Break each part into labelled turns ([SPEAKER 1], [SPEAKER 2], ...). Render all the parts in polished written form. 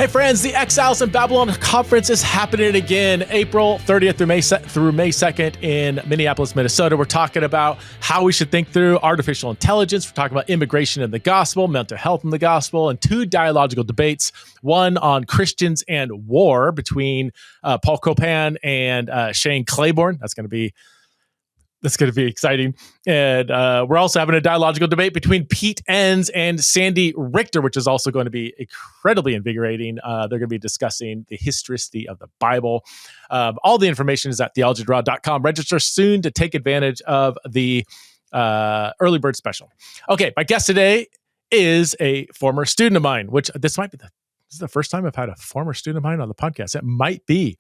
[SPEAKER 1] Hey friends, the Exiles in Babylon conference is happening again, April 30th through May 2nd in Minneapolis, Minnesota. We're talking about how we should think through artificial intelligence. We're talking about immigration in the gospel, mental health in the gospel, and two dialogical debates, one on Christians and war between Paul Copan and Shane Claiborne. That's going to be exciting. And we're also having a dialogical debate between Pete Enns and Sandy Richter, which is also going to be incredibly invigorating. They're going to be discussing the historicity of the Bible. All the information is at theologydraw.com. Register soon to take advantage of the early bird special. Okay, my guest today is a former student of mine, which this is the first time I've had a former student of mine on the podcast. It might be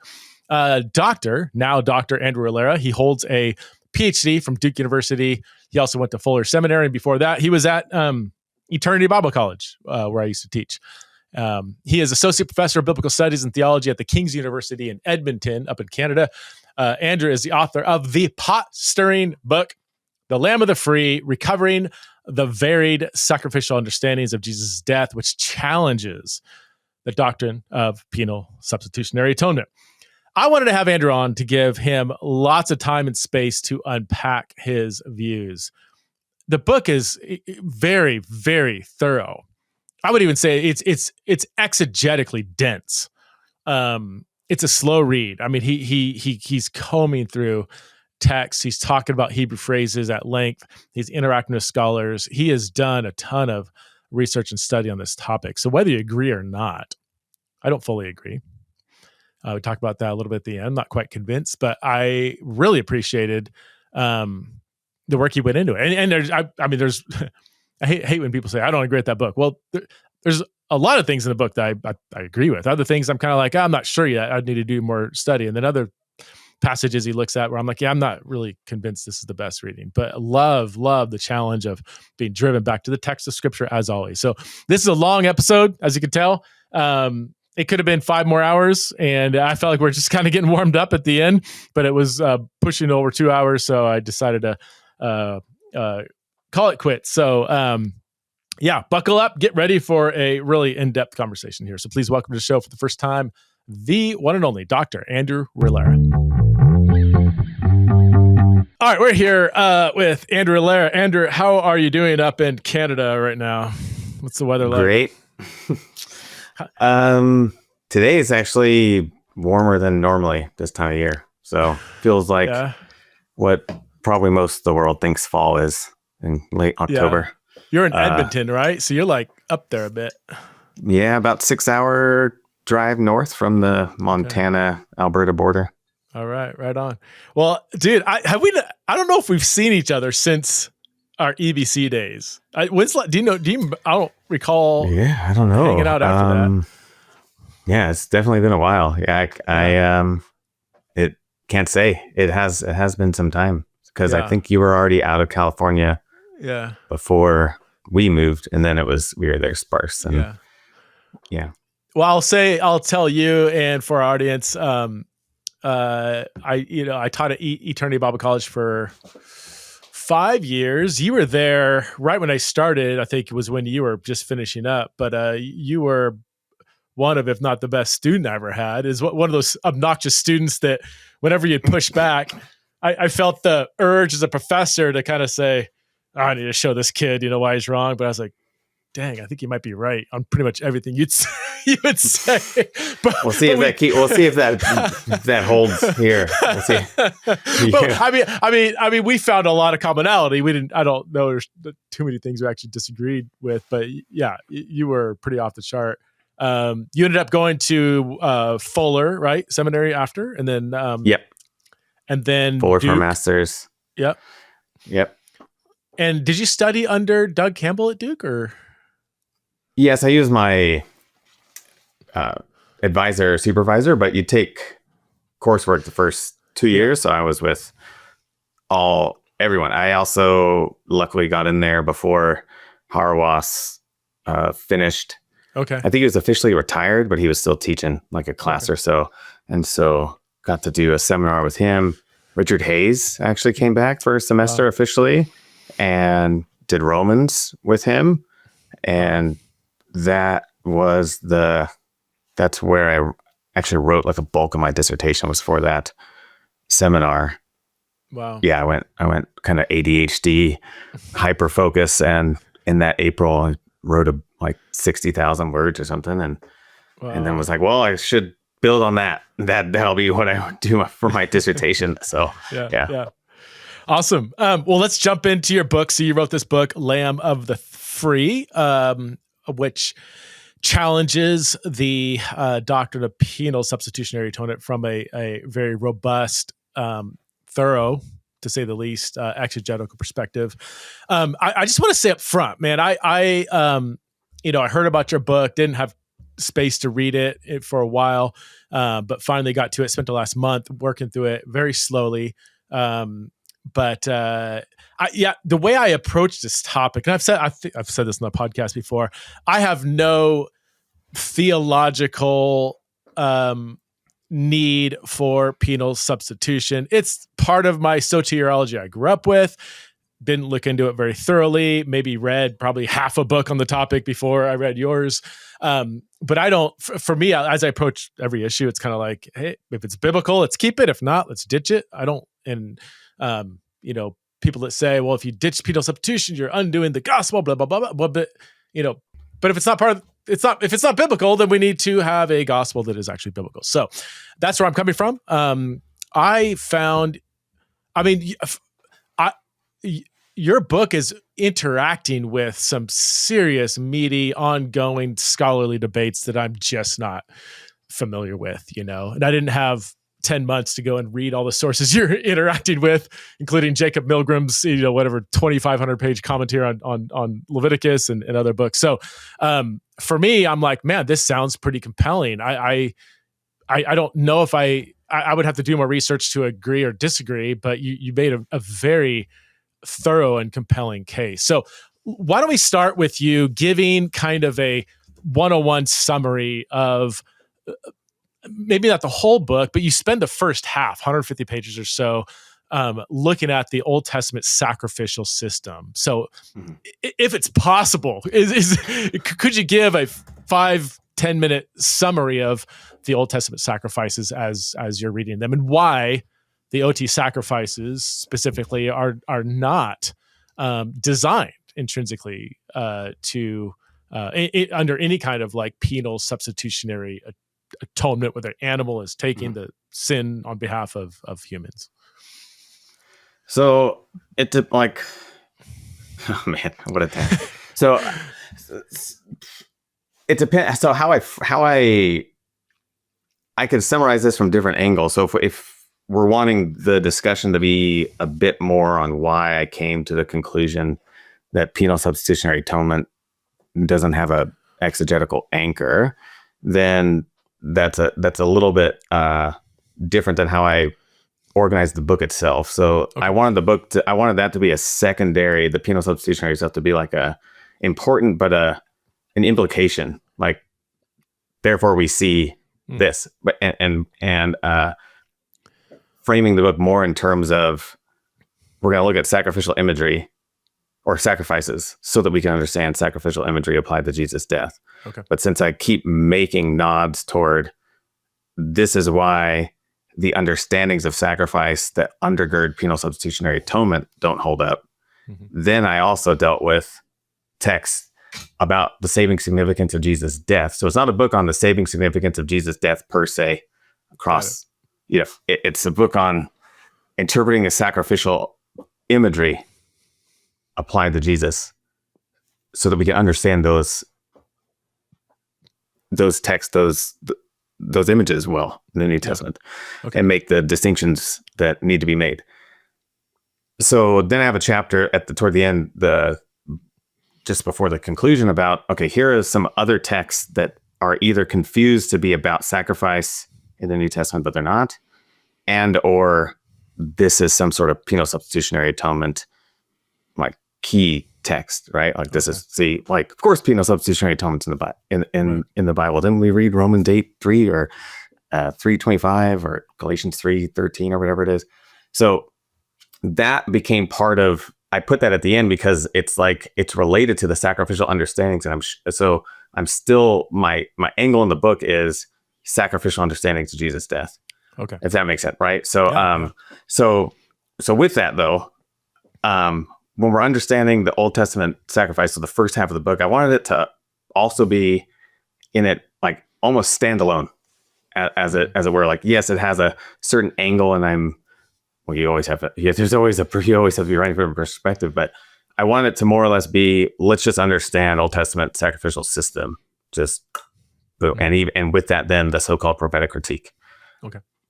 [SPEAKER 1] Dr. Andrew Rillera. He holds a PhD from Duke University. He also went to Fuller Seminary. And before that, he was at Eternity Bible College, where I used to teach. He is Associate Professor of Biblical Studies and Theology at the King's University in Edmonton, up in Canada. Andrew is the author of the pot-stirring book, The Lamb of the Free, Recovering the Varied Sacrificial Understandings of Jesus' Death, which challenges the doctrine of penal substitutionary atonement. I wanted to have Andrew on to give him lots of time and space to unpack his views. The book is very, very thorough. I would even say it's exegetically dense. It's a slow read. I mean, he's combing through text. He's talking about Hebrew phrases at length. He's interacting with scholars. He has done a ton of research and study on this topic. So whether you agree or not, I don't fully agree. We talked about that a little bit at the end. I'm not quite convinced, but I really appreciated the work he went into it. And there's, I hate when people say, I don't agree with that book. Well, there's a lot of things in the book that I agree with. Other things I'm kind of like, I'm not sure yet. I need to do more study. And then other passages he looks at where I'm like, yeah, I'm not really convinced this is the best reading. But love the challenge of being driven back to the text of Scripture as always. So this is a long episode, as you can tell. It could have been 5 more hours, and I felt like we're just kind of getting warmed up at the end, but it was pushing over 2 hours, so I decided to call it quits. So, buckle up, get ready for a really in-depth conversation here. So please welcome to the show for the first time, the one and only Dr. Andrew Rillera. All right, we're here with Andrew Rillera. Andrew, how are you doing up in Canada right now? What's the weather like?
[SPEAKER 2] Great. Today is actually warmer than normally this time of year. So feels like what probably most of the world thinks fall is in late October.
[SPEAKER 1] Yeah. You're in Edmonton, right? So you're like up there a bit.
[SPEAKER 2] Yeah, about 6-hour drive north from the Montana-Alberta border.
[SPEAKER 1] All right, right on. Well, dude, I don't know if we've seen each other since our EBC days. I don't recall.
[SPEAKER 2] Yeah, I don't know.
[SPEAKER 1] Hanging out after that.
[SPEAKER 2] Yeah, it's definitely been a while. Yeah, I it can't say. It has been some time because I think you were already out of California.
[SPEAKER 1] Yeah. Before
[SPEAKER 2] we moved, and then we were there sparse. And, yeah.
[SPEAKER 1] Well, I'll tell you, and for our audience, I taught at Eternity Bible College for 5 years. You were there right when I started. I think it was when you were just finishing up, but you were one of, if not the best student I ever had. Is one of those obnoxious students that whenever you'd push back, I felt the urge as a professor to kind of say, I need to show this kid, why he's wrong. But I was like, dang, I think you might be right on pretty much everything you would say. But
[SPEAKER 2] we'll see if that holds here. We'll see.
[SPEAKER 1] But, I mean, we found a lot of commonality. I don't know there's too many things we actually disagreed with, but yeah, you were pretty off the chart. You ended up going to Fuller, right? Seminary after, and then
[SPEAKER 2] yep.
[SPEAKER 1] And then
[SPEAKER 2] Fuller for master's.
[SPEAKER 1] Yep. And did you study under Doug Campbell at Duke, or?
[SPEAKER 2] Yes, I use my advisor, supervisor, but you take coursework the first 2 years. So I was with everyone. I also luckily got in there before Harawas finished.
[SPEAKER 1] Okay.
[SPEAKER 2] I think he was officially retired, but he was still teaching like a class or so. And so got to do a seminar with him. Richard Hayes actually came back for a semester officially and did Romans with him. And that was the that's where I actually wrote like a bulk of my dissertation was for that seminar.
[SPEAKER 1] Wow.
[SPEAKER 2] Yeah, I went kind of ADHD, hyper focus, and in that April I wrote like 60,000 words or something, and then was like, well, I should build on that. That'll be what I do for my dissertation. So yeah.
[SPEAKER 1] Awesome. Well, let's jump into your book. So you wrote this book, Lamb of the Free, which challenges the doctrine of penal substitutionary atonement from a very robust, thorough, to say the least, exegetical perspective. I just want to say up front, man, I heard about your book, didn't have space to read it for a while, but finally got to it, spent the last month working through it very slowly. But the way I approach this topic, and I've said this in the podcast before, I have no theological need for penal substitution. It's part of my soteriology I grew up with. Didn't look into it very thoroughly. Maybe read probably half a book on the topic before I read yours. But I don't. For me, as I approach every issue, it's kind of like, hey, if it's biblical, let's keep it. If not, let's ditch it. I don't. And people that say, well, if you ditch penal substitution, you're undoing the gospel, blah blah blah blah. But but if it's not part of if it's not biblical, then we need to have a gospel that is actually biblical. So that's where I'm coming from. I found, your book is interacting with some serious, meaty, ongoing scholarly debates that I'm just not familiar with, and I didn't have 10 months to go and read all the sources you're interacting with, including Jacob Milgram's, 2,500 page commentary on Leviticus and other books. So for me, I'm like, man, this sounds pretty compelling. I don't know if I would have to do more research to agree or disagree, but you made a very thorough and compelling case. So why don't we start with you giving kind of a 101 summary of maybe not the whole book, but you spend the first half, 150 pages or so, looking at the Old Testament sacrificial system. So if it's possible, could you give a 5-10 minute summary of the Old Testament sacrifices as you're reading them, and why the OT sacrifices specifically are not designed intrinsically to under any kind of like penal substitutionary atonement, where the animal is taking the sin on behalf of humans?
[SPEAKER 2] So it like, oh man, what a time. So it depends. So how I could summarize this from different angles. So if we're wanting the discussion to be a bit more on why I came to the conclusion that penal substitutionary atonement doesn't have a exegetical anchor, then that's a little bit different than how I organized the book itself. So okay. I wanted that to be a secondary, the penal substitutionary stuff to be like a important, but an implication, like, therefore we see this, but and framing the book more in terms of, we're going to look at sacrificial imagery or sacrifices so that we can understand sacrificial imagery applied to Jesus' death. Okay. But since I keep making nods toward, this is why the understandings of sacrifice that undergird penal substitutionary atonement don't hold up, then I also dealt with texts about the saving significance of Jesus' death. So it's not a book on the saving significance of Jesus' death per se across, it's a book on interpreting the sacrificial imagery applied to Jesus so that we can understand those texts, those images well in the New Testament, and make the distinctions that need to be made. So then I have a chapter toward the end, just before the conclusion, about, okay, here are some other texts that are either confused to be about sacrifice in the New Testament, but they're not, and or this is some sort of penal substitutionary atonement, like, key text, right? Like, this is of course, penal substitutionary atonement's in the Bible. Didn't we read Romans 8:3 or 3:25 or Galatians 3:13 or whatever it is? So that became part of. I put that at the end because it's like it's related to the sacrificial understandings, and so I'm still, my angle in the book is sacrificial understanding to Jesus' death.
[SPEAKER 1] Okay.
[SPEAKER 2] If that makes sense, right? So,
[SPEAKER 1] Yeah.
[SPEAKER 2] so with that though, when we're understanding the Old Testament sacrifice, so the first half of the book, I wanted it to also be in it, like almost standalone, as it were. Like, yes, it has a certain angle, and you always have to, you always have to be writing from a perspective, but I want it to more or less be, let's just understand Old Testament sacrificial system, just boom, and with that, then the so-called prophetic critique,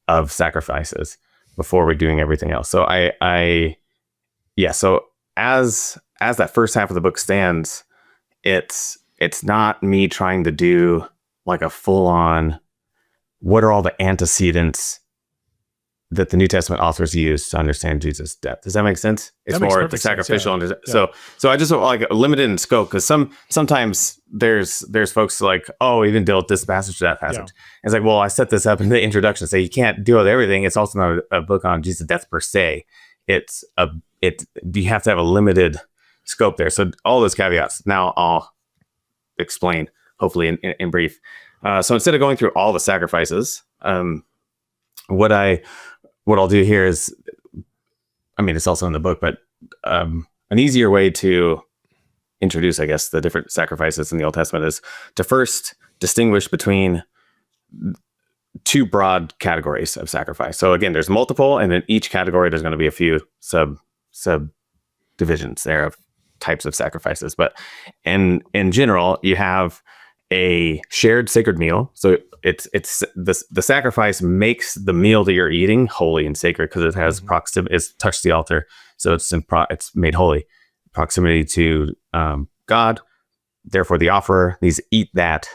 [SPEAKER 2] of sacrifices before we're doing everything else. So so as that first half of the book stands, it's not me trying to do like a full-on, what are all the antecedents that the New Testament authors use to understand Jesus' death? Does that make sense? It's more the sacrificial.
[SPEAKER 1] Sense,
[SPEAKER 2] yeah. So I just like limited in scope, because sometimes there's folks like, oh, even deal with this passage or that passage. Yeah. It's like, well, I set this up in the introduction, say you can't deal with everything. It's also not a book on Jesus' death per se. You have to have a limited scope there. So all those caveats. Now I'll explain, hopefully in brief. So instead of going through all the sacrifices, what I'll do here is, I mean, it's also in the book, but an easier way to introduce, I guess, the different sacrifices in the Old Testament is to first distinguish between two broad categories of sacrifice. So again, there's multiple, and in each category, there's going to be a few sub divisions there of types of sacrifices. But in general, you have a shared sacred meal. So it's the sacrifice makes the meal that you're eating holy and sacred, because it has proximity. It's touched the altar, so it's made holy, proximity to God. Therefore, the offerer needs to eat that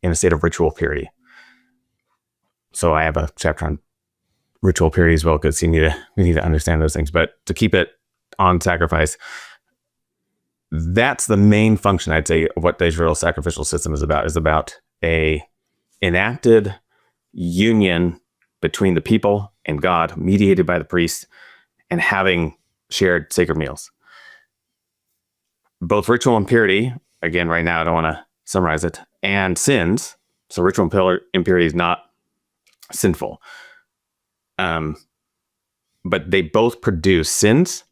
[SPEAKER 2] in a state of ritual purity. So I have a chapter on ritual purity as well, because we need to understand those things. But to keep it on sacrifice, that's the main function, I'd say, of what the Israel sacrificial system is about a enacted union between the people and God, mediated by the priest, and having shared sacred meals. Both ritual impurity, again, right now I don't want to summarize it, and sins. So ritual impurity is not sinful. But they both produce, sins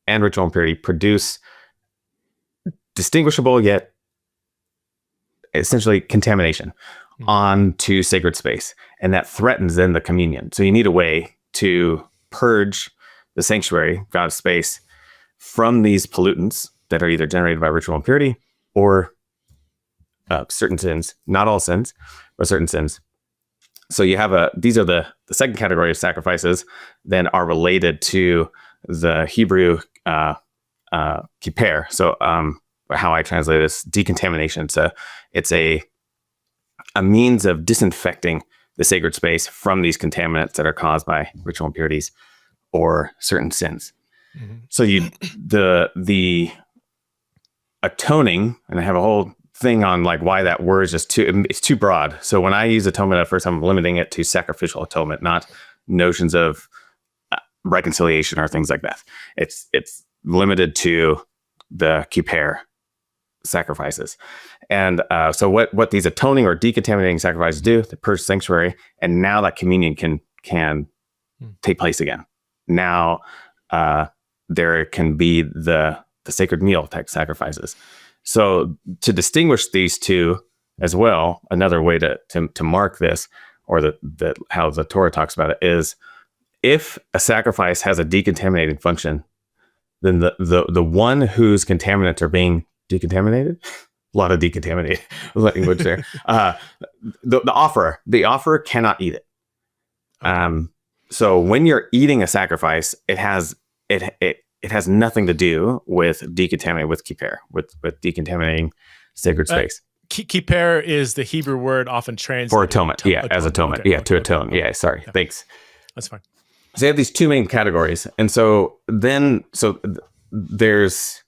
[SPEAKER 2] and ritual impurity produce distinguishable yet essentially contamination onto sacred space, and that threatens then the communion. So you need a way to purge the sanctuary, God's space, from these pollutants that are either generated by ritual impurity or certain sins, not all sins, but certain sins. So you have these are the second category of sacrifices, then are related to the Hebrew kippur. So how I translate this, decontamination. So it's a means of disinfecting the sacred space from these contaminants that are caused by ritual impurities or certain sins. So the atoning, and I have a whole thing on like why that word is just too broad. So when I use atonement at first, I'm limiting it to sacrificial atonement, not notions of reconciliation or things like that. It's limited to the kippur sacrifices. And so what these atoning or decontaminating sacrifices do, they purge sanctuary, and now that communion can take place again. Now there can be the sacred meal type sacrifices. So to distinguish these two as well, another way to mark this, or the how the Torah talks about it, is if a sacrifice has a decontaminating function, then the one whose contaminants are being decontaminated, a lot of decontaminated language there, the offerer cannot eat it. So when you're eating a sacrifice, it has nothing to do with decontaminating, with kippur, with decontaminating sacred space.
[SPEAKER 1] Kippur is the Hebrew word often translated
[SPEAKER 2] for atonement. As atonement. Okay, to atone. Okay. Yeah, sorry. Yeah. Thanks.
[SPEAKER 1] That's fine.
[SPEAKER 2] So you have these two main categories, and so there's,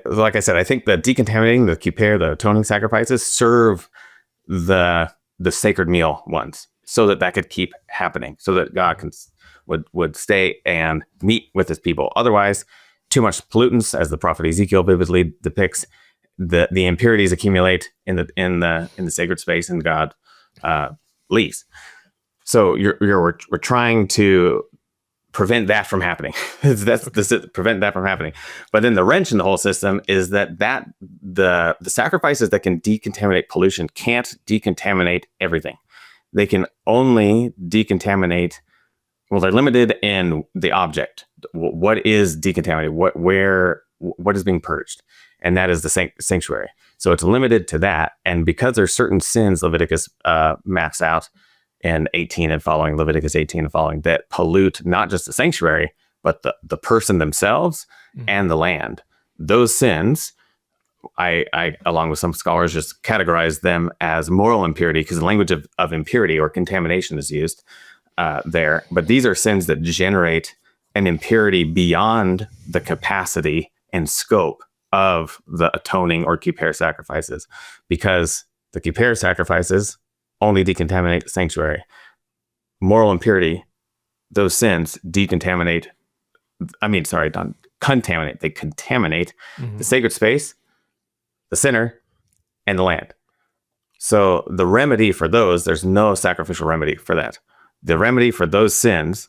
[SPEAKER 2] like I said, I think the decontaminating, the kippur, the atoning sacrifices serve the sacred meal ones, so that could keep happening, so that God would stay and meet with his people. Otherwise, too much pollutants, as the prophet Ezekiel vividly depicts, the impurities accumulate in the sacred space, and God leaves. So we're trying to prevent that from happening. Prevent that from happening. But then the wrench in the whole system is that the sacrifices that can decontaminate pollution can't decontaminate everything. They can only decontaminate. Well, they're limited in the object. What is decontaminated? What is being purged? And that is the sanctuary. So it's limited to that. And because there's certain sins Leviticus maps out in 18 and following, Leviticus 18 and following, that pollute not just the sanctuary, but the person themselves and the land. Those sins, I along with some scholars, just categorize them as moral impurity, because the language of impurity or contamination is used there. But these are sins that generate an impurity beyond the capacity and scope of the atoning or kippur sacrifices, because the kippur sacrifices only decontaminate the sanctuary. Moral impurity, those sins contaminate. They contaminate the sacred space, the sinner, and the land. So the remedy for those, there's no sacrificial remedy for that. The remedy for those sins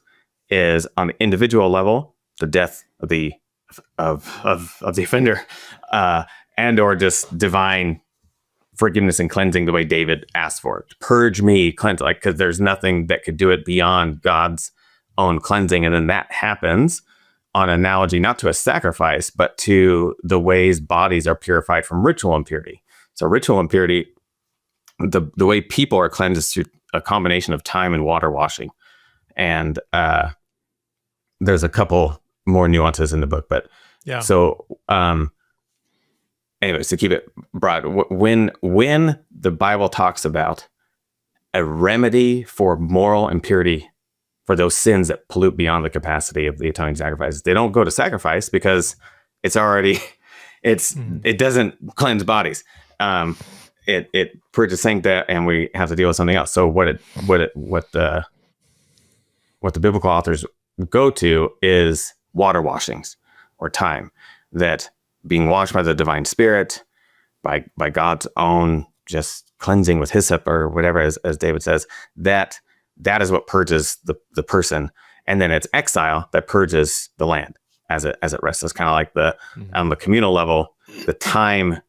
[SPEAKER 2] is on the individual level, the death of the offender, and or just divine forgiveness and cleansing, the way David asked for it. Purge me, cleanse, because there's nothing that could do it beyond God's own cleansing. And then that happens on analogy, not to a sacrifice, but to the ways bodies are purified from ritual impurity. So ritual impurity, the way people are cleansed is through a combination of time and water washing. And there's a couple more nuances in the book, but yeah. So anyways, to keep it broad, when the Bible talks about a remedy for moral impurity for those sins that pollute beyond the capacity of the atoning sacrifices, they don't go to sacrifice, because it doesn't cleanse bodies. It purges sancta, and we have to deal with something else. So what the biblical authors go to is water washings or time, that being washed by the divine spirit, by God's own just cleansing with hyssop or whatever, as David says, that is what purges the person. And then it's exile that purges the land as it rests. It's kind of like on the communal level, the time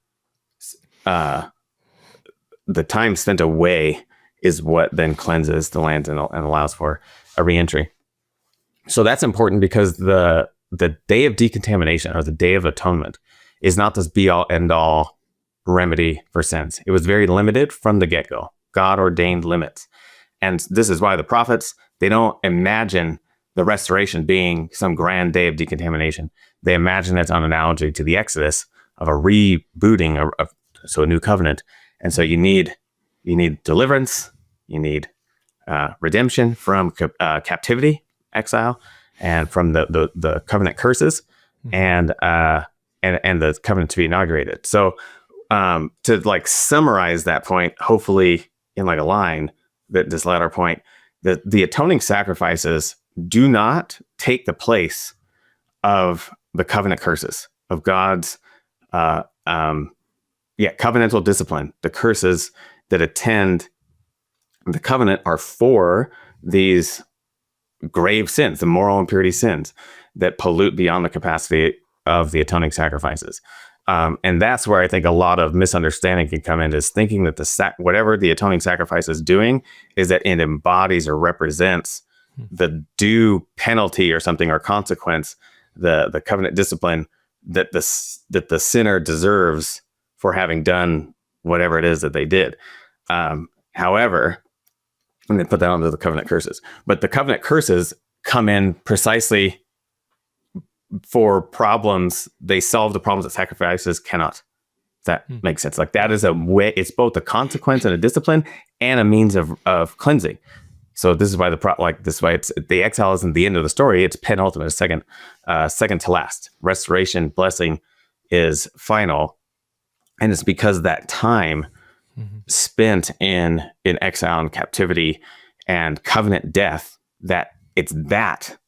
[SPEAKER 2] spent away is what then cleanses the land and allows for a reentry. So that's important, because the day of decontamination, or the day of atonement, is not this be-all, end-all remedy for sins. It was very limited from the get-go. God ordained limits. And this is why the prophets, they don't imagine the restoration being some grand day of decontamination. They imagine it's on analogy to the Exodus, of a rebooting, so a new covenant. And so you need deliverance, you need redemption from captivity, exile, and from the covenant curses, and the covenant to be inaugurated. So to summarize that point, hopefully in a line, that this latter point, that the atoning sacrifices do not take the place of the covenant curses of God's covenantal discipline. The curses that attend the covenant are for these grave sins, the moral impurity sins that pollute beyond the capacity of the atoning sacrifices. And that's where I think a lot of misunderstanding can come in, is thinking that whatever the atoning sacrifice is doing is that it embodies or represents the due penalty or something, or consequence, the covenant discipline that the sinner deserves for having done whatever it is that they did. However, and they put that onto the covenant curses. But the covenant curses come in precisely for problems. They solve the problems that sacrifices cannot. That makes sense. That is a way. It's both a consequence and a discipline, and a means of cleansing. So this is why it's the exile isn't the end of the story. It's penultimate, second to last. Restoration, blessing is final, and it's because that time spent in exile and captivity and covenant death, that it's that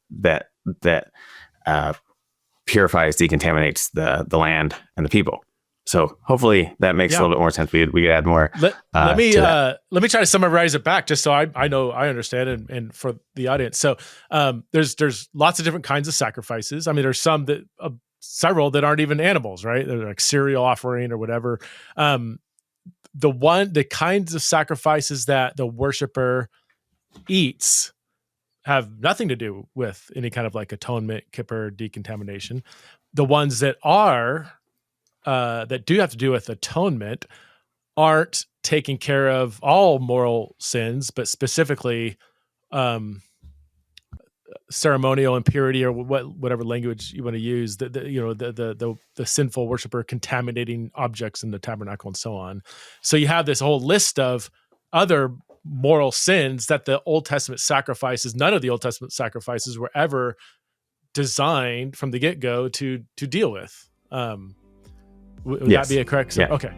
[SPEAKER 2] purifies, decontaminates the land and the people. So hopefully that makes a little bit more sense. We could add more.
[SPEAKER 1] Let me try to summarize it back, just so I know I understand, and for the audience. So there's lots of different kinds of sacrifices. I mean, there's several that aren't even animals, right? They're like cereal offering or whatever. The kinds of sacrifices that the worshiper eats have nothing to do with any kind of like atonement, kippur, decontamination. The ones that do have to do with atonement aren't taking care of all moral sins, but specifically ceremonial impurity, or whatever language you want to use, the sinful worshiper contaminating objects in the tabernacle and so on. So you have this whole list of other moral sins that the Old Testament sacrifices, none of the Old Testament sacrifices were ever designed from the get-go to deal with. Would
[SPEAKER 2] yes.
[SPEAKER 1] that be a correct?
[SPEAKER 2] Yeah.
[SPEAKER 1] Okay.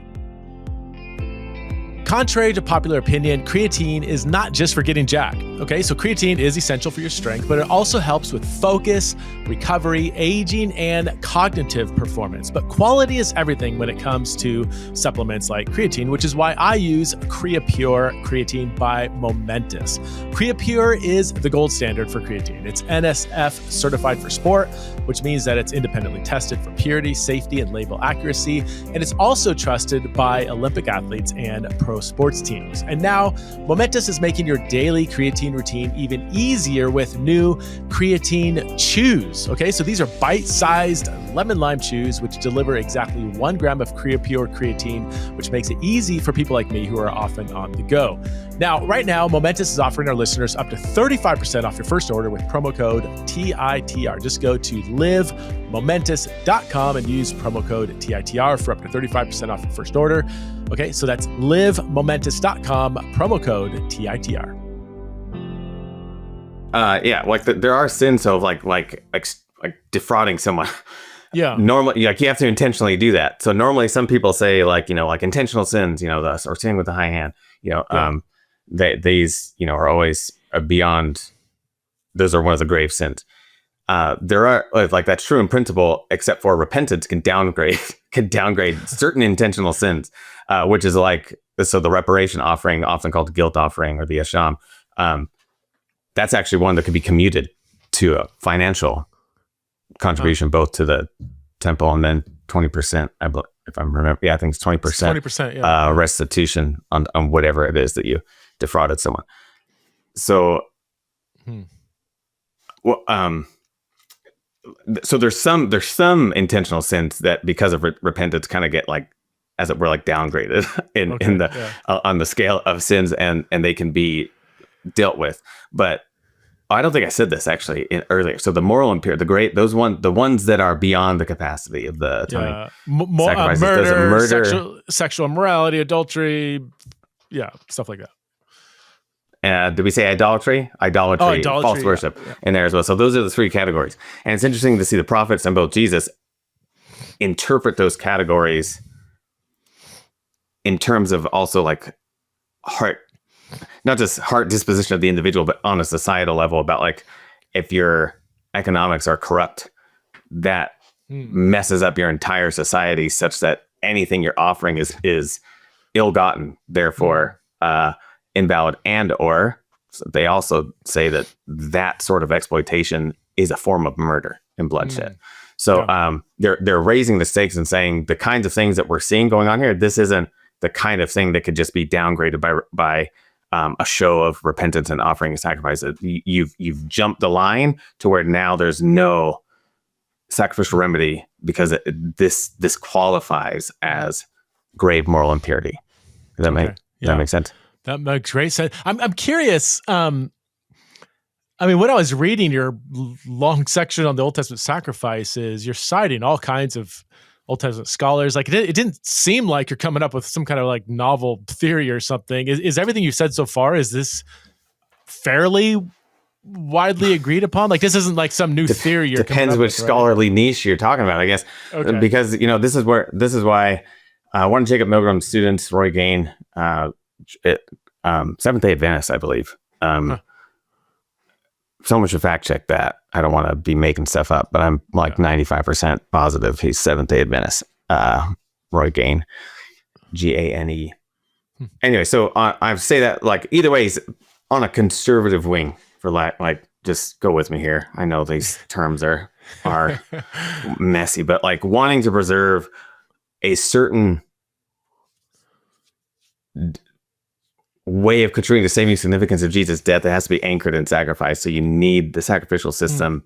[SPEAKER 1] Contrary to popular opinion, creatine is not just for getting jacked. Okay, so creatine is essential for your strength, but it also helps with focus, recovery, aging, and cognitive performance. But quality is everything when it comes to supplements like creatine, which is why I use CreaPure Creatine by Momentous. CreaPure is the gold standard for creatine. It's NSF certified for sport, which means that it's independently tested for purity, safety, and label accuracy. And it's also trusted by Olympic athletes and pro sports teams. And now Momentous is making your daily creatine routine even easier with new creatine chews. Okay, so these are bite-sized lemon lime chews, which deliver exactly 1 gram of CreaPure creatine, which makes it easy for people like me who are often on the go. Now, right now, Momentous is offering our listeners up to 35% off your first order with promo code TITR. Just go to livemomentous.com and use promo code TITR for up to 35% off your first order. Okay, so that's livemomentous.com, promo code TITR.
[SPEAKER 2] There are sins of like defrauding someone.
[SPEAKER 1] Yeah.
[SPEAKER 2] Normally, you have to intentionally do that. So normally some people say like intentional sins, or sinning with the high hand, these are always beyond. Those are one of the grave sins. There are that's true in principle, except for repentance can downgrade certain intentional sins, which is so the reparation offering, often called the guilt offering or the asham. That's actually one that could be commuted to a financial contribution, both to the temple and then 20%. If I remember, I think it's 20%.
[SPEAKER 1] 20%,
[SPEAKER 2] restitution on whatever it is that you defrauded someone. So, so there's some intentional sins that because of repentance kind of get as it were downgraded on the scale of sins, and they can be dealt with. But I don't think I said this actually earlier. So the moral impurity, the ones that are beyond the capacity of the atoning sacrifices,
[SPEAKER 1] murder, sexual immorality, adultery, stuff like that.
[SPEAKER 2] Did we say idolatry? Idolatry, false worship in there as well. So those are the 3 categories. And it's interesting to see the prophets and both Jesus interpret those categories in terms of also heart, not just heart disposition of the individual, but on a societal level about if your economics are corrupt, that messes up your entire society such that anything you're offering is ill-gotten, therefore invalid, and or they also say that sort of exploitation is a form of murder and bloodshed. So they're raising the stakes and saying the kinds of things that we're seeing going on here, this isn't the kind of thing that could just be downgraded by a show of repentance and offering a sacrifice. You've jumped the line to where now there's no sacrificial remedy because this qualifies as grave moral impurity. Does that make sense?
[SPEAKER 1] That makes great sense. I'm curious. When I was reading your long section on the Old Testament sacrifices, you're citing all kinds of Old Testament scholars. It didn't seem like you're coming up with some kind of novel theory or something. Is everything you've said so far, is this fairly widely agreed upon? This isn't some new theory you're
[SPEAKER 2] depends which scholarly niche you're talking about, I guess. Okay. Because this is why one of Jacob Milgram's students, Roy Gain, Seventh-day Adventist, I believe. Someone should fact check that. I don't want to be making stuff up, but I'm 95% positive he's Seventh-day Adventist. Roy Gain, Gane. Anyway, so I say that like either way, he's on a conservative wing for like just go with me here. I know these terms are messy, but like wanting to preserve a certain way of construing the saving significance of Jesus' death that has to be anchored in sacrifice. So you need the sacrificial system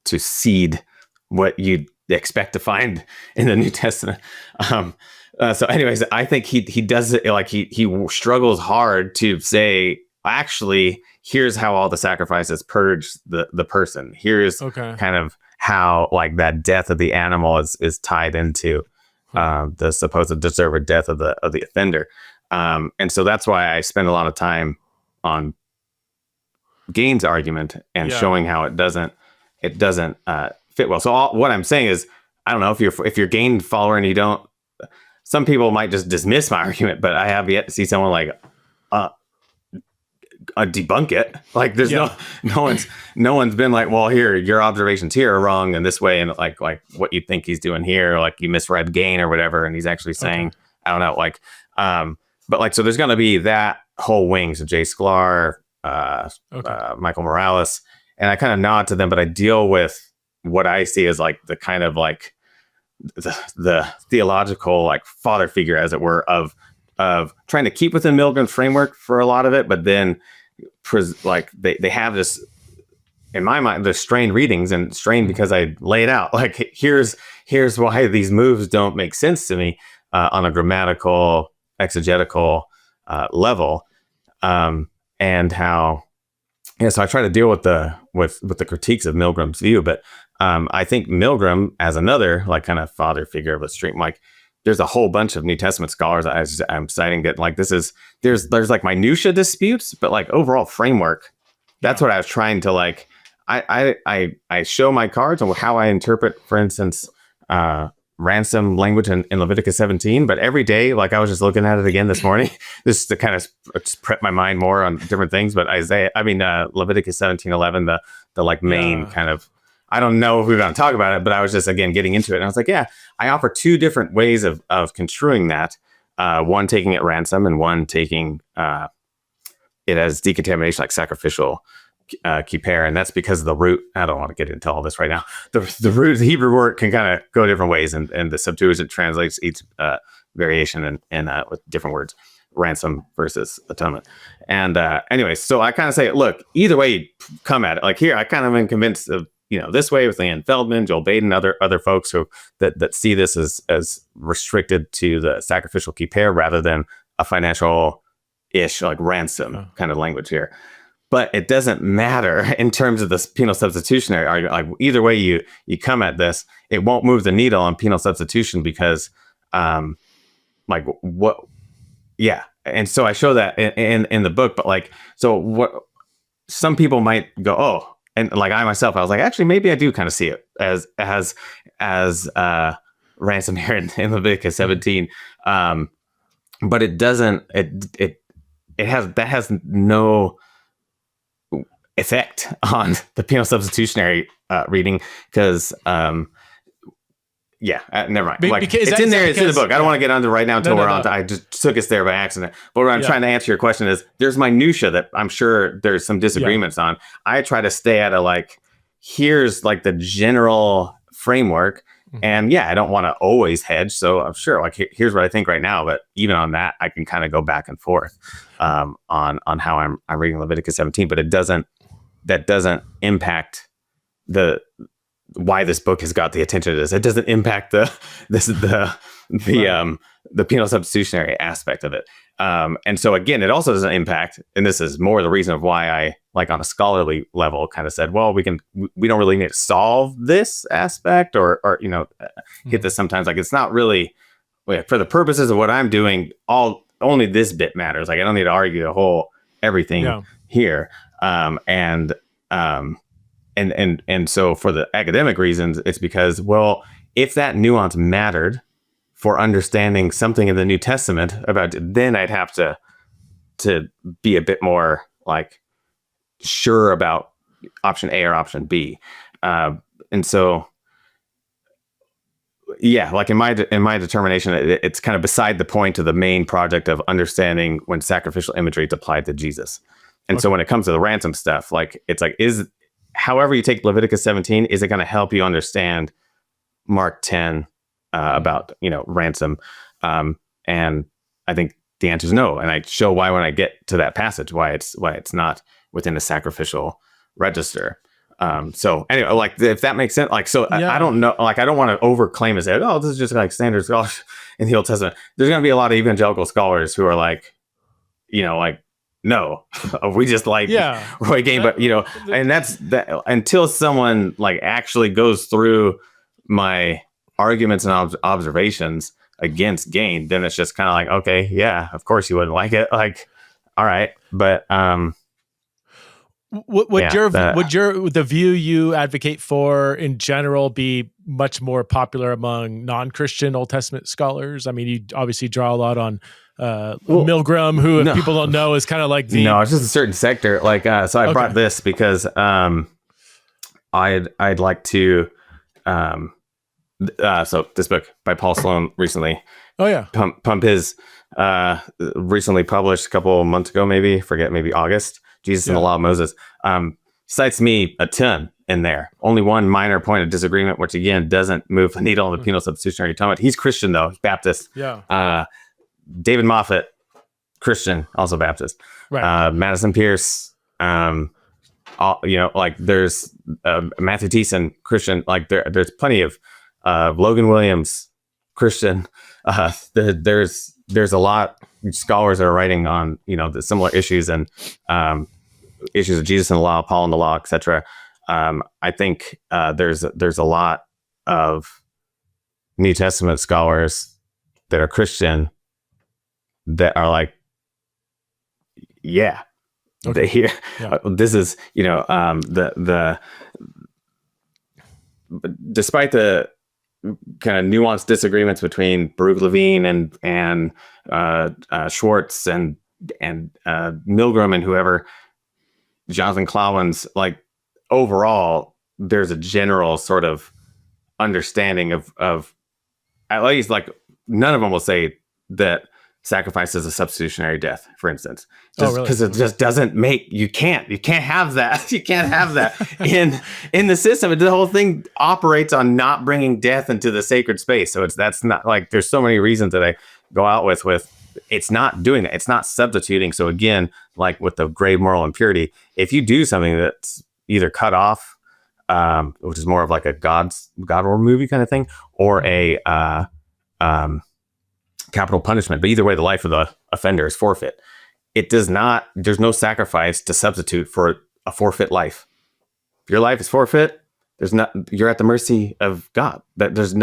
[SPEAKER 2] to seed what you expect to find in the New Testament. So anyways, I think he does it like he struggles hard to say, actually, here's how all the sacrifices purge the person. Here's kind of how like that death of the animal is tied into the supposed deserved death of the offender. And so that's why I spend a lot of time on Gaines' argument and showing how it doesn't fit well. So what I'm saying is, I don't know if you're Gaines follower and you don't. Some people might just dismiss my argument, but I have yet to see someone like debunk it. Like there's no one's been like, well, here your observations here are wrong in this way, and like what you think he's doing here, like you misread Gain or whatever, and he's actually saying I don't know, like but like so there's gonna be that whole wing. So Jay Sklar, Michael Morales, and I kind of nod to them, but I deal with what I see as like the kind of like the theological like father figure, as it were, of trying to keep within Milgram's framework for a lot of it, but then like they have this, in my mind, the strained readings, and strained because I lay it out like here's why these moves don't make sense to me on a grammatical exegetical level, and how so I try to deal with the critiques of Milgram's view, but I think Milgram as another like kind of father figure of a stream, like there's a whole bunch of New Testament scholars I'm citing that like there's like minutia disputes, but like overall framework, that's what I was trying to like. I show my cards on how I interpret, for instance, ransom language in Leviticus 17, but every day, like I was just looking at it again this morning, just to kind of prep my mind more on different things. But Leviticus 17:11, the like main kind of, I don't know if we're going to talk about it, but I was just, again, getting into it. And I was like, yeah, I offer two different ways of construing that. One taking it ransom and one taking it as decontamination, like sacrificial kippur. And that's because of the root. I don't want to get into all this right now. The root, the Hebrew word can kind of go different ways. And the Septuagint translates each variation in with different words, ransom versus atonement. And anyways, so I kind of say, look, either way you come at it, like here, I kind of am convinced of, this way with Leanne Feldman, Joel Baden, other folks who that see this as restricted to the sacrificial kippur rather than a financial-ish like ransom kind of language here. But it doesn't matter in terms of this penal substitutionary argument. Like either way you come at this, it won't move the needle on penal substitution because, like what? Yeah, and so I show that in the book. But like, so what? Some people might go, oh. And like I myself, I was like, actually, maybe I do kind of see it as ransom here in Leviticus 17, but it doesn't. It has no effect on the penal substitutionary reading because never mind. It's in there. It's in the book. I don't want to get onto right now until we're on. I just took us there by accident. But what I'm trying to answer your question is, there's minutia that I'm sure there's some disagreements on. I try to stay at here's like the general framework, and I don't want to always hedge. So I'm sure here's what I think right now. But even on that, I can kind of go back and forth on how I'm reading Leviticus 17. But that doesn't impact why this book has got the attention it is. It doesn't impact the penal substitutionary aspect of it. And so again, it also doesn't impact, and this is more the reason of why I, like on a scholarly level, kind of said, well, we don't really need to solve this aspect or hit this sometimes. Like it's not really, for the purposes of what I'm doing, only this bit matters. Like I don't need to argue the whole everything here. And so for the academic reasons, it's because, well, if that nuance mattered for understanding something in the New Testament about it, then I'd have to be a bit more like sure about option A or option B. And so Yeah, like in my determination, it's kind of beside the point of the main project of understanding when sacrificial imagery is applied to Jesus. And so when it comes to the ransom stuff, like it's like however you take Leviticus 17, is it going to help you understand Mark 10 about ransom? And I think the answer is no. And I show why when I get to that passage, why it's not within the sacrificial register. So anyway, like if that makes sense, like, so yeah. I don't know, like I don't want to overclaim and say, oh, this is just like standard scholars in the Old Testament. There's going to be a lot of evangelical scholars who are like, like, no, we just like Roy Gain, but and that's that until someone like actually goes through my arguments and observations against Gain, then it's just kind of like, okay, yeah, of course you wouldn't like it, like, all right, but
[SPEAKER 1] would the view you advocate for in general be much more popular among non-Christian Old Testament scholars? I mean, you obviously draw a lot on Milgram, who, if people don't know, is kind of like
[SPEAKER 2] it's just a certain sector. Like, so I brought this because I'd like to. So this book by Paul Sloan recently.
[SPEAKER 1] Oh yeah,
[SPEAKER 2] pump his recently published a couple of months ago, maybe August. Jesus and the Law of Moses. Cites me a ton in there. Only one minor point of disagreement, which again doesn't move the needle on the penal substitutionary atonement. He's Christian though, he's Baptist.
[SPEAKER 1] Yeah.
[SPEAKER 2] David Moffat, Christian, also Baptist.
[SPEAKER 1] Right.
[SPEAKER 2] Madison Pierce, like there's Matthew Thiessen, Christian. Like there's plenty of Logan Williams, Christian. There's a lot of scholars that are writing on the similar issues and issues of Jesus and the law, Paul and the law, etc. I think there's a lot of New Testament scholars that are Christian that are like, they hear this is despite the kind of nuanced disagreements between Baruch Levine and Schwartz and Milgram and whoever, Jonathan Clowens, like overall there's a general sort of understanding of at least, like, none of them will say that sacrifice is a substitutionary death, for instance, because it just doesn't make, you can't have that. You can't have that in the system. The whole thing operates on not bringing death into the sacred space. So that's not like, there's so many reasons that I go out with it's not doing that. It's not substituting. So again, like with the grave moral impurity, if you do something that's either cut off, which is more of like a God war movie kind of thing, or a capital punishment, but either way, the life of the offender is forfeit. There's no sacrifice to substitute for a forfeit life. If your life is forfeit, you're at the mercy of God. That's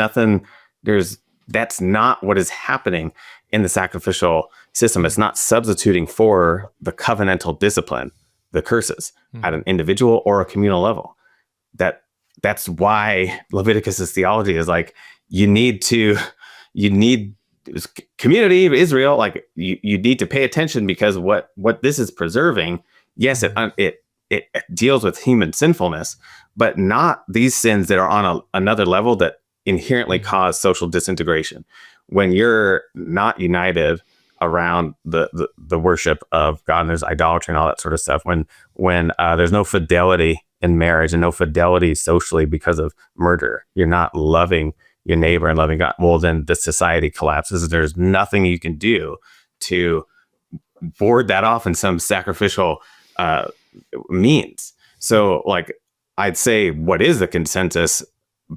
[SPEAKER 2] not what is happening in the sacrificial system. It's not substituting for the covenantal discipline, the curses, at an individual or a communal level. That's why Leviticus's theology is like, you need community of Israel, like you need to pay attention, because what this is preserving, yes, it deals with human sinfulness, but not these sins that are on another level that inherently cause social disintegration. When you're not united around the worship of God, and there's idolatry and all that sort of stuff, when there's no fidelity in marriage and no fidelity socially because of murder, you're not loving your neighbor and loving God, well, then the society collapses. There's nothing you can do to board that off in some sacrificial means. So, like, I'd say what is the consensus,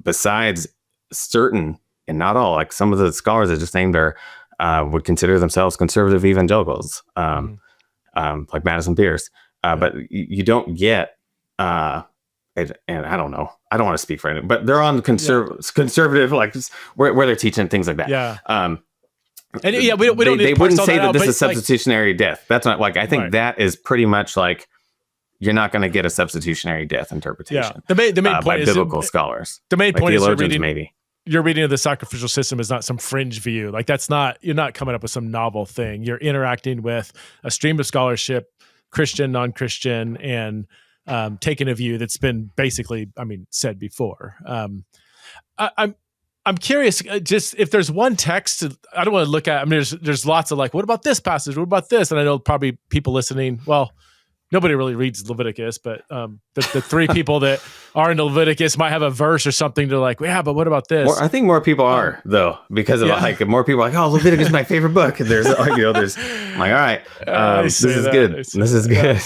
[SPEAKER 2] besides certain, and not all, like some of the scholars that just named would consider themselves conservative evangelicals, like Madison Pierce. But you don't get, and I don't know, I don't want to speak for anyone, but they're on conservative, like where they're teaching things like that.
[SPEAKER 1] Yeah.
[SPEAKER 2] And
[SPEAKER 1] we don't.
[SPEAKER 2] They wouldn't say that this is substitutionary death. That's not, like, I think that is pretty much like, you're not going to get a substitutionary death interpretation.
[SPEAKER 1] Yeah. The main point
[SPEAKER 2] by
[SPEAKER 1] is
[SPEAKER 2] biblical scholars.
[SPEAKER 1] The main point is
[SPEAKER 2] your
[SPEAKER 1] reading of the sacrificial system is not some fringe view. Like, you're not coming up with some novel thing. You're interacting with a stream of scholarship, Christian, non-Christian, and taking a view that's been basically, said before. I I'm curious, just if there's one text, I don't want to look at. I mean, there's lots of like, what about this passage? What about this? And I know probably people listening. Well, nobody really reads Leviticus, but the three people that are into Leviticus might have a verse or something to like, yeah, but what about this?
[SPEAKER 2] I think more people are though, because of like more people are like, oh, Leviticus is my favorite book. And there's there's I'm like, all right, this is good. This is good.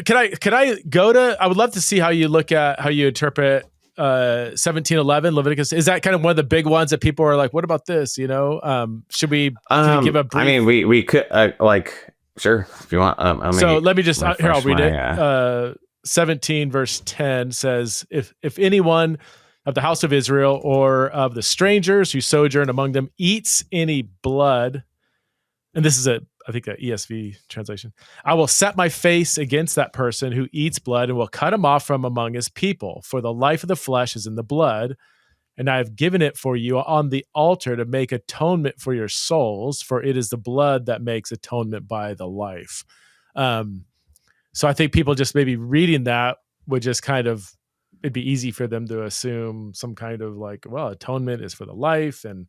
[SPEAKER 1] Can I go to? I would love to see how you look at how you interpret 17:11 Leviticus. Is that kind of one of the big ones that people are like, what about this? You know, should we give a brief?
[SPEAKER 2] I mean, we could sure, if you want.
[SPEAKER 1] So let me just here. I'll read it. 17 verse 10 says, "If anyone of the house of Israel or of the strangers who sojourn among them eats any blood," and this is I think a ESV translation, "I will set my face against that person who eats blood and will cut him off from among his people. For the life of the flesh is in the blood, and I have given it for you on the altar to make atonement for your souls, for it is the blood that makes atonement by the life." So I think people just maybe reading that would just kind of, it'd be easy for them to assume some kind of like, well, atonement is for the life. And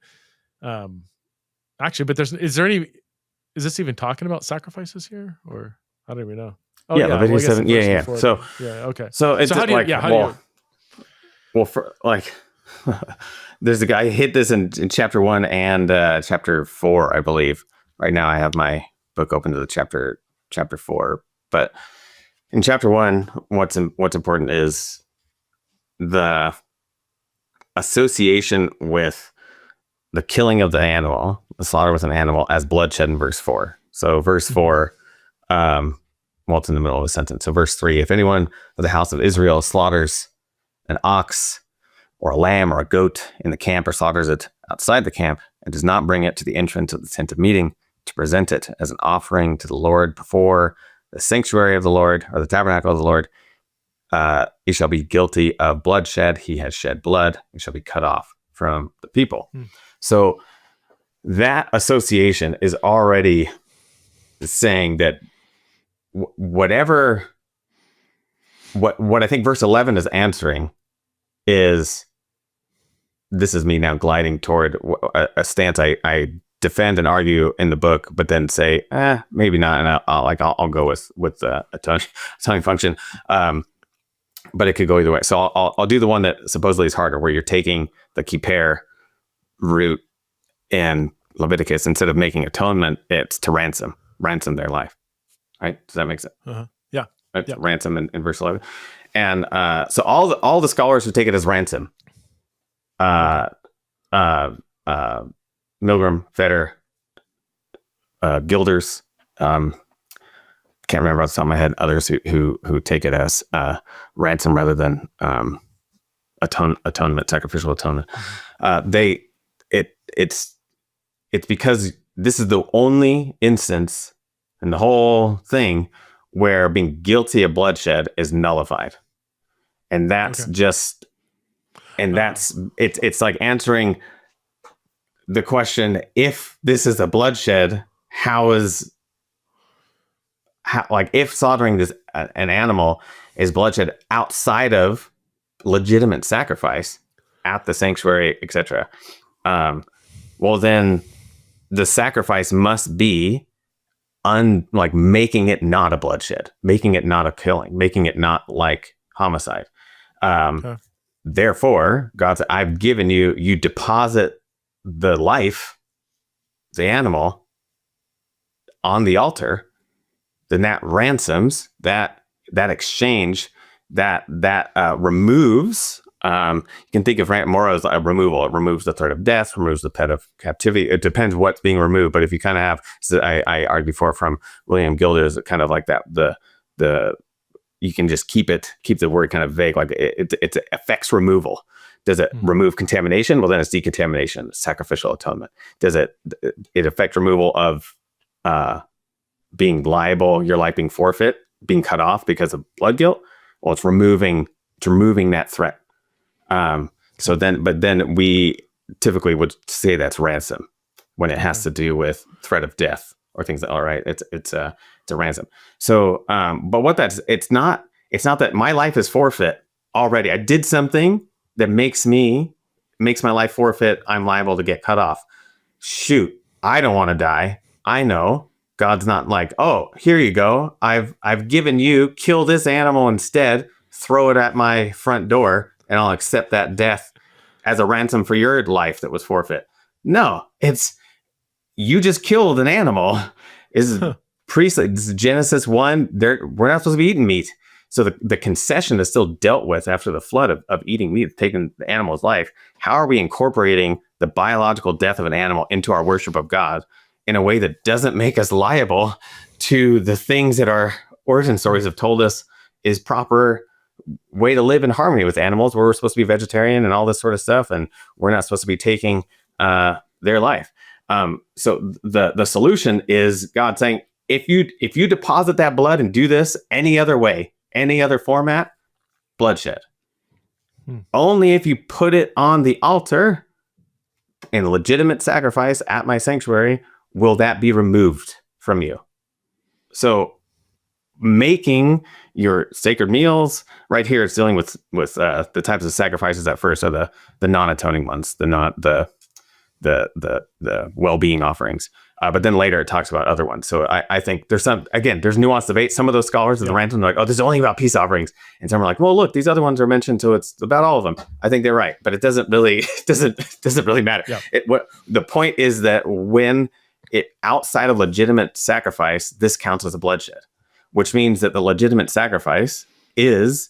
[SPEAKER 1] actually, but is this even talking about sacrifices here? Or I don't even know. Oh,
[SPEAKER 2] yeah, Leviticus 7. Yeah. So,
[SPEAKER 1] okay.
[SPEAKER 2] So it's
[SPEAKER 1] how do you,
[SPEAKER 2] well, for like, there's a guy who hit this in chapter 1 and chapter 4, I believe. Right now, I have my book open to the chapter 4. But in chapter 1, what's important is the association with the killing of the animal, the slaughter with an animal, as bloodshed in verse 4. So verse 4, it's in the middle of a sentence. So verse 3, if anyone of the house of Israel slaughters an ox or a lamb or a goat in the camp, or slaughters it outside the camp, and does not bring it to the entrance of the tent of meeting to present it as an offering to the Lord before the sanctuary of the Lord, or the tabernacle of the Lord, he shall be guilty of bloodshed. He has shed blood. He shall be cut off from the people. So that association is already saying that what I think verse 11 is answering is, this is me now gliding toward a stance I defend and argue in the book, but then say, maybe not, and I'll go with the atoning function. But it could go either way. So I'll do the one that supposedly is harder, where you're taking the kippur root in Leviticus. Instead of making atonement, it's to ransom their life. Right? Does that make sense?
[SPEAKER 1] Yeah.
[SPEAKER 2] Right? Ransom in verse 11. And so all the scholars would take it as ransom. Milgram, Fetter, Gilders, can't remember off the top of my head, others who take it as ransom rather than atonement, sacrificial atonement. It's because this is the only instance in the whole thing where being guilty of bloodshed is nullified, and that's it's like answering the question: if this is a bloodshed, if slaughtering an animal is bloodshed outside of legitimate sacrifice at the sanctuary, etc. Well, then the sacrifice must be making it not a bloodshed, making it not a killing, making it not like homicide. Therefore, God said, I've given you deposit the life, the animal, on the altar. Then that ransoms, that exchange, that removes. You can think of mora as a removal. It removes the threat of death, removes the threat of captivity. It depends what's being removed. But if you kind of have, so I argued before from William Gilders, kind of like that, the you can just keep the word kind of vague, like it affects removal. Does it remove contamination? Well, then it's decontamination, sacrificial atonement. Does it affect removal of being liable, your life being forfeit, being cut off because of blood guilt? Well, it's removing that threat. But then we typically would say that's ransom when it has to do with threat of death or things that, all right, it's a ransom. So, but what it's not that my life is forfeit already. I did something that makes me makes my life forfeit. I'm liable to get cut off. Shoot, I don't want to die. I know God's not like, oh, here you go. I've given you, kill this animal instead, throw it at my front door, and I'll accept that death as a ransom for your life that was forfeit. No, it's you just killed an animal. Is Genesis 1, we're not supposed to be eating meat. So the concession is still dealt with after the flood of eating meat, taking the animal's life. How are we incorporating the biological death of an animal into our worship of God in a way that doesn't make us liable to the things that our origin stories have told us is proper way to live in harmony with animals, where we're supposed to be vegetarian and all this sort of stuff, and we're not supposed to be taking their life. So the solution is God saying, if you deposit that blood and do this any other way, any other format, bloodshed. Only if you put it on the altar in legitimate sacrifice at my sanctuary will that be removed from you. So making your sacred meals right here, it's dealing with the types of sacrifices at first are the non-atoning ones, the well-being offerings. But then later it talks about other ones. So I think there's nuanced debate. Some of those scholars of the ransom are like, oh, this is only about peace offerings. And some are like, well, look, these other ones are mentioned, so it's about all of them. I think they're right, but it doesn't really matter. Yeah. The point is that when it outside of legitimate sacrifice, this counts as a bloodshed, which means that the legitimate sacrifice is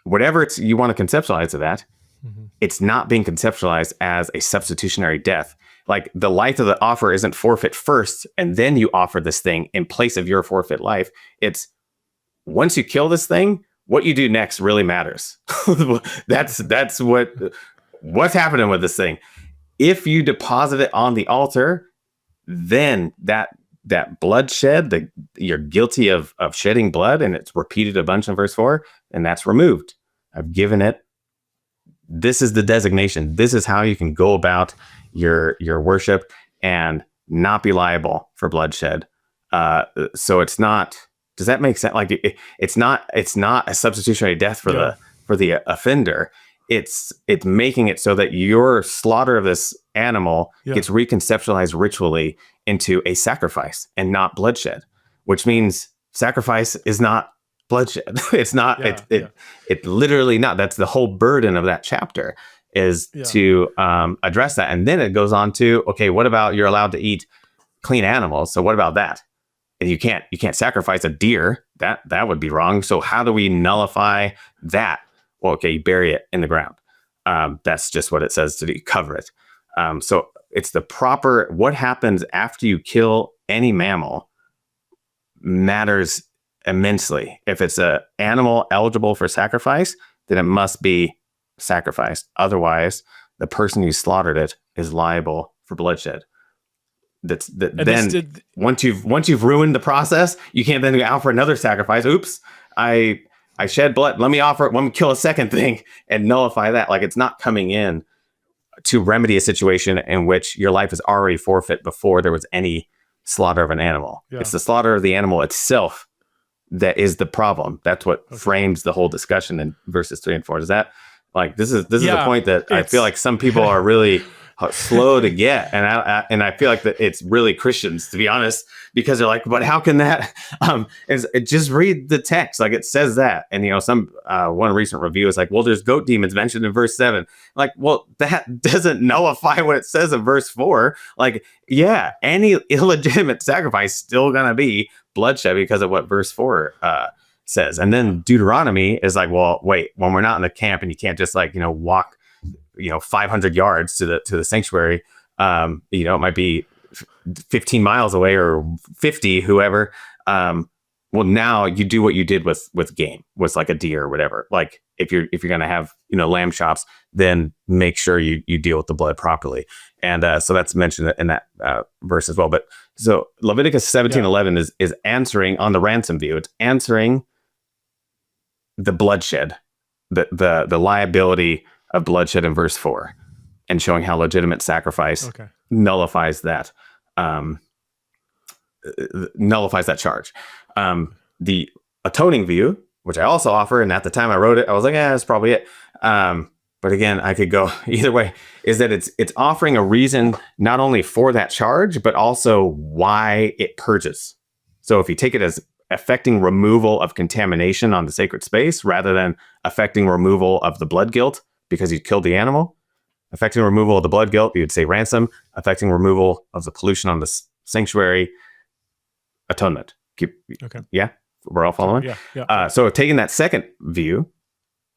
[SPEAKER 2] whatever you want to conceptualize of that. Mm-hmm. It's not being conceptualized as a substitutionary death. Like the life of the offer isn't forfeit first, and then you offer this thing in place of your forfeit life. It's once you kill this thing, what you do next really matters. That's what's happening with this thing. If you deposit it on the altar, then that bloodshed, you're guilty of shedding blood, and it's repeated a bunch in verse 4, and that's removed. I've given it. This is the designation. This is how you can go about your worship and not be liable for bloodshed. So it's not. Does that make sense? Like it's not a substitutionary death for the offender. It's making it so that your slaughter of this animal gets reconceptualized ritually into a sacrifice and not bloodshed, which means sacrifice is not bloodshed. It's not. It literally not. That's the whole burden of that chapter is to address that. And then it goes on to, okay, what about you're allowed to eat clean animals? So what about that? And you can't sacrifice a deer. That would be wrong. So how do we nullify that? Well, okay, you bury it in the ground. That's just what it says to do. Cover it. So it's the proper, what happens after you kill any mammal matters immensely. If it's an animal eligible for sacrifice, then it must be sacrificed. Otherwise, the person who slaughtered it is liable for bloodshed. Once you've ruined the process, you can't then go out for another sacrifice. Oops, I shed blood. Let me kill a second thing and nullify that. Like it's not coming in to remedy a situation in which your life is already forfeit before there was any slaughter of an animal. Yeah. It's the slaughter of the animal itself that is the problem. That's what frames the whole discussion in verses 3 and 4. Is that like this is the point that I feel like some people are really slow to get, and I feel like that it's really Christians, to be honest, because they're like, but how can that? Just read the text, like it says that, and some one recent review is like, well, there's goat demons mentioned in verse 7. Like, well, that doesn't nullify what it says in verse 4. Like, yeah, any illegitimate sacrifice still gonna be bloodshed because of what verse 4 says, and then Deuteronomy is like, well, wait, when we're not in the camp and you can't just like walk 500 yards to the sanctuary, it might be 15 miles away or 50, whoever. Well, now you do what you did with game, was like a deer or whatever. Like if you're going to have, lamb chops, then make sure you deal with the blood properly. And so that's mentioned in that verse as well. But so Leviticus 17:11 is answering on the ransom view. It's answering the bloodshed, the liability of bloodshed in verse 4, and showing how legitimate sacrifice nullifies that charge. The atoning view, which I also offer, and at the time I wrote it, I was like, that's probably it. But again, I could go either way, is that it's offering a reason not only for that charge, but also why it purges. So if you take it as affecting removal of contamination on the sacred space rather than affecting removal of the blood guilt because you killed the animal, affecting removal of the blood guilt, you'd say ransom, affecting removal of the pollution on the sanctuary, atonement.
[SPEAKER 1] Okay.
[SPEAKER 2] Yeah, we're all following?
[SPEAKER 1] Yeah.
[SPEAKER 2] So taking that second view,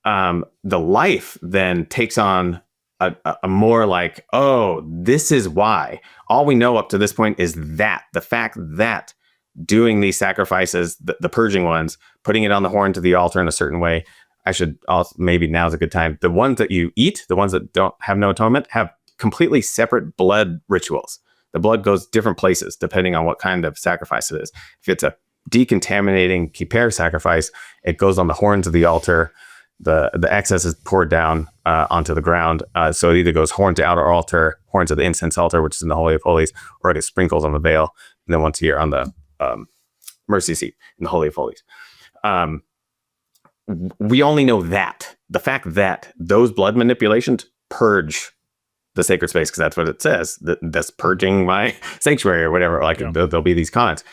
[SPEAKER 2] the life then takes on a more like, oh, this is why. All we know up to this point is that the fact that doing these sacrifices, the purging ones, putting it on the horn to the altar in a certain way. I should also, maybe now's a good time. The ones that you eat, the ones that don't have no atonement, have completely separate blood rituals. The blood goes different places depending on what kind of sacrifice it is. If it's a decontaminating kippur sacrifice, it goes on the horns of the altar. The excess is poured down onto the ground. So it either goes horn to outer altar, horn to the incense altar, which is in the Holy of Holies, or it gets sprinkled on the veil, and then once a year on the mercy seat in the Holy of Holies. We only know that. The fact that those blood manipulations purge the sacred space, because that's what it says. That's purging my sanctuary or whatever. Like there'll be these comments.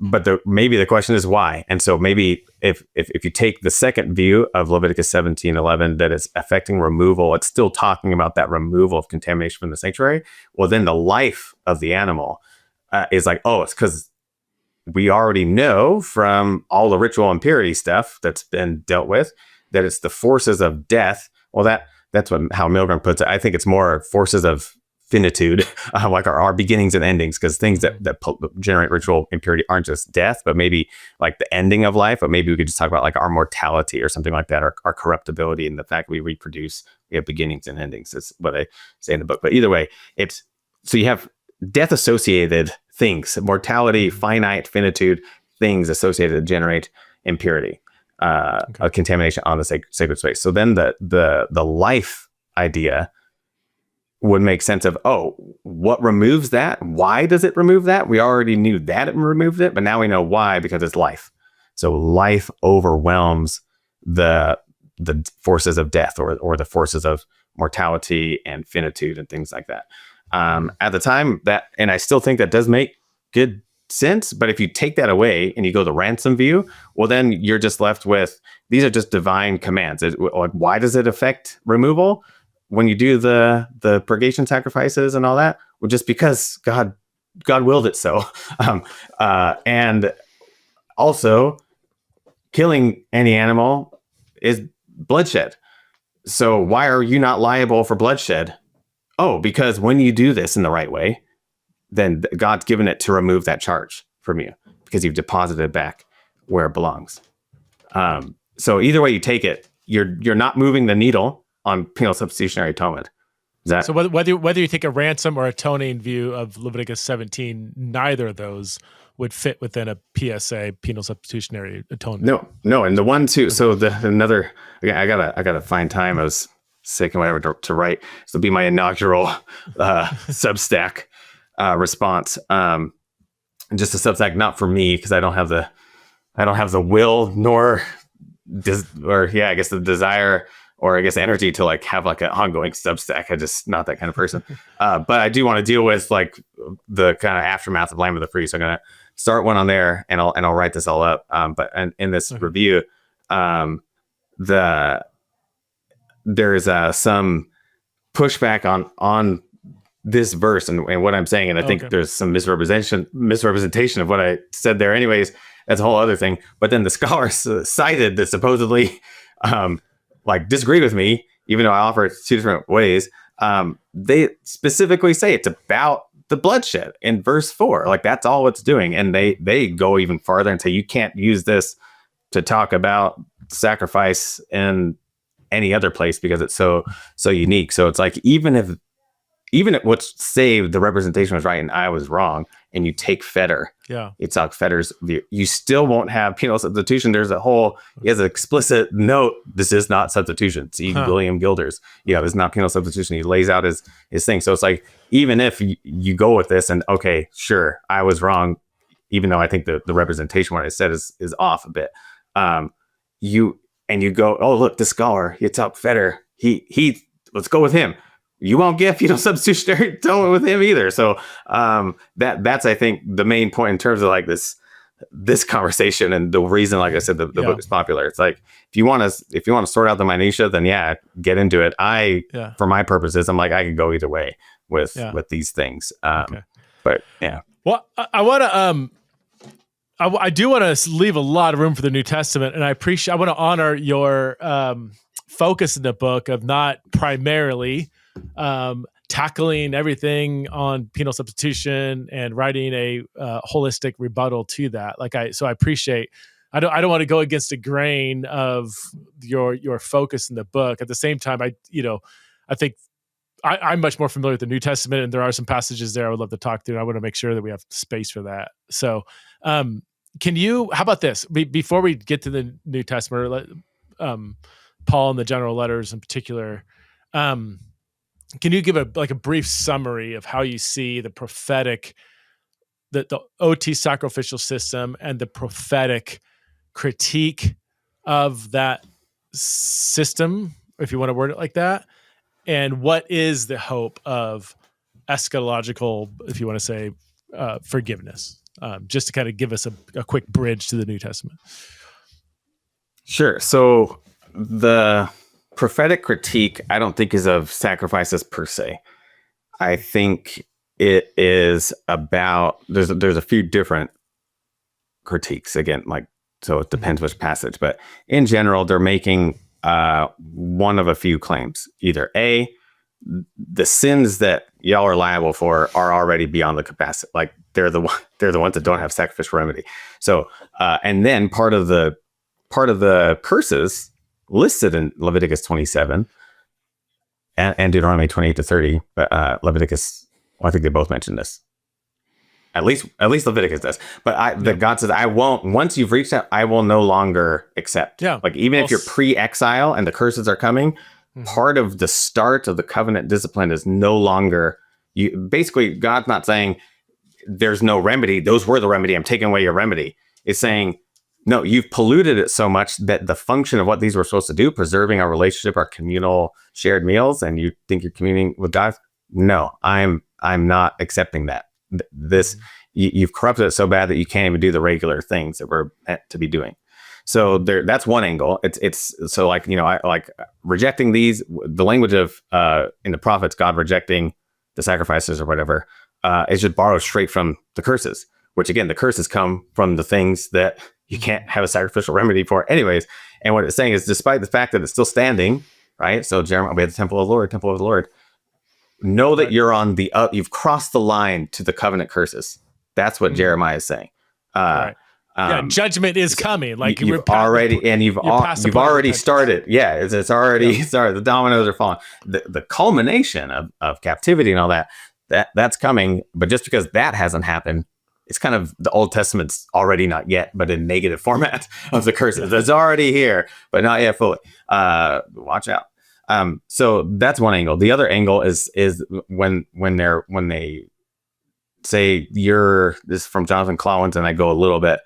[SPEAKER 2] But maybe the question is why. And so maybe if you take the second view of Leviticus 17:11, that it's affecting removal, it's still talking about that removal of contamination from the sanctuary. Well, then the life of the animal is like, oh, it's because we already know from all the ritual impurity stuff that's been dealt with that it's the forces of death. Well, that's how Milgram puts it. I think it's more forces of finitude, like our beginnings and endings, because things that generate ritual impurity aren't just death, but maybe like the ending of life. But maybe we could just talk about like our mortality or something like that, or our corruptibility, and the fact that we reproduce. We have beginnings and endings. Is what I say in the book. But either way, it's so you have death associated things, mortality, finite, finitude, things associated to generate impurity, contamination on the sacred space. So then the life idea would make sense of, oh, what removes that? Why does it remove that? We already knew that it removed it, but now we know why, because it's life. So life overwhelms the forces of death or the forces of mortality and finitude and things like that. At the time and I still think that does make good sense, but if you take that away and you go the ransom view, well, then you're just left with, these are just divine commands. Like, why does it affect removal when you do the purgation sacrifices and all that? Well, just because God willed it so. And also killing any animal is bloodshed. So why are you not liable for bloodshed? Oh, because when you do this in the right way, then God's given it to remove that charge from you because you've deposited it back where it belongs. So either way you take it, you're not moving the needle on penal substitutionary atonement.
[SPEAKER 1] So whether you take a ransom or atoning view of Leviticus 17, neither of those would fit within a PSA, penal substitutionary atonement.
[SPEAKER 2] No, and the one too. So another, again, I gotta find time. I was sick and whatever to write. So it'll be my inaugural Substack response. Just a Substack, not for me, because I don't have the will nor I guess the desire or I guess energy to like have like an ongoing Substack. I'm just not that kind of person. But I do want to deal with like the kind of aftermath of Lamb of the Free. So I'm gonna start one on there, and I'll write this all up. But in this review, there's some pushback on this verse and what I'm saying, and I think there's some misrepresentation of what I said there. Anyways, that's a whole other thing. But then the scholars cited that supposedly like disagree with me, even though I offer it two different ways. They specifically say it's about the bloodshed in verse 4. Like that's all it's doing, and they go even farther and say you can't use this to talk about sacrifice in any other place because it's so unique. So it's like even if what's saved, the representation was right and I was wrong, and you take Fetter, it's like Fetter's view, you still won't have penal substitution. There's an explicit note, this is not substitution. See William Gilder's, this is not penal substitution. He lays out his thing. So it's like, even if you go with this and okay, sure, I was wrong, even though I think the representation, what I said is off a bit. and you go, oh, look, this scholar, it's up better. He, let's go with him. You won't get penal substitutionary atonement with him either. So that's, I think, the main point in terms of like this conversation, and the reason, like I said, the book is popular. It's like, if you want to sort out the minutia, then get into it. For my purposes, I'm like, I could go either way with these things. But yeah.
[SPEAKER 1] Well, I want to, I do want to leave a lot of room for the New Testament, and I want to honor your focus in the book of not primarily tackling everything on penal substitution and writing a holistic rebuttal to that. So I appreciate. I don't want to go against the grain of your focus in the book. At the same time, I think I'm much more familiar with the New Testament, and there are some passages there I would love to talk through. And I want to make sure that we have space for that. So, how about this? Before we get to the New Testament, Paul and the general letters in particular, can you give a brief summary of how you see the prophetic, the OT sacrificial system and the prophetic critique of that system, if you want to word it like that? And what is the hope of eschatological, if you want to say, forgiveness? Just to kind of give us a quick bridge to the New Testament.
[SPEAKER 2] Sure. So the prophetic critique, I don't think, is of sacrifices per se. I think it is about, there's a few different critiques. Again, so it depends which passage, but in general, they're making one of a few claims. Either A, the sins that y'all are liable for are already beyond the capacity. Like they're the ones that don't have sacrificial remedy. So, and then part of the curses listed in Leviticus 27 and Deuteronomy 28-30, but Leviticus, well, I think they both mentioned this. At least Leviticus does. But God says, I won't, once you've reached that, I will no longer accept.
[SPEAKER 1] Yeah.
[SPEAKER 2] Like even if you're pre-exile and the curses are coming, part of the start of the covenant discipline is no longer, basically God's not saying there's no remedy. Those were the remedy. I'm taking away your remedy. It's saying, no, you've polluted it so much that the function of what these were supposed to do, preserving our relationship, our communal shared meals, and you think you're communing with God? No, I'm not accepting that. You've corrupted it so bad that you can't even do the regular things that we're meant to be doing. So that's one angle. It's so I like rejecting these, the language of in the prophets, God rejecting the sacrifices or whatever, is just borrowed straight from the curses, which again, the curses come from the things that you can't have a sacrificial remedy for anyways. And what it's saying is, despite the fact that it's still standing, right? So Jeremiah, we have the temple of the Lord. Know that you're on you've crossed the line to the covenant curses. That's what Jeremiah is saying.
[SPEAKER 1] Judgment is coming. Like
[SPEAKER 2] you've already started. Yeah, it's already started. The dominoes are falling. The culmination of captivity and all that's coming. But just because that hasn't happened, it's kind of the Old Testament's already not yet, but in negative format of the curses. It's already here, but not yet fully. Watch out. So that's one angle. The other angle is when they say this is from Jonathan Clowens, and I go a little bit,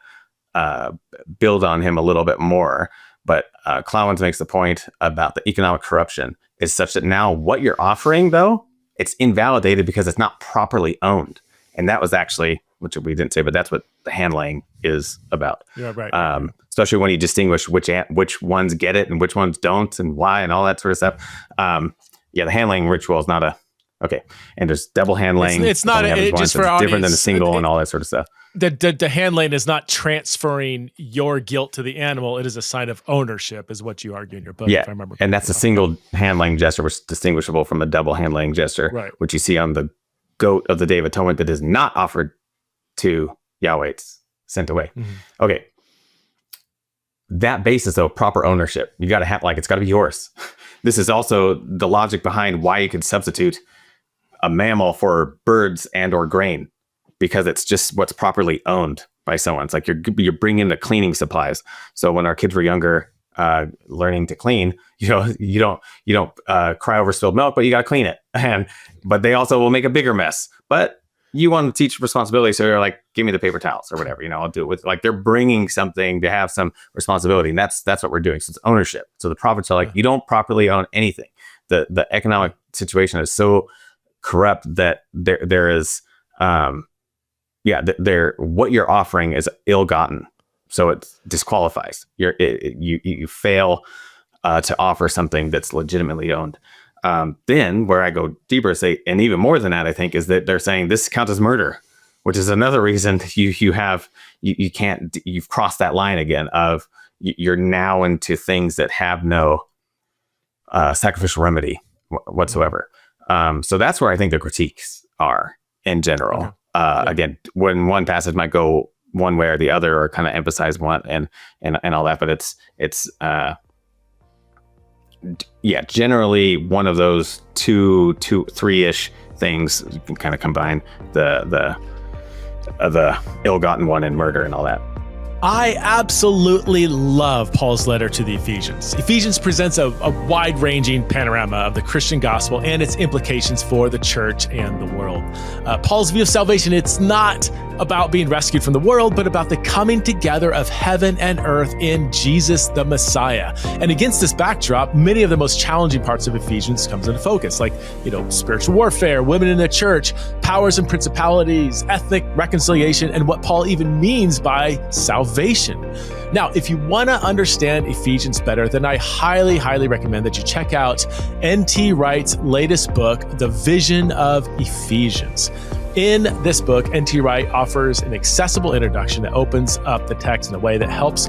[SPEAKER 2] build on him a little bit more, but Clowens makes the point about the economic corruption is such that now what you're offering, though, it's invalidated because it's not properly owned. And that was actually, which we didn't say, but that's what the handlaying is about. Yeah, right. Especially when you distinguish which ones get it and which ones don't and why and all that sort of stuff. The handlaying ritual is not okay. And there's double handlaying.
[SPEAKER 1] It's not just for audience,
[SPEAKER 2] different than a single and all that sort of stuff.
[SPEAKER 1] The handlaying is not transferring your guilt to the animal. It is a sign of ownership, is what you argue in your book.
[SPEAKER 2] Yeah,
[SPEAKER 1] if I remember.
[SPEAKER 2] And that's a single handlaying gesture, which is distinguishable from a double handlaying gesture,
[SPEAKER 1] right,
[SPEAKER 2] which you see on the goat of the Day of Atonement that is not offered to Yahweh. It's sent away. Mm-hmm. Okay. That basis, though, proper ownership. You got to have, it's got to be yours. This is also the logic behind why you could substitute a mammal for birds and or grain, because it's just what's properly owned by someone. It's like you're bringing the cleaning supplies. So when our kids were younger, learning to clean, you don't cry over spilled milk, but you got to clean it. But they also will make a bigger mess. But you want to teach responsibility. So you're like, give me the paper towels or whatever, I'll do it with, like, they're bringing something to have some responsibility. And that's what we're doing. So it's ownership. So the prophets are like, you don't properly own anything. The economic situation is so corrupt that there is, what you're offering is ill-gotten. So it disqualifies. You fail to offer something that's legitimately owned. Then where I go deeper, and even more than that, I think, is that they're saying this counts as murder, which is another reason you've crossed that line again of you're now into things that have no sacrificial remedy whatsoever. So that's where I think the critiques are in general. Again, when one passage might go one way or the other, or kind of emphasize one and all that, but it's generally one of those two, three-ish things. You can kind of combine the ill-gotten one and murder and all that.
[SPEAKER 1] I absolutely love Paul's letter to the Ephesians. Ephesians presents a wide-ranging panorama of the Christian gospel and its implications for the church and the world. Paul's view of salvation, it's not about being rescued from the world, but about the coming together of heaven and earth in Jesus the Messiah. And against this backdrop, many of the most challenging parts of Ephesians comes into focus, like, spiritual warfare, women in the church, powers and principalities, ethnic reconciliation, and what Paul even means by salvation. Now, if you want to understand Ephesians better, then I highly, highly recommend that you check out N.T. Wright's latest book, The Vision of Ephesians. In this book, N.T. Wright offers an accessible introduction that opens up the text in a way that helps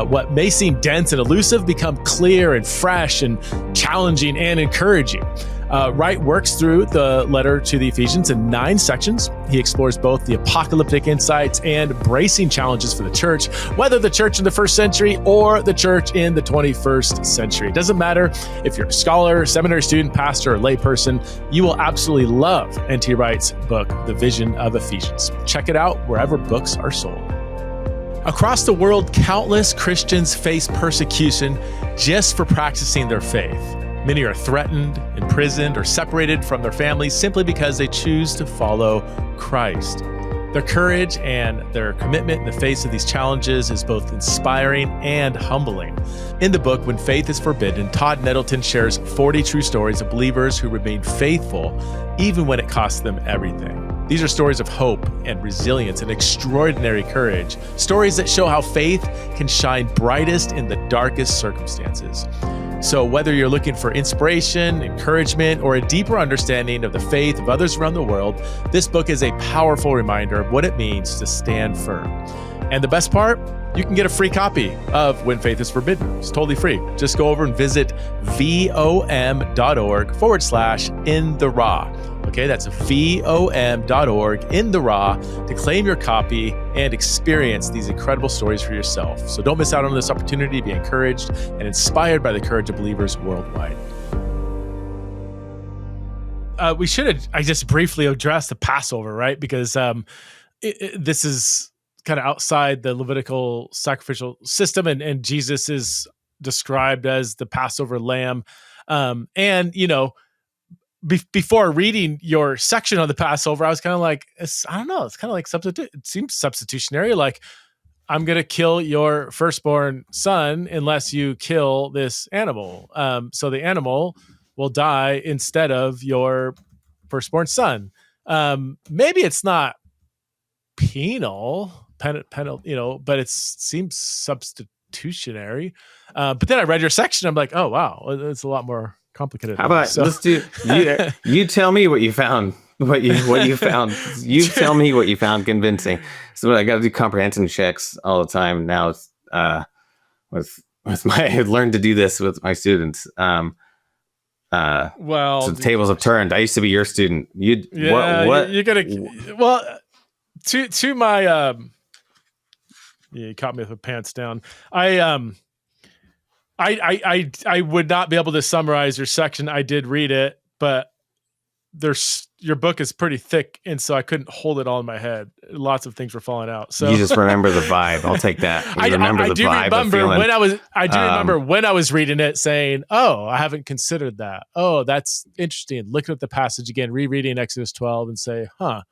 [SPEAKER 1] what may seem dense and elusive become clear and fresh and challenging and encouraging. Wright works through the letter to the Ephesians in 9 sections. He explores both the apocalyptic insights and bracing challenges for the church, whether the church in the first century or the church in the 21st century. It doesn't matter if you're a scholar, seminary student, pastor, or layperson, you will absolutely love N.T. Wright's book, The Vision of Ephesians. Check it out wherever books are sold. Across the world, countless Christians face persecution just for practicing their faith. Many are threatened, imprisoned, or separated from their families simply because they choose to follow Christ. Their courage and their commitment in the face of these challenges is both inspiring and humbling. In the book, When Faith is Forbidden, Todd Nettleton shares 40 true stories of believers who remain faithful even when it costs them everything. These are stories of hope and resilience and extraordinary courage, stories that show how faith can shine brightest in the darkest circumstances. So whether you're looking for inspiration, encouragement, or a deeper understanding of the faith of others around the world, this book is a powerful reminder of what it means to stand firm. And the best part, you can get a free copy of When Faith is Forbidden. It's totally free. Just go over and visit vom.org/in-the-raw. Okay, that's vom.org in the raw to claim your copy and experience these incredible stories for yourself. So don't miss out on this opportunity to be encouraged and inspired by the courage of believers worldwide. We should have, I just briefly addressed the Passover, right? Because this is kind of outside the Levitical sacrificial system, and Jesus is described as the Passover lamb. Before reading your section on the Passover, I was kind of like, I don't know. It's kind of like it seems substitutionary. Like, I'm going to kill your firstborn son unless you kill this animal. So the animal will die instead of your firstborn son. Maybe it's not penal, but it seems substitutionary. But then I read your section. I'm like, oh, wow, it's a lot more complicated.
[SPEAKER 2] How about let's do you tell me what you found, what you found. You tell me what you found convincing. So I got to do comprehension checks all the time now. With I learned to do this with my students. So the tables have turned. I used to be your student. You're gonna
[SPEAKER 1] to my you caught me with my pants down. I would not be able to summarize your section. I did read it, but your book is pretty thick, and so I couldn't hold it all in my head. Lots of things were falling out. So
[SPEAKER 2] you just remember the vibe. I'll take that. I do remember
[SPEAKER 1] when I was reading it, saying, "Oh, I haven't considered that. Oh, that's interesting." Looking at the passage again, rereading Exodus 12, and say, "Huh,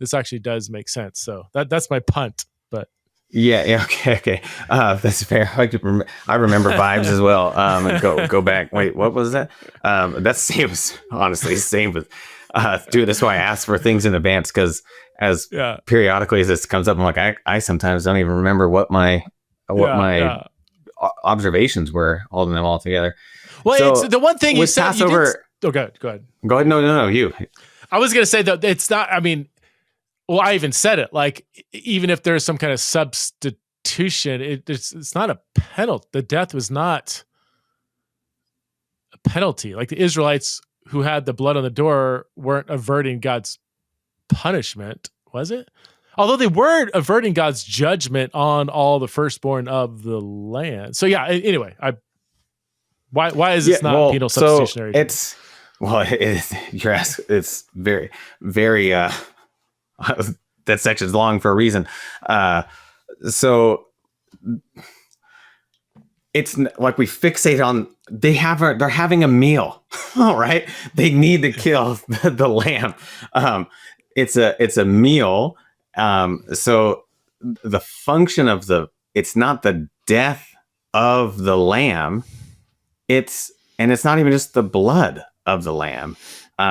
[SPEAKER 1] this actually does make sense. So that's my punt. But
[SPEAKER 2] yeah, okay. That's fair. I remember vibes as well. Go back. Wait, what was that? That seems honestly same with. Dude, that's why I ask for things in advance, because as periodically as this comes up, I'm like, I sometimes don't even remember what my observations were, holding them all together.
[SPEAKER 1] Well,
[SPEAKER 2] so
[SPEAKER 1] it's the one thing you said.
[SPEAKER 2] Passover.
[SPEAKER 1] Go ahead. Go ahead.
[SPEAKER 2] No, you.
[SPEAKER 1] I was going to say that it's not. I mean, well, I even said it. Like, even if there's some kind of substitution, it's not a penalty. The death was not a penalty. Like, the Israelites who had the blood on the door weren't averting God's punishment, was it? Although they were averting God's judgment on all the firstborn of the land. So yeah. Anyway, why is this not penal substitutionary?
[SPEAKER 2] It's very, very. That section's long for a reason. So it's like we fixate on they're having a meal, all right? They need to kill the lamb. It's a meal. So the function of it's not the death of the lamb. It's not even just the blood of the lamb.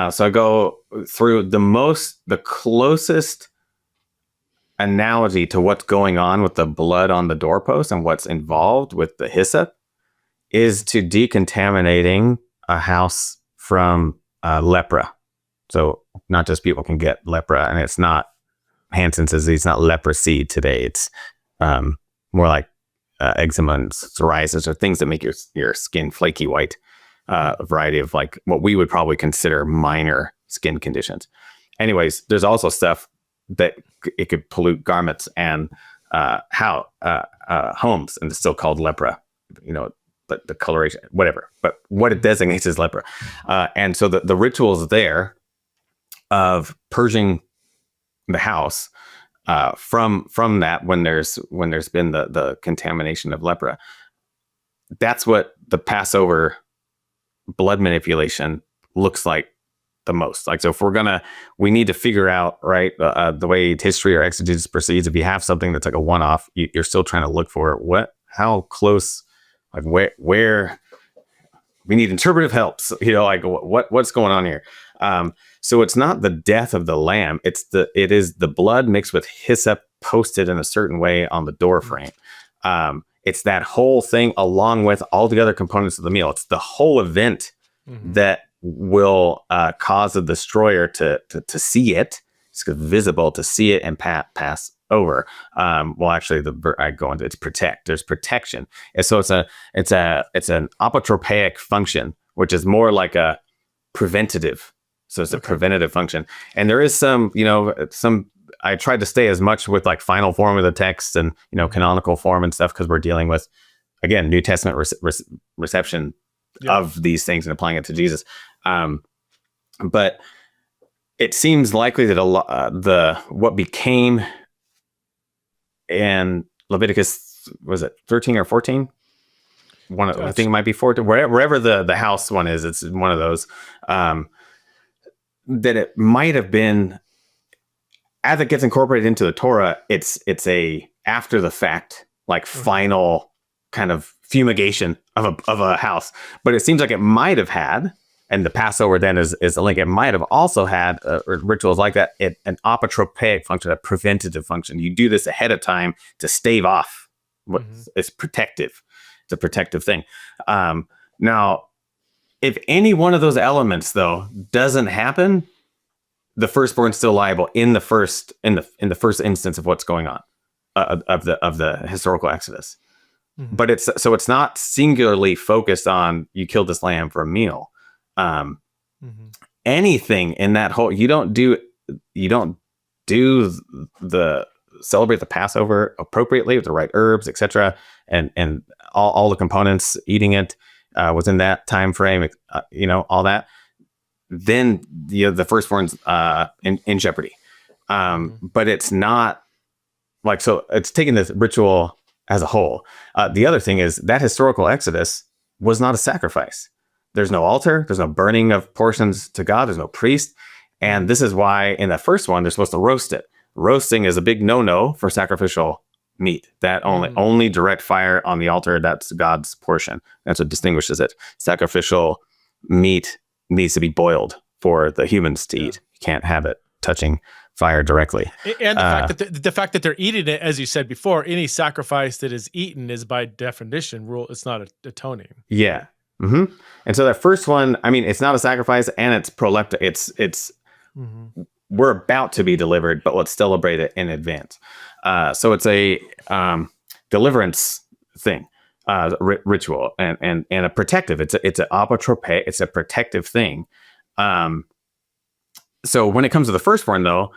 [SPEAKER 2] So I go through the closest analogy to what's going on with the blood on the doorpost and what's involved with the hyssop is to decontaminating a house from lepra. So not just people can get lepra, and it's not Hansen's disease, it's not leprosy today. It's more like eczema and psoriasis, or things that make your skin flaky white. A variety of like what we would probably consider minor skin conditions. Anyways, there's also stuff that it could pollute garments and homes, and it's still called lepra. But the coloration, whatever. But what it designates is lepra. And so the rituals there of purging the house from that when there's been the contamination of lepra, that's what the Passover blood manipulation looks like the most. Like, so if we need to figure out, right, the way history or exegesis proceeds. If you have something that's like a one-off, you're still trying to look for how close, like where we need interpretive helps, like what's going on here. So it's not the death of the lamb. It is the blood mixed with hyssop posted in a certain way on the door frame. It's that whole thing along with all the other components of the meal. It's the whole event that will cause the destroyer to see it. It's visible to see it and pass over. Well, actually, I go into it's protect. There's protection, and so it's an apotropaic function, which is more like a preventative. So it's a preventative function, and there is some. I tried to stay as much with like final form of the text and canonical form and stuff, because we're dealing with, again, New Testament reception of these things and applying it to Jesus. But it seems likely that what became in Leviticus, was it 13 or 14? I think it might be 14. Wherever the house one is, it's one of those. That it might have been, as it gets incorporated into the Torah, it's a after the fact, like final kind of fumigation of a house. But it seems like it might have had, and the Passover then is a link. It might have also had rituals like that, an apotropaic function, a preventative function. You do this ahead of time to stave off what is protective. It's a protective thing. Now, if any one of those elements though doesn't happen, the firstborn's still liable in the first instance of what's going on of the historical Exodus. But it's not singularly focused on you killed this lamb for a meal. Anything in that whole, you don't do celebrate the Passover appropriately with the right herbs, etc., and all the components, eating it within that time frame, all that. Then the firstborn's in jeopardy. But it's not like, so it's taking this ritual as a whole. The other thing is that historical Exodus was not a sacrifice. There's no altar. There's no burning of portions to God. There's no priest. And this is why in the first one, they're supposed to roast it. Roasting is a big no-no for sacrificial meat. That only direct fire on the altar, that's God's portion. That's what distinguishes it. Sacrificial meat needs to be boiled for the humans to eat. You can't have it touching fire directly.
[SPEAKER 1] And the fact that they're eating it, as you said before, any sacrifice that is eaten is by definition it's not atoning.
[SPEAKER 2] Yeah. Mm-hmm. And so that first one, I mean, it's not a sacrifice and it's proleptic. It's we're about to be delivered, but let's celebrate it in advance. So it's a deliverance thing, ritual, and a protective. It's an apotrope. It's a protective thing. So when it comes to the firstborn, though,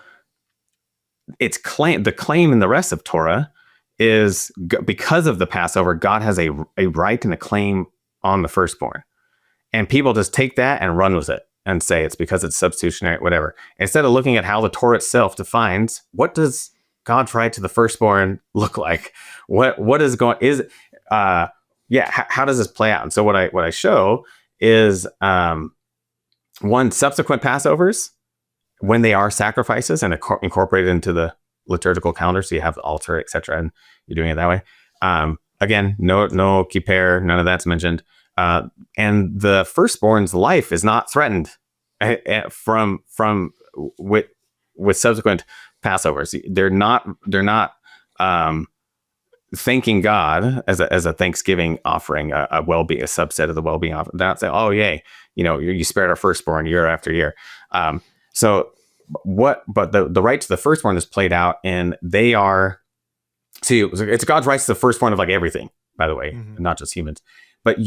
[SPEAKER 2] the claim in the rest of Torah is because of the Passover, God has a right and a claim on the firstborn, and people just take that and run with it and say it's because it's substitutionary, whatever. Instead of looking at how the Torah itself defines what does God's right to the firstborn look like, what is going how does this play out? And so what I show is one, subsequent Passovers, when they are sacrifices and incorporated into the liturgical calendar, so you have the altar, etc., and you're doing it that way. Again, no kippur, none of that's mentioned. And the firstborn's life is not threatened from with subsequent Passovers. They're not thanking God as a Thanksgiving offering, a subset of the well-being offering. They're not saying, "Oh, yay, you spared our firstborn year after year." But the right to the firstborn is played out, and they are. See, it's God's rights to the firstborn of like everything, by the way, not just humans. But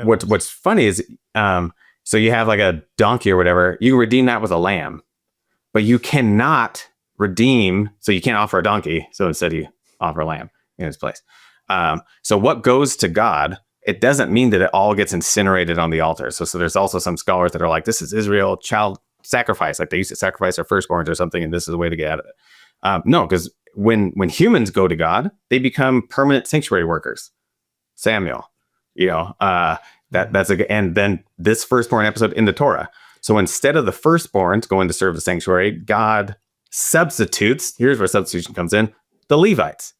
[SPEAKER 2] what's funny is, so you have like a donkey or whatever, you redeem that with a lamb, but you cannot redeem, so you can't offer a donkey. So instead you offer a lamb in its place. So what goes to God, it doesn't mean that it all gets incinerated on the altar. So there's also some scholars that are like, this is Israel child sacrifice. Like they used to sacrifice their firstborns or something, and this is the way to get out of it. No, because when humans go to God, they become permanent sanctuary workers. Samuel, and then this firstborn episode in the Torah. So instead of the firstborns going to serve the sanctuary, God substitutes. Here's where substitution comes in: the Levites.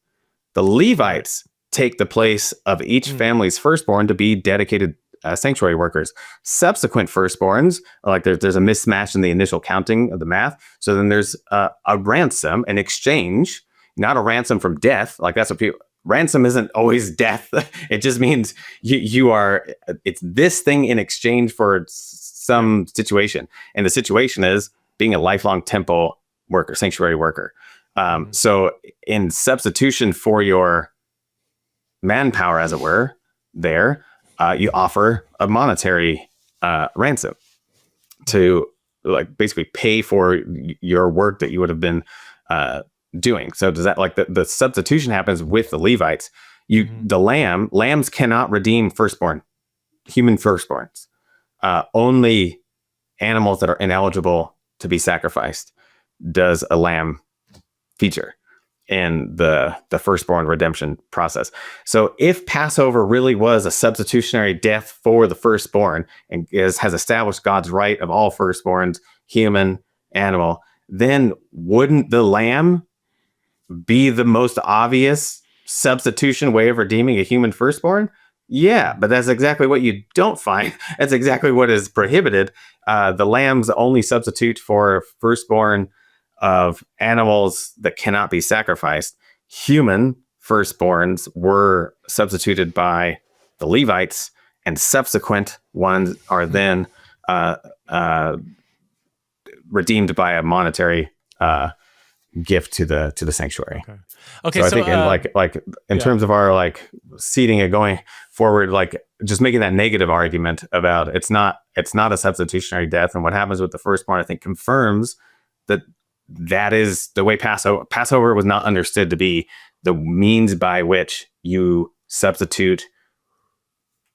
[SPEAKER 2] The Levites take the place of each family's firstborn to be dedicated sanctuary workers. Subsequent firstborns are like there's a mismatch in the initial counting of the math. So then there's a ransom, an exchange, not a ransom from death. Like that's what people. Ransom isn't always death. It just means it's this thing in exchange for some situation. And the situation is being a lifelong temple worker, sanctuary worker. So in substitution for your manpower, as it were, you offer a monetary ransom to like basically pay for your work that you would have been doing. So does that like the substitution happens with the Levites? The lambs cannot redeem human firstborns. Only animals that are ineligible to be sacrificed does a lamb feature in the firstborn redemption process. So if Passover really was a substitutionary death for the firstborn and has established God's right of all firstborns, human, animal, then wouldn't the lamb be the most obvious substitution way of redeeming a human firstborn? Yeah, but that's exactly what you don't find. That's exactly what is prohibited. The lamb's only substitute for firstborn of animals that cannot be sacrificed. Human firstborns were substituted by the Levites, and subsequent ones are then redeemed by a monetary gift to the sanctuary.
[SPEAKER 1] Okay.
[SPEAKER 2] So I think in terms of our like seeding it going forward, like just making that negative argument about it's not a substitutionary death, and what happens with the firstborn, I think confirms that is the way Passover was not understood to be the means by which you substitute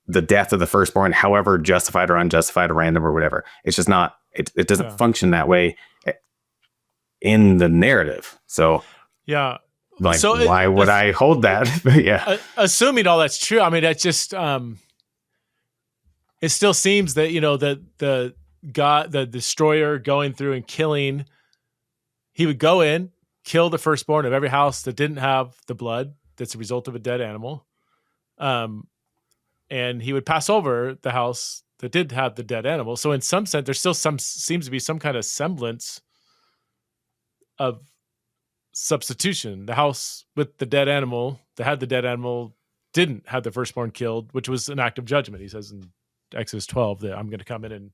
[SPEAKER 2] the death of the firstborn, however justified or unjustified or random or whatever. It's just not. It doesn't function that way in the narrative. So why would I hold that? Yeah.
[SPEAKER 1] Assuming all that's true, I mean, that's just it still seems that God, the destroyer, going through and killing. He would go in, kill the firstborn of every house that didn't have the blood that's a result of a dead animal. And he would pass over the house that did have the dead animal. So in some sense, there's still seems to be some kind of semblance of substitution. The house with the dead animal that had the dead animal didn't have the firstborn killed, which was an act of judgment. He says in Exodus 12 that I'm going to come in and,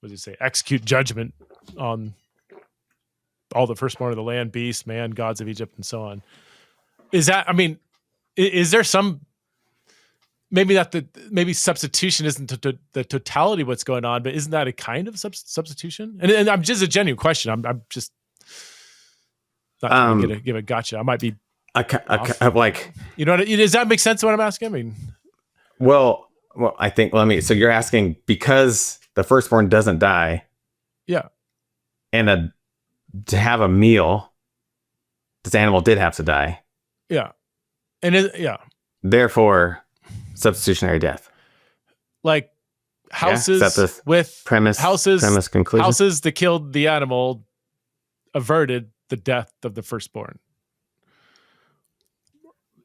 [SPEAKER 1] what does he say, execute judgment on all the firstborn of the land, beasts, man, gods of Egypt, and so on. Is that, I mean, is there some, maybe substitution isn't the totality of what's going on, but isn't that a kind of substitution? And I'm just a genuine question. I'm just not going to give a gotcha. I might be
[SPEAKER 2] like,
[SPEAKER 1] you know, does that make sense what I'm asking? I mean,
[SPEAKER 2] well, I think, so you're asking because the firstborn doesn't die.
[SPEAKER 1] Yeah.
[SPEAKER 2] And to have a meal, this animal did have to die.
[SPEAKER 1] Yeah. And
[SPEAKER 2] therefore, substitutionary death.
[SPEAKER 1] Like houses with
[SPEAKER 2] premise conclusion.
[SPEAKER 1] Houses that killed the animal averted the death of the firstborn.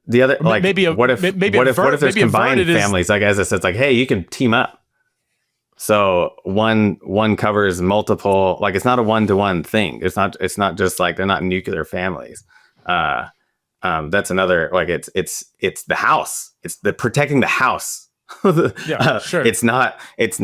[SPEAKER 2] The other, like, what if there's combined families? Like, as I said, it's like, hey, you can team up. So one covers multiple. Like, it's not a 1-to-1 thing. It's not just like they're not nuclear families. That's another, like, it's the house. It's the protecting the house.
[SPEAKER 1] Yeah, sure.
[SPEAKER 2] It's not. The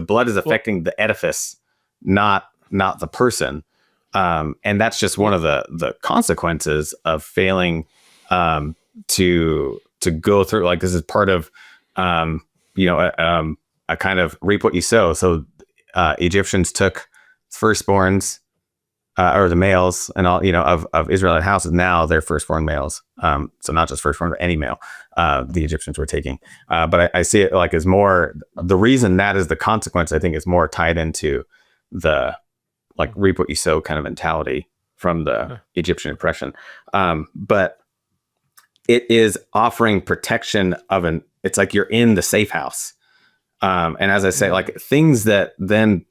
[SPEAKER 2] blood is affecting the edifice, not the person. And that's just one of the consequences of failing to go through. Like, this is part of a kind of reap what you sow. So Egyptians took firstborns or the males and all, of Israelite houses. Now they're firstborn males. So not just firstborn, but any male the Egyptians were taking. But I see it like as more, the reason that is the consequence, I think, is more tied into the, like, reap what you sow kind of mentality from the Egyptian oppression. But it is offering protection it's like you're in the safe house. And as I say, like, things that then,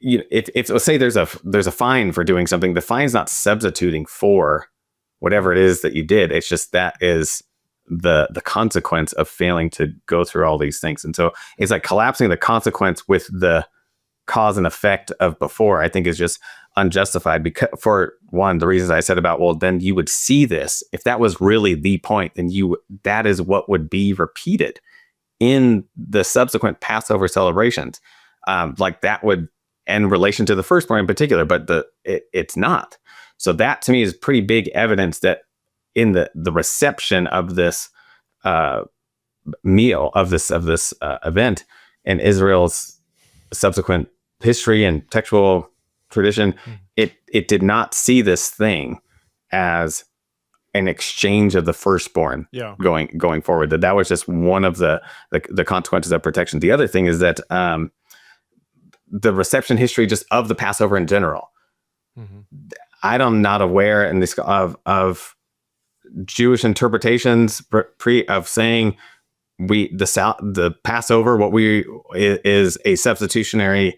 [SPEAKER 2] if let's say there's a fine for doing something, the fine's not substituting for whatever it is that you did. It's just that is the consequence of failing to go through all these things. And so it's like collapsing the consequence with the cause and effect of before, I think, is just unjustified. Because, for one, the reasons I said about, well, then you would see this, if that was really the point, then that is what would be repeated in the subsequent Passover celebrations. Like, that would, in relation to the firstborn in particular, but it's not. So that, to me, is pretty big evidence that in the reception of this meal, of this event in Israel's subsequent history and textual tradition, it did not see this thing as an exchange of the firstborn going forward. That was just one of the consequences of protection. The other thing is that the reception history just of the Passover in general. Mm-hmm. I'm not aware in this of Jewish interpretations of saying the Passover is a substitutionary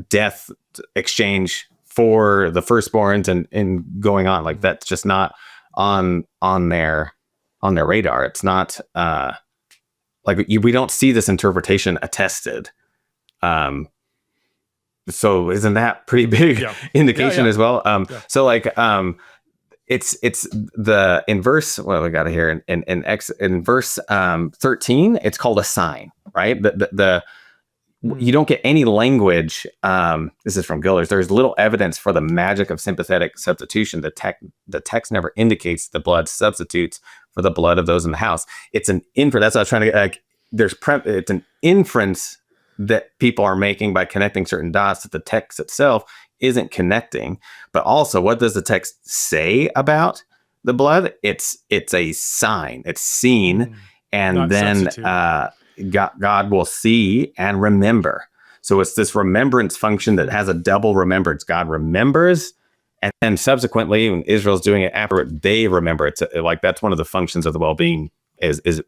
[SPEAKER 2] death exchange for the firstborns and going on. Like, that's just not on their radar. It's not we don't see this interpretation attested. So isn't that pretty big indication as well? So it's the in verse, what we got here in verse 13, it's called a sign, right? You don't get any language. This is from Gilder's. There's little evidence for the magic of sympathetic substitution. The text never indicates the blood substitutes for the blood of those in the house. It's an inference. That's what I was trying to get. It's an inference that people are making by connecting certain dots that the text itself isn't connecting. But also, what does the text say about the blood? It's a sign. It's seen, and then God will see and remember. So it's this remembrance function that has a double remembrance. God remembers, and then subsequently, when Israel's doing it afterward, they remember. It's like that's one of the functions of the well-being is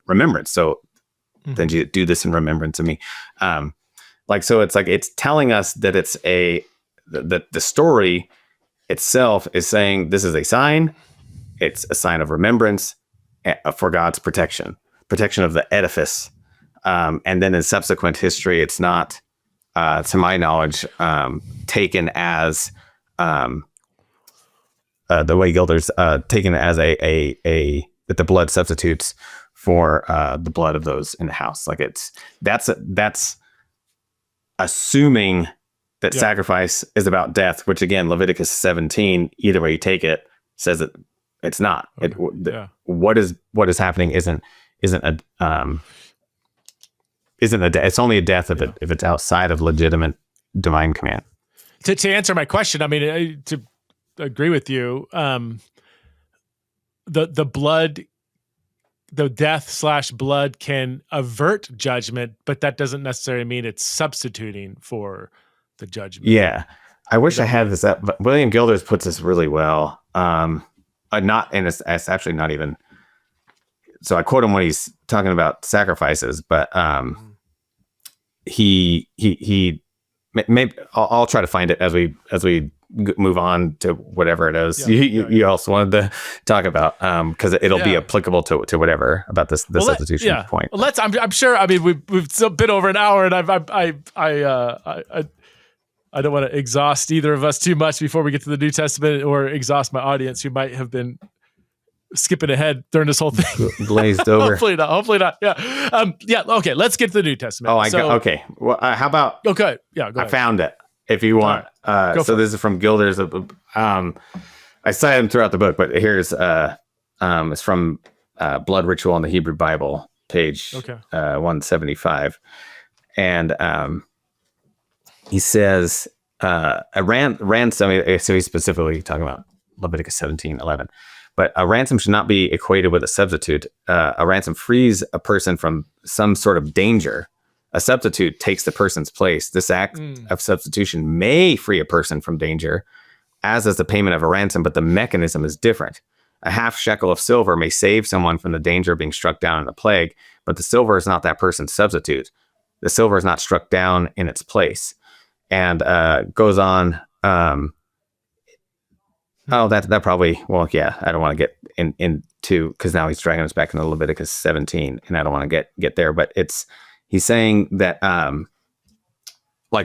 [SPEAKER 2] remembrance. So then you do this in remembrance of me. So it's telling us that the story itself is saying this is a sign. It's a sign of remembrance for God's protection of the edifice. And then in subsequent history, it's not, to my knowledge, taken as the way Gilder's taken as a that the blood substitutes for the blood of those in the house. Like that's assuming that sacrifice is about death, which again, Leviticus 17, either way you take it, says that it's not. Okay. What is happening isn't a it's only a death if it's outside of legitimate divine command.
[SPEAKER 1] To answer my question, I mean, to agree with you, the blood, the death/blood can avert judgment, but that doesn't necessarily mean it's substituting for the judgment.
[SPEAKER 2] Yeah. I wish I had this up, but William Gilders puts this really well. It's actually not even, so I quote him when he's talking about sacrifices, but he maybe I'll try to find it as we move on to whatever it is you also wanted to talk about, because it'll be applicable to whatever about this substitution point.
[SPEAKER 1] Well, I'm sure. I mean, we've still been over an hour, and I don't want to exhaust either of us too much before we get to the New Testament, or exhaust my audience who might have been skipping ahead during this whole thing.
[SPEAKER 2] Glazed over.
[SPEAKER 1] Hopefully not. Yeah. Okay. Let's get to the New Testament.
[SPEAKER 2] Okay. Well, how about?
[SPEAKER 1] Okay. Yeah. Go ahead.
[SPEAKER 2] I found it. If you want.
[SPEAKER 1] Right.
[SPEAKER 2] So this is from Gilder's. I cite him throughout the book, but here's it's from Blood Ritual in the Hebrew Bible, page 175, and he says a ransom. So he's specifically talking about Leviticus 17:11. But a ransom should not be equated with a substitute. A ransom frees a person from some sort of danger. A substitute takes the person's place. This act of substitution may free a person from danger, as is the payment of a ransom, but the mechanism is different. A half shekel of silver may save someone from the danger of being struck down in a plague, but the silver is not that person's substitute. The silver is not struck down in its place. And goes on... that probably, I don't want to get into, because now he's dragging us back into Leviticus 17, and I don't want to get there, but he's saying that,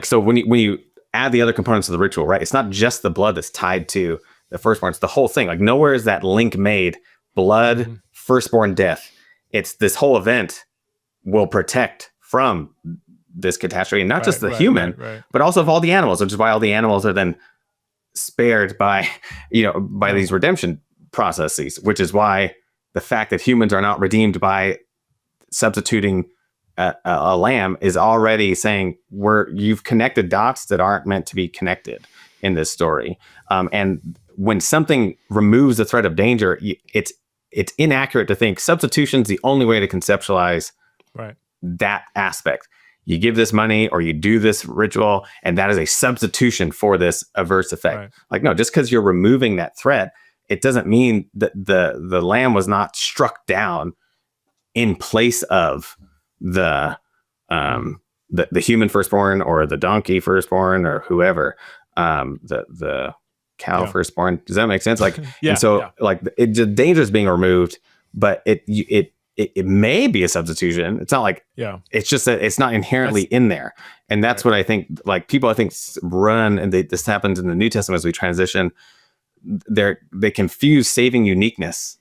[SPEAKER 2] so when you add the other components of the ritual, right, it's not just the blood that's tied to the firstborn, it's the whole thing. Like, nowhere is that link made, blood, firstborn, death. It's this whole event will protect from this catastrophe, and not just the human, but also of all the animals, which is why all the animals are then spared by these redemption processes, which is why the fact that humans are not redeemed by substituting a lamb is already saying you've connected dots that aren't meant to be connected in this story. And when something removes the threat of danger, it's inaccurate to think substitution's the only way to conceptualize that aspect. You give this money or you do this ritual, and that is a substitution for this adverse effect. Right. Like, no, just because you're removing that threat, it doesn't mean that the lamb was not struck down in place of the human firstborn or the donkey firstborn or whoever, the cow firstborn. Does that make sense? Like, the danger is being removed, but it may be a substitution. It's not like, it's just that it's not inherently in there. And that's what I think, like, people, I think, run, and this happens in the New Testament as we transition. They confuse saving uniqueness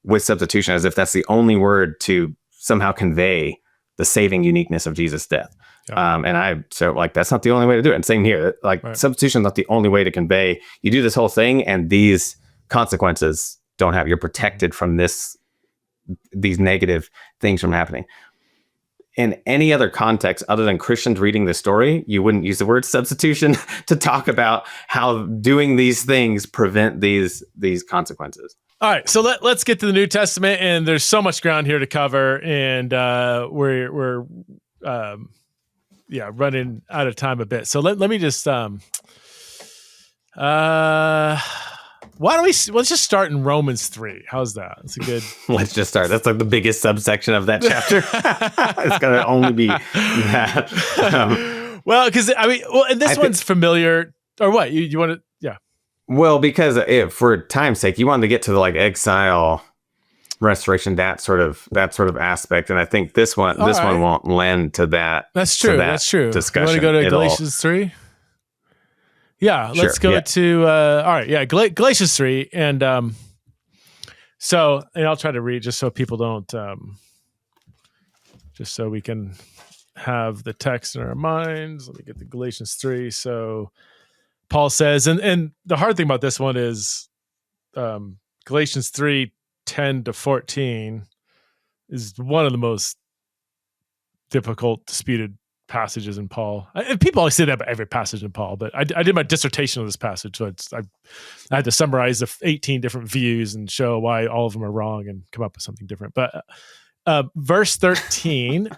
[SPEAKER 2] with substitution, as if that's the only word to somehow convey the saving uniqueness of Jesus' death. That's not the only way to do it. And same here, substitution is not the only way to convey, you do this whole thing and these consequences don't have, you're protected from these negative things from happening. In any other context other than Christians reading the story, you wouldn't use the word substitution to talk about how doing these things prevent these consequences.
[SPEAKER 1] All right, so let's get to the New Testament, and there's so much ground here to cover, and we're running out of time a bit. So let me just why don't let's just start in Romans 3. How's that? That's a good.
[SPEAKER 2] Let's just start. That's like the biggest subsection of that chapter. It's going to only be that.
[SPEAKER 1] Well, because and this one's familiar, or what? You want to? Yeah.
[SPEAKER 2] Well, because for time's sake, you wanted to get to the like exile, restoration, that sort of aspect, and I think this one won't lend to that.
[SPEAKER 1] That's true. That's true.
[SPEAKER 2] Discussion.
[SPEAKER 1] You want to go to Galatians 3? Yeah, let's go to all right. Yeah, Galatians 3, and so I'll try to read just so people don't, just so we can have the text in our minds. Let me get the Galatians 3. So Paul says, and the hard thing about this one is Galatians 3:10-14 is one of the most difficult, disputed passages in Paul. And people always say that about every passage in Paul, but I did my dissertation on this passage, so I had to summarize the 18 different views and show why all of them are wrong and come up with something different. But verse 13,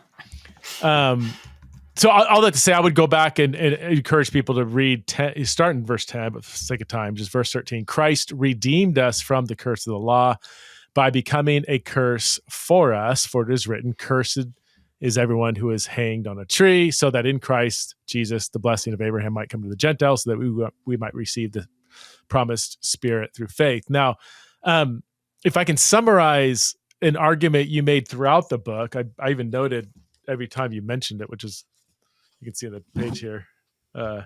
[SPEAKER 1] so I'll let to say I would go back and encourage people to read, start in verse 10, but for the sake of time, just verse 13. Christ redeemed us from the curse of the law by becoming a curse for us, for it is written, cursed is everyone who is hanged on a tree, so that in Christ Jesus, the blessing of Abraham might come to the Gentiles, so that we might receive the promised Spirit through faith. Now, if I can summarize an argument you made throughout the book, I even noted every time you mentioned it, which is, you can see on the page here.
[SPEAKER 2] Oh,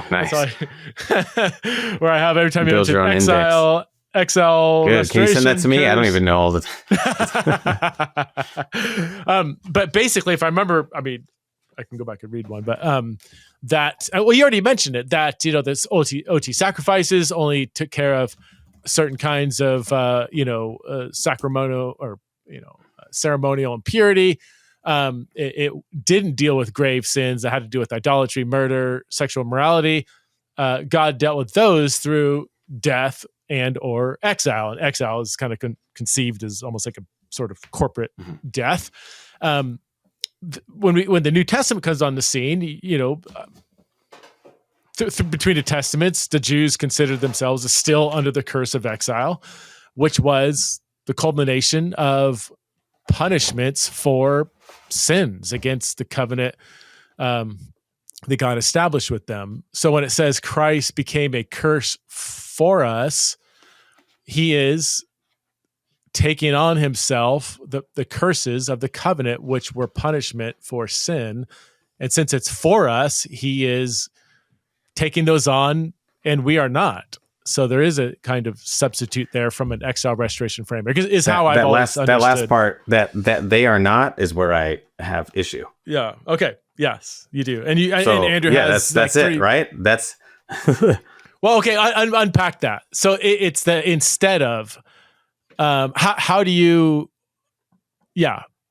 [SPEAKER 2] nice.
[SPEAKER 1] Where I have every time you mention exile,
[SPEAKER 2] good. Can you send that to me? I don't even know all the
[SPEAKER 1] but basically, if I remember, I can go back and read one, but that you already mentioned it, that this OT sacrifices only took care of certain kinds of sacramental or ceremonial impurity. It didn't deal with grave sins that had to do with idolatry, murder, sexual immorality. God dealt with those through death and or exile, and exile is kind of conceived as almost like a sort of corporate death. When the New Testament comes on the scene, between the Testaments, the Jews considered themselves as still under the curse of exile, which was the culmination of punishments for sins against the covenant that God established with them. So when it says Christ became a curse for us, he is taking on himself the curses of the covenant, which were punishment for sin. And since it's for us, he is taking those on, and we are not. So there is a kind of substitute there from an exile restoration framework. Is how I've always understood.
[SPEAKER 2] That last part, that they are not, is where I have issue.
[SPEAKER 1] Yeah. Okay. Yes, you do. And Andrew has
[SPEAKER 2] that's it, right? That's
[SPEAKER 1] well, okay. Unpack that. So it's the instead of how do you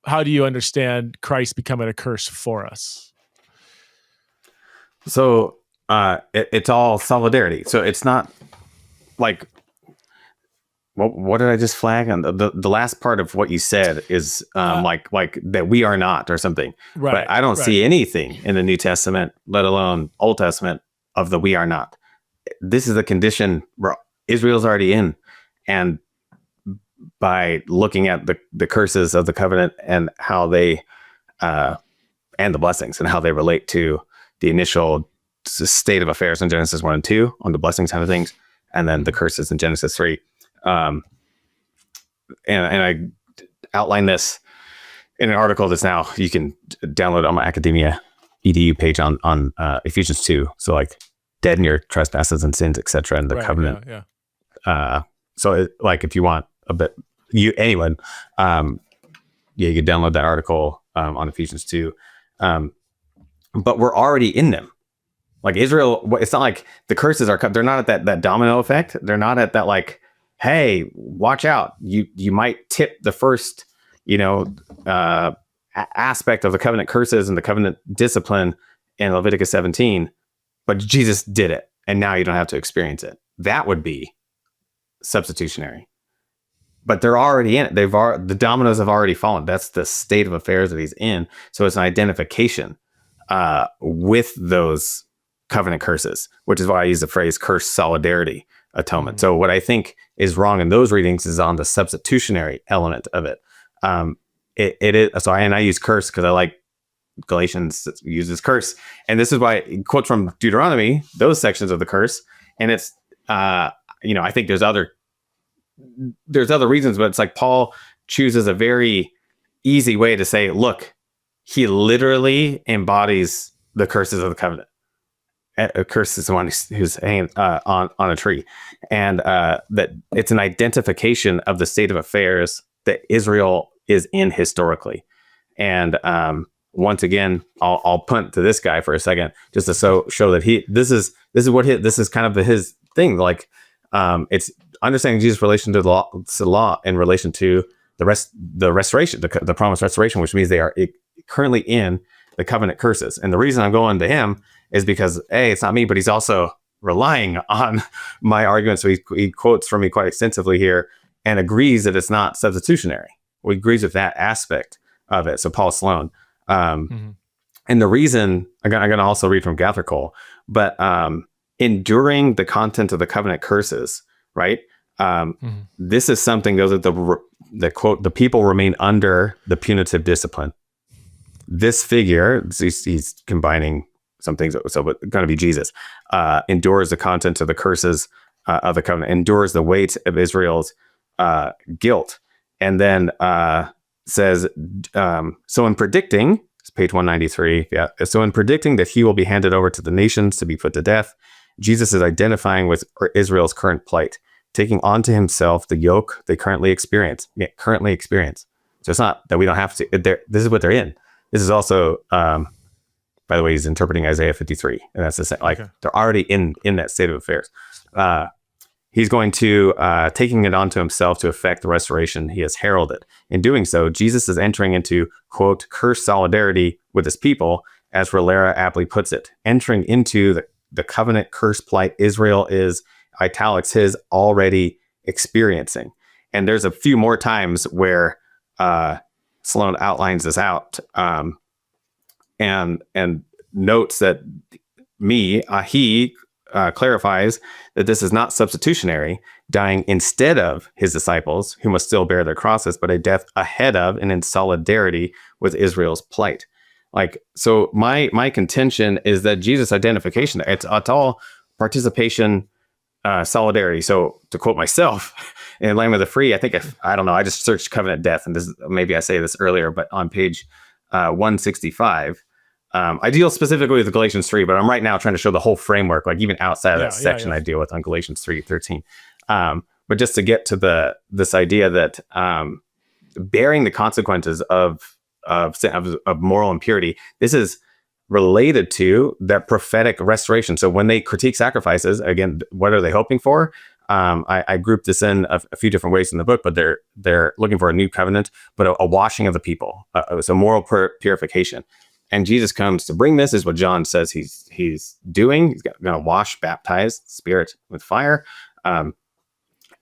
[SPEAKER 1] understand Christ becoming a curse for us?
[SPEAKER 2] So it's all solidarity. So it's not like what did I just flag on the last part of what you said is like that we are not or something. Right. But I don't see anything in the New Testament, let alone Old Testament, of the we are not. This is the condition where Israel's already in, and by looking at the curses of the covenant and how they and the blessings and how they relate to the initial state of affairs in Genesis 1 and 2 on the blessing side of things, and then the curses in Genesis 3. And I outline this in an article that's now you can download on my Academia EDU page on Ephesians 2. So like dead in your trespasses and sins, etc. And the covenant. Yeah. So like if you want a bit, you could download that article on Ephesians 2. But we're already in them. Like Israel, it's not like the curses they're not at that domino effect. They're not at that like, hey, watch out. You might tip the first, aspect of the covenant curses and the covenant discipline in Leviticus 17, but Jesus did it, and now you don't have to experience it. That would be substitutionary. But they're already in it. The dominoes have already fallen. That's the state of affairs that he's in. So it's an identification with those covenant curses, which is why I use the phrase curse solidarity. atonement. So what I think is wrong in those readings is on the substitutionary element of it. It is so. I use curse because I like Galatians uses curse, and this is why it quotes from Deuteronomy, those sections of the curse, and it's I think there's other reasons, but it's like Paul chooses a very easy way to say, look, he literally embodies the curses of the covenant. A curse is the one who's hanging on a tree, and that it's an identification of the state of affairs that Israel is in historically. And once again, I'll punt to this guy for a second, just to show that this is kind of his thing. Like, it's understanding Jesus' relation to the law in relation to the restoration, the promised restoration, which means they are currently in the covenant curses. And the reason I'm going to him is because it's not me, but he's also relying on my argument. So he quotes from me quite extensively here and agrees that it's not substitutionary. He agrees with that aspect of it. So Paul Sloan. And the reason, I'm going to also read from Gathercole, but enduring the content of the covenant curses, right? This is something, those are the quote, the people remain under the punitive discipline. This figure, he's combining some things, so but going to be Jesus, endures the content of the curses of the covenant, endures the weight of Israel's guilt, and then says, so in predicting, it's page 193, so in predicting that he will be handed over to the nations to be put to death, Jesus is identifying with Israel's current plight, taking onto himself the yoke they currently experience. So it's not that we don't have to, this is what they're in. This is also, by the way, he's interpreting Isaiah 53, and that's the same. Like, they're already in that state of affairs. He's going to taking it onto himself to effect the restoration he has heralded. In doing so, Jesus is entering into, quote, cursed solidarity with his people, as Rillera aptly puts it, entering into the covenant curse plight Israel is, italics, his already experiencing. And there's a few more times where Sloan outlines this out and notes that he clarifies that this is not substitutionary, dying instead of his disciples, who must still bear their crosses, but a death ahead of and in solidarity with Israel's plight. Like, so my contention is that Jesus' identification, it's all participation, solidarity. So to quote myself in Lamb of the Free, I don't know, I just searched covenant death, and maybe I say this earlier, but on page 165, I deal specifically with Galatians 3, but I'm right now trying to show the whole framework, like even outside of that section I deal with on Galatians 3:13. But just to get to this idea that bearing the consequences of moral impurity, this is related to that prophetic restoration. So when they critique sacrifices, again, what are they hoping for? I grouped this in a few different ways in the book, but they're looking for a new covenant, but a washing of the people. So moral purification. And Jesus comes to bring this, is what John says he's doing. He's going to wash, baptize Spirit with fire.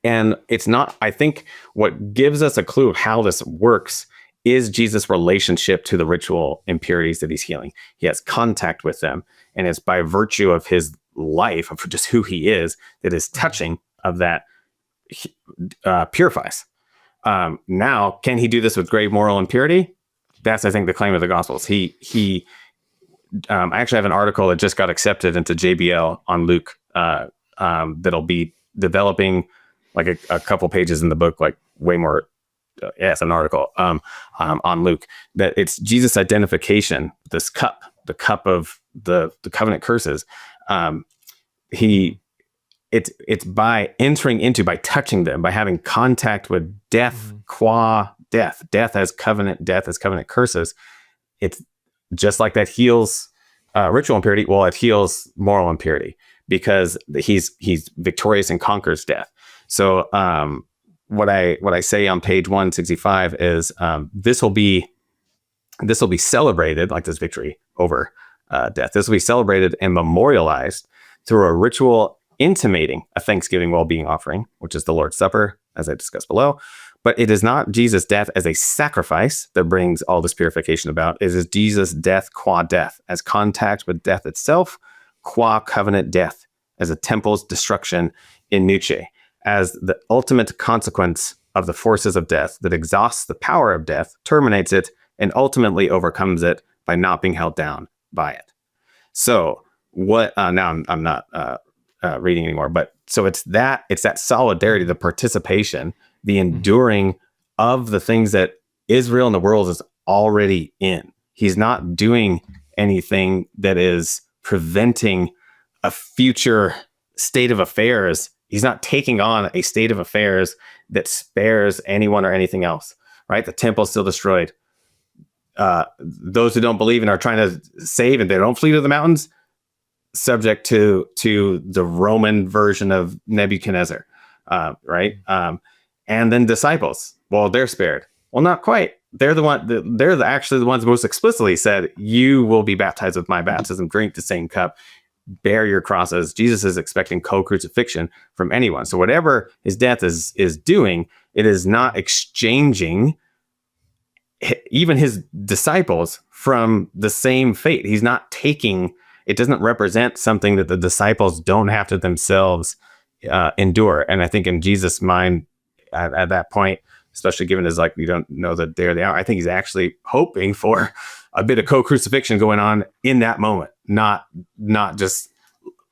[SPEAKER 2] And it's not, I think what gives us a clue of how this works is Jesus' relationship to the ritual impurities that he's healing. He has contact with them, and it's by virtue of his life, of just who he is, that his touching of that purifies. Now, can he do this with grave moral impurity? That's, I think, the claim of the Gospels. I actually have an article that just got accepted into JBL on Luke that'll be developing like a couple pages in the book, like way more. It's an article on Luke, that it's Jesus' identification, this cup, the cup of the covenant curses. It's by entering into, by touching them, by having contact with death, qua death as covenant curses. It's just like that heals ritual impurity. Well, it heals moral impurity because he's victorious and conquers death. So what I say on page 165 is this will be celebrated, like this victory over death. This will be celebrated and memorialized through a ritual intimating a Thanksgiving well-being offering, which is the Lord's Supper, as I discussed below. But it is not Jesus' death as a sacrifice that brings all this purification about. It is Jesus' death qua death, as contact with death itself, qua covenant death, as a temple's destruction in nuce, as the ultimate consequence of the forces of death that exhausts the power of death, terminates it, and ultimately overcomes it by not being held down by it. So what, now I'm not reading anymore, but so it's that solidarity, the participation, the enduring of the things that Israel and the world is already in. He's not doing anything that is preventing a future state of affairs. He's not taking on a state of affairs that spares anyone or anything else, right? The temple is still destroyed. Those who don't believe and are trying to save and they don't flee to the mountains, subject to the Roman version of Nebuchadnezzar, right? And then disciples, well, they're spared. Well, not quite. They're actually the ones most explicitly said, you will be baptized with my baptism, drink the same cup, bear your crosses. Jesus is expecting co-crucifixion from anyone. So whatever his death is doing, it is not exchanging even his disciples from the same fate. He's not taking, it doesn't represent something that the disciples don't have to themselves endure. And I think in Jesus' mind at that point, especially given his, like, we don't know the day or the hour, I think he's actually hoping for a bit of co-crucifixion going on in that moment, not just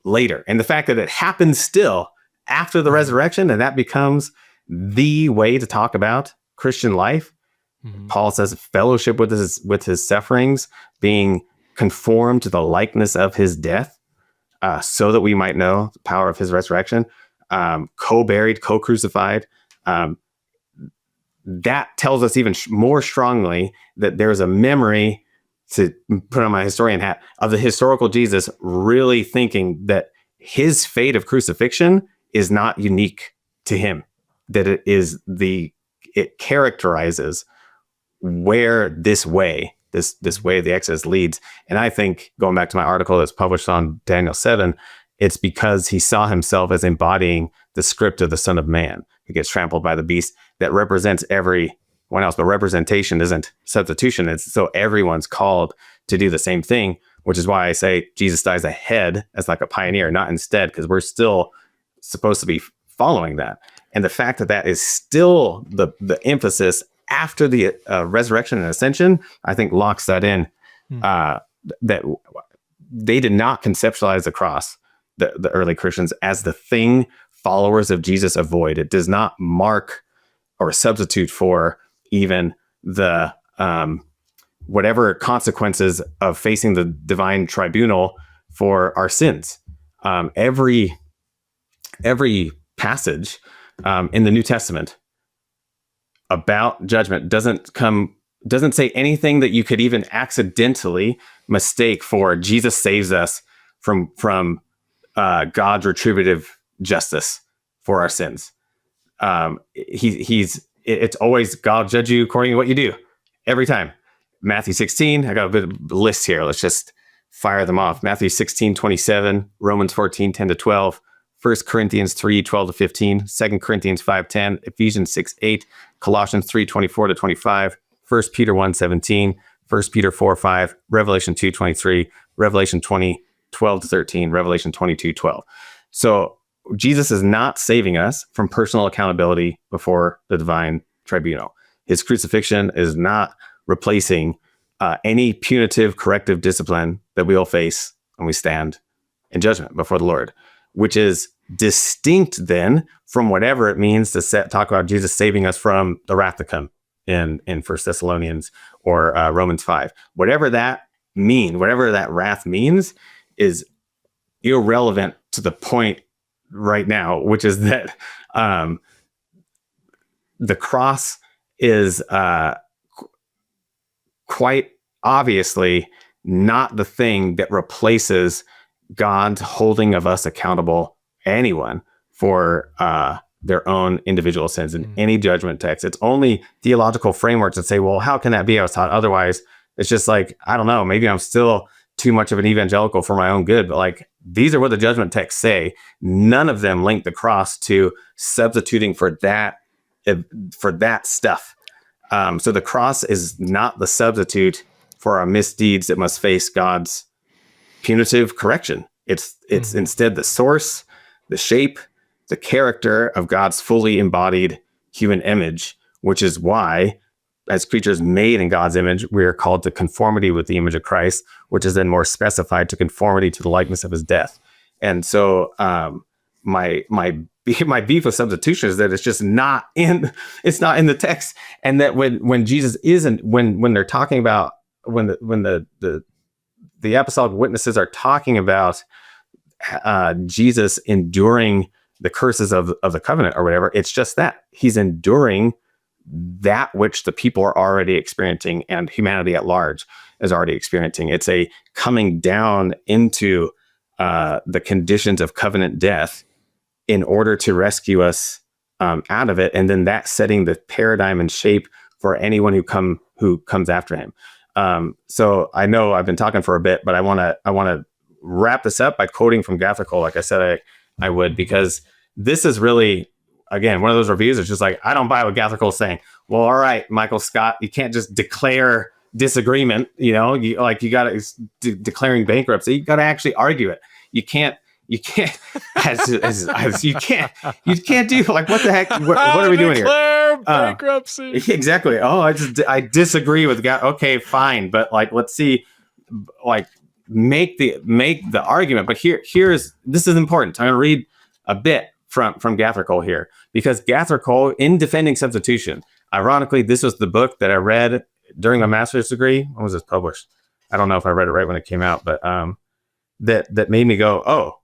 [SPEAKER 2] later. And the fact that it happens still after the resurrection, and that becomes the way to talk about Christian life. Paul says fellowship with his sufferings, being conformed to the likeness of his death, so that we might know the power of his resurrection, co-buried, co-crucified. That tells us even more strongly that there's a memory, to put on my historian hat, of the historical Jesus really thinking that his fate of crucifixion is not unique to him, that it characterizes where this way the Exodus leads. And I think, going back to my article that's published on Daniel 7, it's because he saw himself as embodying the script of the Son of Man, who gets trampled by the beast, that represents everyone else. But representation isn't substitution. It's so everyone's called to do the same thing, which is why I say Jesus dies ahead as like a pioneer, not instead, because we're still supposed to be following that. And the fact that is still the emphasis after the resurrection and ascension, I think locks that in, that they did not conceptualize the cross, the early Christians, as the thing followers of Jesus avoid. It does not mark or substitute for even the whatever consequences of facing the divine tribunal for our sins. Every passage in the New Testament about judgment doesn't say anything that you could even accidentally mistake for Jesus saves us from God's retributive justice for our sins. It's always God will judge you according to what you do every time. Matthew 16, I got a bit of a list here. Let's just fire them off. Matthew 16:27, Romans 14:10-12, 1 Corinthians 3:12-15, 2 Corinthians 5:10, Ephesians 6:8, Colossians 3:24-25, 1 Peter 1:17, 1 Peter 4:5, Revelation 2:23, Revelation 20:12-13, Revelation 22:12. So Jesus is not saving us from personal accountability before the divine tribunal. His crucifixion is not replacing any punitive corrective discipline that we will face when we stand in judgment before the Lord, which is distinct then from whatever it means to talk about Jesus saving us from the wrath to come in 1 Thessalonians or Romans 5. Whatever that wrath means is irrelevant to the point right now, which is that the cross is quite obviously not the thing that replaces God's holding of us accountable, anyone, for their own individual sins in any judgment text. It's only theological frameworks that say, well, how can that be? I was taught otherwise. It's just like, I don't know, maybe I'm still too much of an evangelical for my own good, but like, these are what the judgment texts say. None of them link the cross to substituting for that stuff. So the cross is not the substitute for our misdeeds that must face God's punitive correction. It's instead the source, the shape, the character of God's fully embodied human image, which is why, as creatures made in God's image, we are called to conformity with the image of Christ, which is then more specified to conformity to the likeness of his death. And so my beef with substitution is that it's just not in the text, and that when Jesus isn't, when they're talking about, when the apostolic witnesses are talking about Jesus enduring the curses of the covenant or whatever, it's just that he's enduring that which the people are already experiencing and humanity at large is already experiencing. It's a coming down into the conditions of covenant death in order to rescue us out of it, and then that setting the paradigm and shape for anyone who comes after him. So I know I've been talking for a bit, but I want to wrap this up by quoting from Gathercole, like I said I would, because this is really, again, one of those reviews. It's just like, I don't buy what Gathercole's saying. Well, all right, Michael Scott, you can't just declare disagreement. You got to declaring bankruptcy. You got to actually argue it. You can't you can't do, like, what the heck? What are we doing here?
[SPEAKER 1] Bankruptcy.
[SPEAKER 2] Exactly. Oh, I disagree with God. Okay, fine, but like, let's see, like, make the argument. But this is important. I'm going to read a bit from Gathercole here, because Gathercole, in defending substitution, ironically, this was the book that I read during my master's degree. When was this published? I don't know if I read it right when it came out, but that made me go, oh,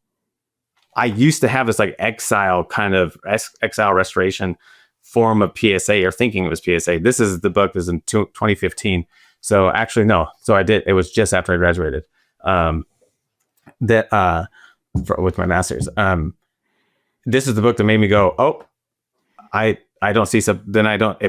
[SPEAKER 2] I used to have this like exile restoration form of PSA, or thinking it was PSA. This is the book. This is in 2015. So actually, no. So I did. It was just after I graduated. With my master's. This is the book that made me go, oh, I don't see then I don't,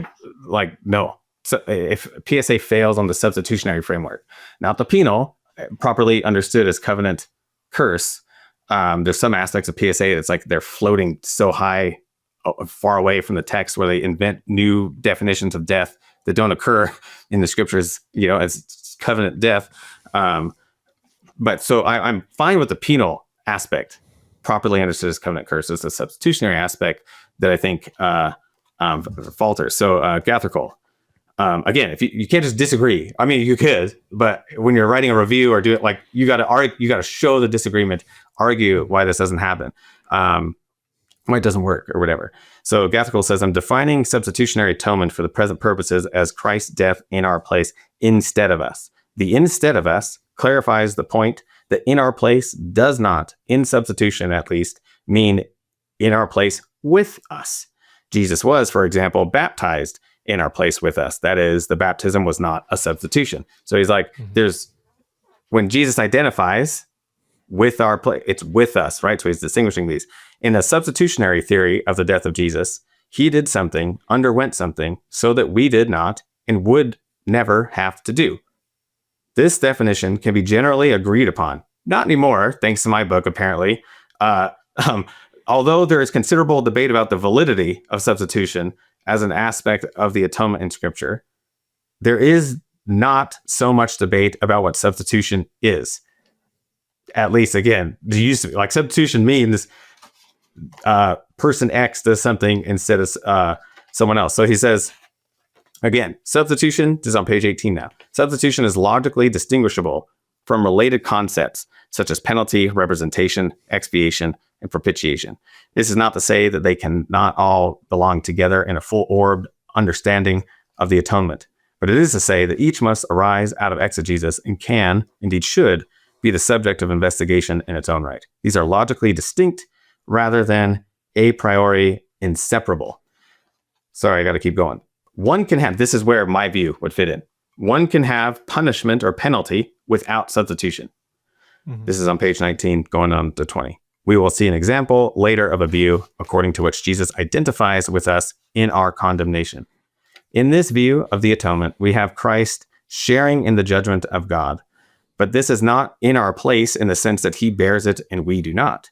[SPEAKER 2] no. So if PSA fails on the substitutionary framework, not the penal, properly understood as covenant curse, there's some aspects of PSA that's like they're floating so high, far away from the text, where they invent new definitions of death that don't occur in the scriptures, as covenant death. But so I'm fine with the penal aspect, properly understood as covenant curse. It's the substitutionary aspect that I think falters. So Gathercole, again, if you can't just disagree. I mean, you could, but when you're writing a review or do it, like, you got to show the disagreement, argue why this doesn't happen, why it doesn't work, or whatever. So Gathercole says, I'm defining substitutionary atonement for the present purposes as Christ's death in our place instead of us. The instead of us clarifies the point that in our place does not, in substitution at least, mean in our place with us. Jesus was, for example, baptized in our place with us. That is, the baptism was not a substitution. So he's like, when Jesus identifies with our place, it's with us, right? So he's distinguishing these. In a substitutionary theory of the death of Jesus, he did something, underwent something, so that we did not and would never have to do. This definition can be generally agreed upon. Not anymore, thanks to my book, apparently. Although there is considerable debate about the validity of substitution as an aspect of the atonement in Scripture, there is not so much debate about what substitution is. At least, again, like, substitution means person X does something instead of someone else. So he says, again, substitution, this is on page 18 now. Substitution is logically distinguishable from related concepts such as penalty, representation, expiation, and propitiation. This is not to say that they cannot all belong together in a full-orbed understanding of the atonement, but it is to say that each must arise out of exegesis and can, indeed should, be the subject of investigation in its own right. These are logically distinct rather than a priori inseparable. Sorry, I got to keep going. One can have, this is where my view would fit in. One can have punishment or penalty without substitution. This is on page 19, going on to 20. We will see an example later of a view according to which Jesus identifies with us in our condemnation. In this view of the atonement, we have Christ sharing in the judgment of God, but this is not in our place in the sense that he bears it and we do not.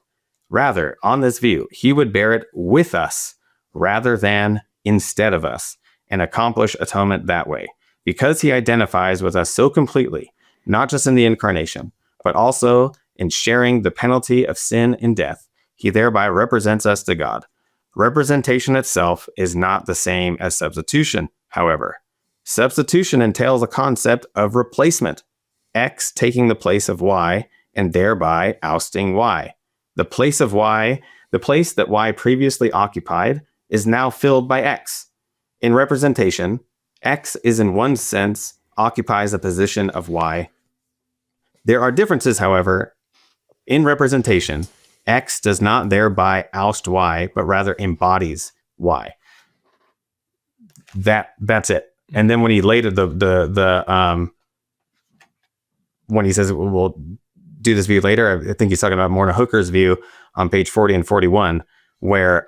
[SPEAKER 2] Rather, on this view, he would bear it with us rather than instead of us, and accomplish atonement that way, because he identifies with us so completely, not just in the incarnation, but also in sharing the penalty of sin and death. he thereby represents us to God. Representation itself is not the same as substitution, however. Substitution entails a concept of replacement, X taking the place of Y and thereby ousting Y. The place that Y previously occupied is now filled by X. In representation, X is in one sense occupies the position of Y. There are differences, however. In representation, X does not thereby oust Y, but rather embodies Y. That's it. And then when he later when he says we'll do this view later, I think he's talking about Morna Hooker's view on page 40 and 41, where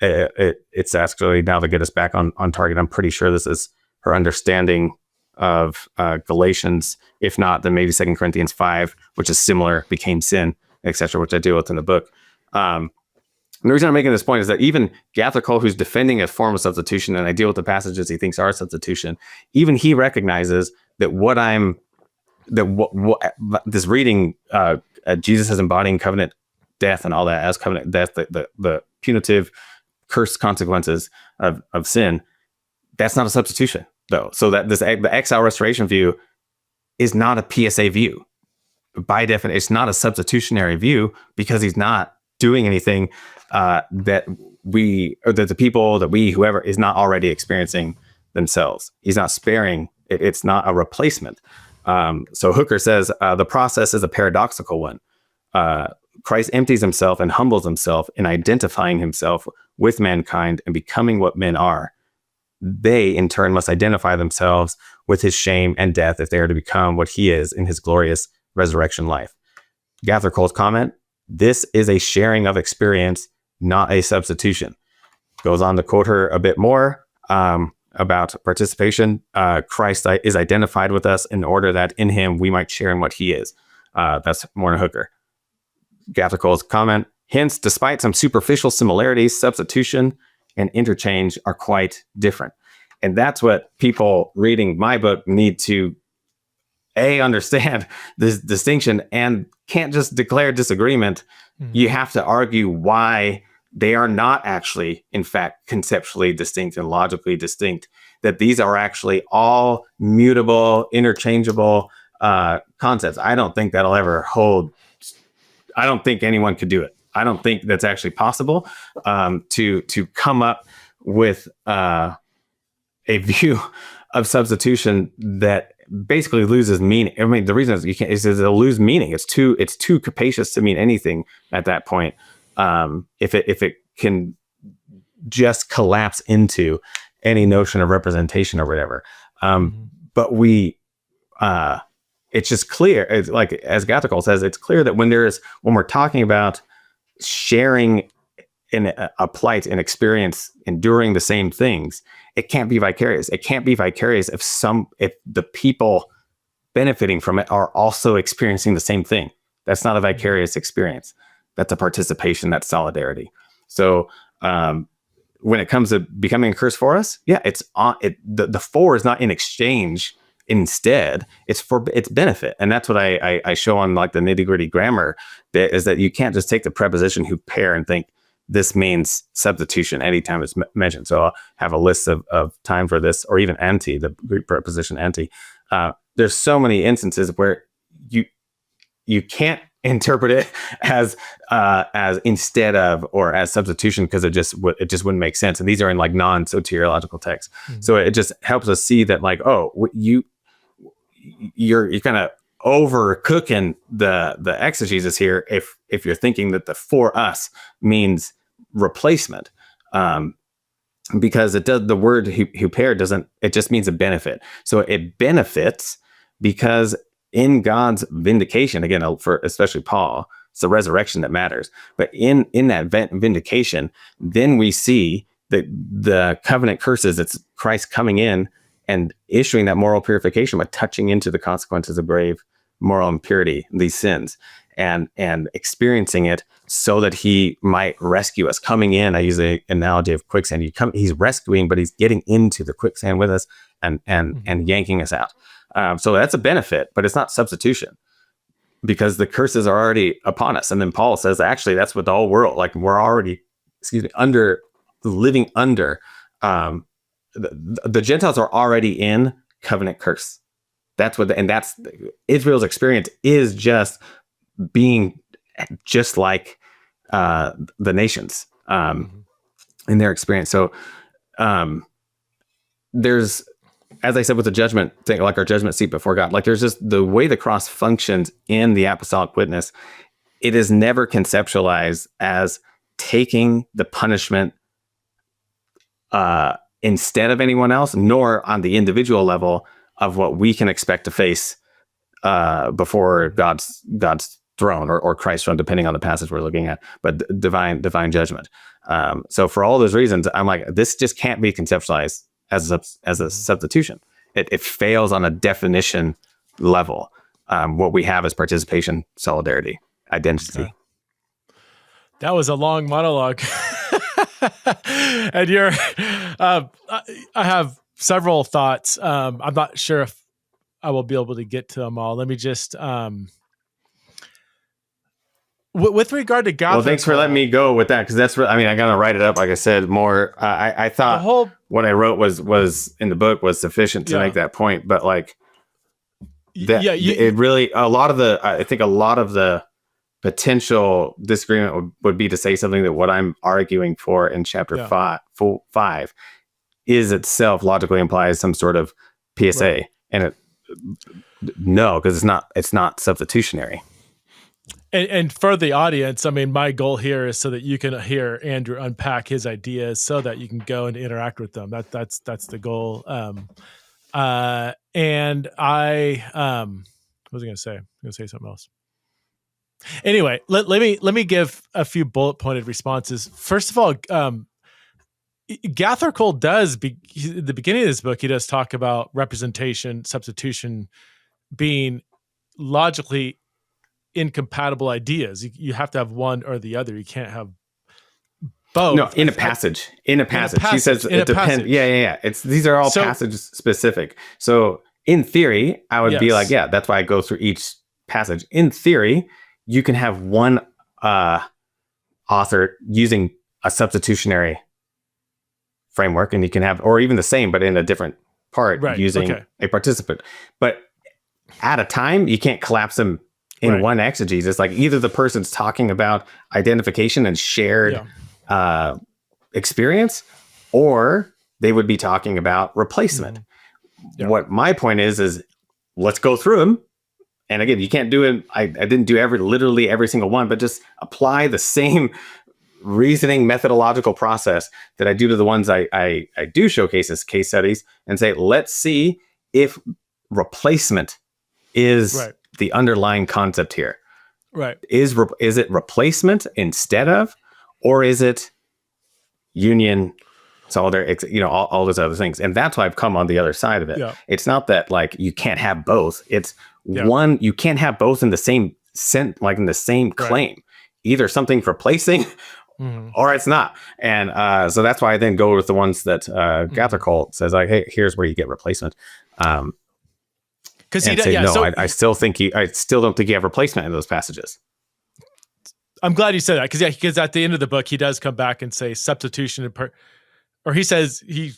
[SPEAKER 2] it's actually now to get us back on target. I'm pretty sure this is her understanding of Galatians. If not, then maybe 2 Corinthians 5, which is similar, became sin, etc., which I deal with in the book. And the reason I'm making this point is that even Gathercole, who's defending a form of substitution, and I deal with the passages he thinks are substitution, even he recognizes that this reading, Jesus as embodying covenant death and all that as covenant death, the punitive curse consequences of sin, that's not a substitution, though. So that the exile restoration view is not a PSA view. By definition, it's not a substitutionary view because he's not doing anything that the people that whoever is not already experiencing themselves. He's not sparing. It's not a replacement. So Hooker says the process is a paradoxical one. Christ empties himself and humbles himself in identifying himself with mankind and becoming what men are. They, in turn, must identify themselves with his shame and death if they are to become what he is in his glorious resurrection life. Gathercole's comment, this is a sharing of experience, not a substitution. Goes on to quote her a bit more about participation. Christ is identified with us in order that in him we might share in what he is. That's Morna Hooker. Gathercole's comment, hence, despite some superficial similarities, substitution and interchange are quite different. And that's what people reading my book need to understand this distinction, and can't just declare disagreement. You have to argue why they are not actually, in fact, conceptually distinct and logically distinct, that these are actually all mutable, interchangeable concepts. I don't think that'll ever hold. I don't think anyone could do it. I don't think that's actually possible to come up with a view of substitution that basically loses meaning. I mean, the reason is is it'll lose meaning. It's too capacious to mean anything at that point. If it can just collapse into any notion of representation or whatever. But it's just clear. It's like, as Gathercole says, it's clear that when we're talking about sharing in a plight and experience, enduring the same things, it can't be vicarious. It can't be vicarious if the people benefiting from it are also experiencing the same thing. That's not a vicarious experience. That's a participation. That's solidarity. So when it comes to becoming a curse for us, it's on it. The for is not in exchange. Instead, it's for its benefit. And that's what I show on like the nitty gritty grammar bit, is that you can't just take the preposition who pair and think this means substitution anytime it's mentioned. So I'll have a list of time for this, or even anti, the Greek preposition anti. There's so many instances where you can't interpret it as instead of or as substitution, because it just wouldn't make sense. And these are in like non-soteriological texts. So it just helps us see that like, you're kind of overcooking the exegesis here if you're thinking that the for us means replacement, because the word huper doesn't, it just means a benefit. So it benefits because in God's vindication, again, for especially Paul, it's the resurrection that matters. But in that vindication, then we see that the covenant curses, it's Christ coming in and issuing that moral purification by touching into the consequences of grave moral impurity, these sins, and experiencing it so that he might rescue us. Coming in, I use the analogy of quicksand. He's rescuing, but he's getting into the quicksand with us and yanking us out. So that's a benefit, but it's not substitution. because the curses are already upon us. And then Paul says, actually, that's what the whole world, like we're already, living under, the Gentiles are already in covenant curse. That's what, that's Israel's experience is just being just like the nations in their experience. So there's, as I said, with the judgment thing, like our judgment seat before God, like there's just the way the cross functions in the apostolic witness. It is never conceptualized as taking the punishment instead of anyone else, nor on the individual level of what we can expect to face before God's throne or Christ's throne, depending on the passage we're looking at, but divine judgment. So for all those reasons, I'm like, this just can't be conceptualized as a substitution. It fails on a definition level. What we have is participation, solidarity, identity.
[SPEAKER 1] Okay. That was a long monologue. And I have several thoughts. I'm not sure if I will be able to get to them all. Let me just, with regard to God.
[SPEAKER 2] Well, thanks for letting me go with that. Cause that's, I got to write it up. Like I said, more, I thought what I wrote was in the book was sufficient to make that point, but like that, it really, I think a lot of the potential disagreement would be to say something that what I'm arguing for in chapter 5 is itself logically implies some sort of PSA. Right. And no, because it's not substitutionary.
[SPEAKER 1] And for the audience, my goal here is so that you can hear Andrew unpack his ideas so that you can go and interact with them. That's the goal. And I, what was I going to say? I'm going to say something else. Anyway, let me give a few bullet pointed responses. First of all, Gathercole does, at the beginning of this book, he does talk about representation, substitution being logically incompatible ideas. You have to have one or the other. You can't have both.
[SPEAKER 2] No, in a passage. He says it depends. Yeah. These are all passage specific. So in theory, I would be like, that's why I go through each passage. In theory, you can have one author using a substitutionary framework, and you can have, or even the same, but in a different part, using a participant. But at a time, you can't collapse them in one exegesis. Like either the person's talking about identification and shared experience, or they would be talking about replacement. Yeah. What my point is let's go through them. And again, you can't do it. I didn't do literally every single one, but just apply the same reasoning methodological process that I do to the ones I do showcase as case studies and say, let's see if replacement is the underlying concept here. Right. Is it replacement instead of, or is it union, solidarity, all those other things. And that's why I've come on the other side of it. Yeah. It's not that like you can't have both. It's one, you can't have both in the same like in the same claim. Either something's replacing or it's not. And so that's why I then go with the ones that Gathercole says, like, hey, here's where you get replacement. Because I still don't think you have replacement in those passages.
[SPEAKER 1] I'm glad you said that because at the end of the book he does come back and say substitution or he says he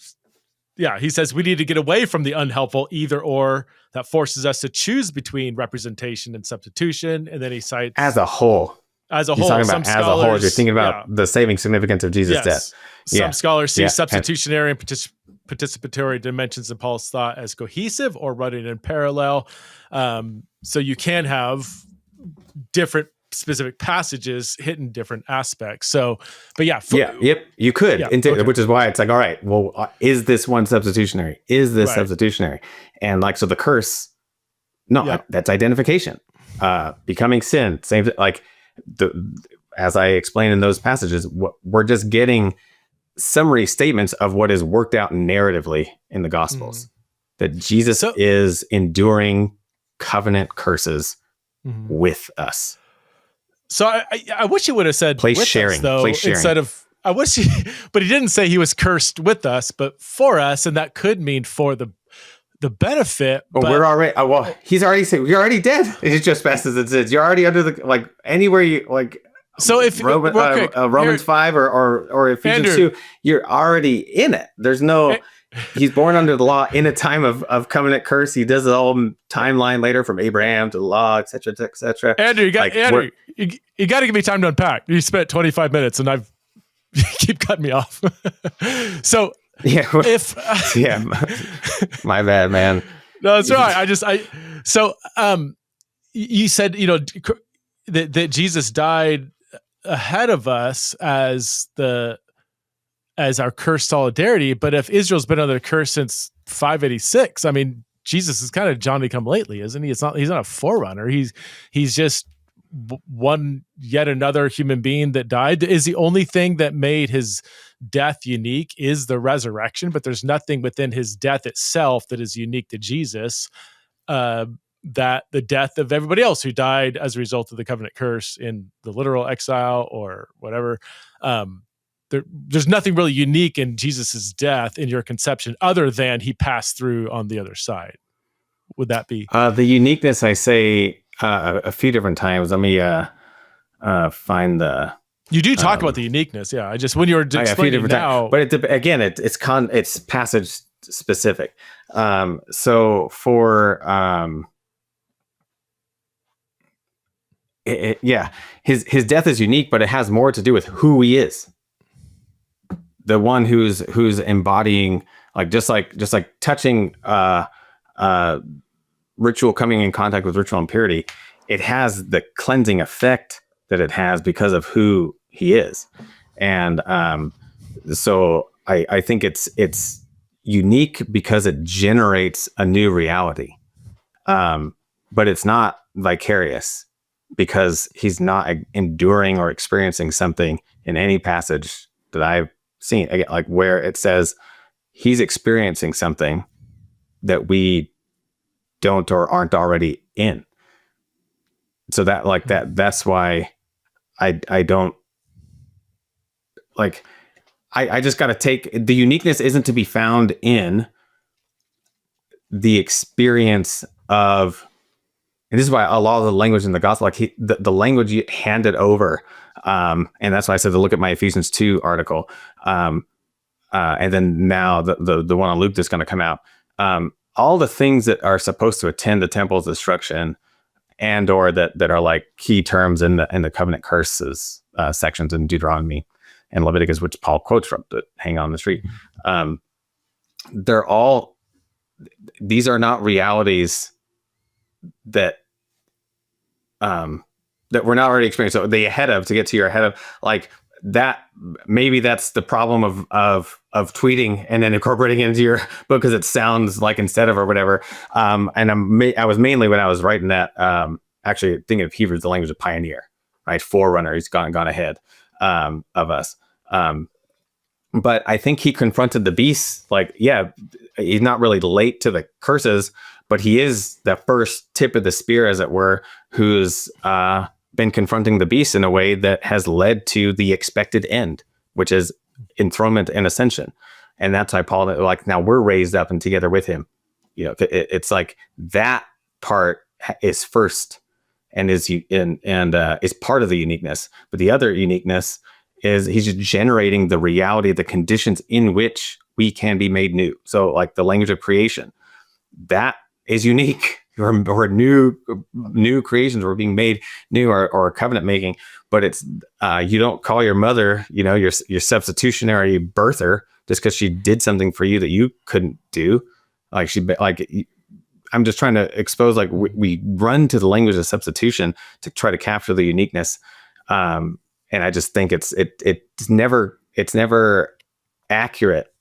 [SPEAKER 1] says we need to get away from the unhelpful either or that forces us to choose between representation and substitution, and then he cites
[SPEAKER 2] as a whole. He's talking about as a whole. You're thinking about the saving significance of Jesus' death. Some scholars see substitutionary and participatory dimensions in Paul's thought as cohesive or running in parallel. So you can have different specific passages hitting different aspects. So, but you could, which is why it's like, all right, well, is this one substitutionary? Is this substitutionary? And like, so the curse, that's identification, becoming sin, same, like as I explained in those passages, we're just getting summary statements of what is worked out narratively in the Gospels, that Jesus is enduring covenant curses with us.
[SPEAKER 1] So I wish he would have said
[SPEAKER 2] place sharing,
[SPEAKER 1] us, though, instead of I wish he, but he didn't say he was cursed with us, but for us, and that could mean for the the benefit.
[SPEAKER 2] Well, we're already. Well, he's already saying you're already dead. It's just best as it is. You're already under the like anywhere you like.
[SPEAKER 1] So if
[SPEAKER 2] Romans 5 or Ephesians
[SPEAKER 1] Andrew,
[SPEAKER 2] 2, you're already in it. There's no. He's born under the law in a time of covenant curse. He does the whole timeline later from Abraham to the law, et cetera, et cetera.
[SPEAKER 1] Andrew, you got to give me time to unpack. You spent 25 minutes, and I've you keep cutting me off. So
[SPEAKER 2] yeah, my bad, man.
[SPEAKER 1] No, that's right. You said that Jesus died ahead of us as our cursed solidarity, but if Israel's been under the curse since 586, I mean, Jesus is kind of Johnny come lately, isn't he? He's not a forerunner. He's just yet another human being that died. Is the only thing that made his death unique is the resurrection, but there's nothing within his death itself that is unique to Jesus. That the death of everybody else who died as a result of the covenant curse in the literal exile or whatever. There's nothing really unique in Jesus's death in your conception other than he passed through on the other side. Would that be
[SPEAKER 2] the uniqueness? I say a few different times. Let me find the. You
[SPEAKER 1] do talk about the uniqueness, yeah. I just when you were explaining now,
[SPEAKER 2] but it's passage specific. So for his death is unique, but it has more to do with who he is. The one who's embodying, just like touching ritual, coming in contact with ritual impurity, it has the cleansing effect that it has because of who he is. And so I think it's unique because it generates a new reality. But it's not vicarious because he's not enduring or experiencing something in any passage that I've seen, again, like where it says he's experiencing something that we don't or aren't already in. So that's why I don't like, I just got to take the uniqueness isn't to be found in the experience of, and this is why a lot of the language in the gospel, like the language you handed over, and that's why I said to look at my Ephesians 2 article, and then now the one on Luke that's going to come out. All the things that are supposed to attend the temple's destruction, and or that are like key terms in the covenant curses sections in Deuteronomy and Leviticus, which Paul quotes from, that hang on the street. These are not realities that we're not already experiencing. So to get to your ahead of, like that, maybe that's the problem of tweeting and then incorporating it into your book because it sounds like instead of or whatever. And I was mainly, when I was writing that, actually thinking of Hebrews, the language of pioneer, right? Forerunner. He's gone ahead of us. But I think he confronted the beast. He's not really late to the curses, but he is the first tip of the spear, as it were, who's been confronting the beast in a way that has led to the expected end, which is enthronement and ascension. And that's why Paul, now we're raised up and together with him. It's like that part is first and is part of the uniqueness. But the other uniqueness is he's just generating the reality, the conditions in which we can be made new. So like the language of creation, that is unique. Or new creations were being made new, or covenant making. But it's you don't call your mother, your substitutionary birther just because she did something for you that you couldn't do. I'm just trying to expose, we run to the language of substitution to try to capture the uniqueness. And I just think it's never accurate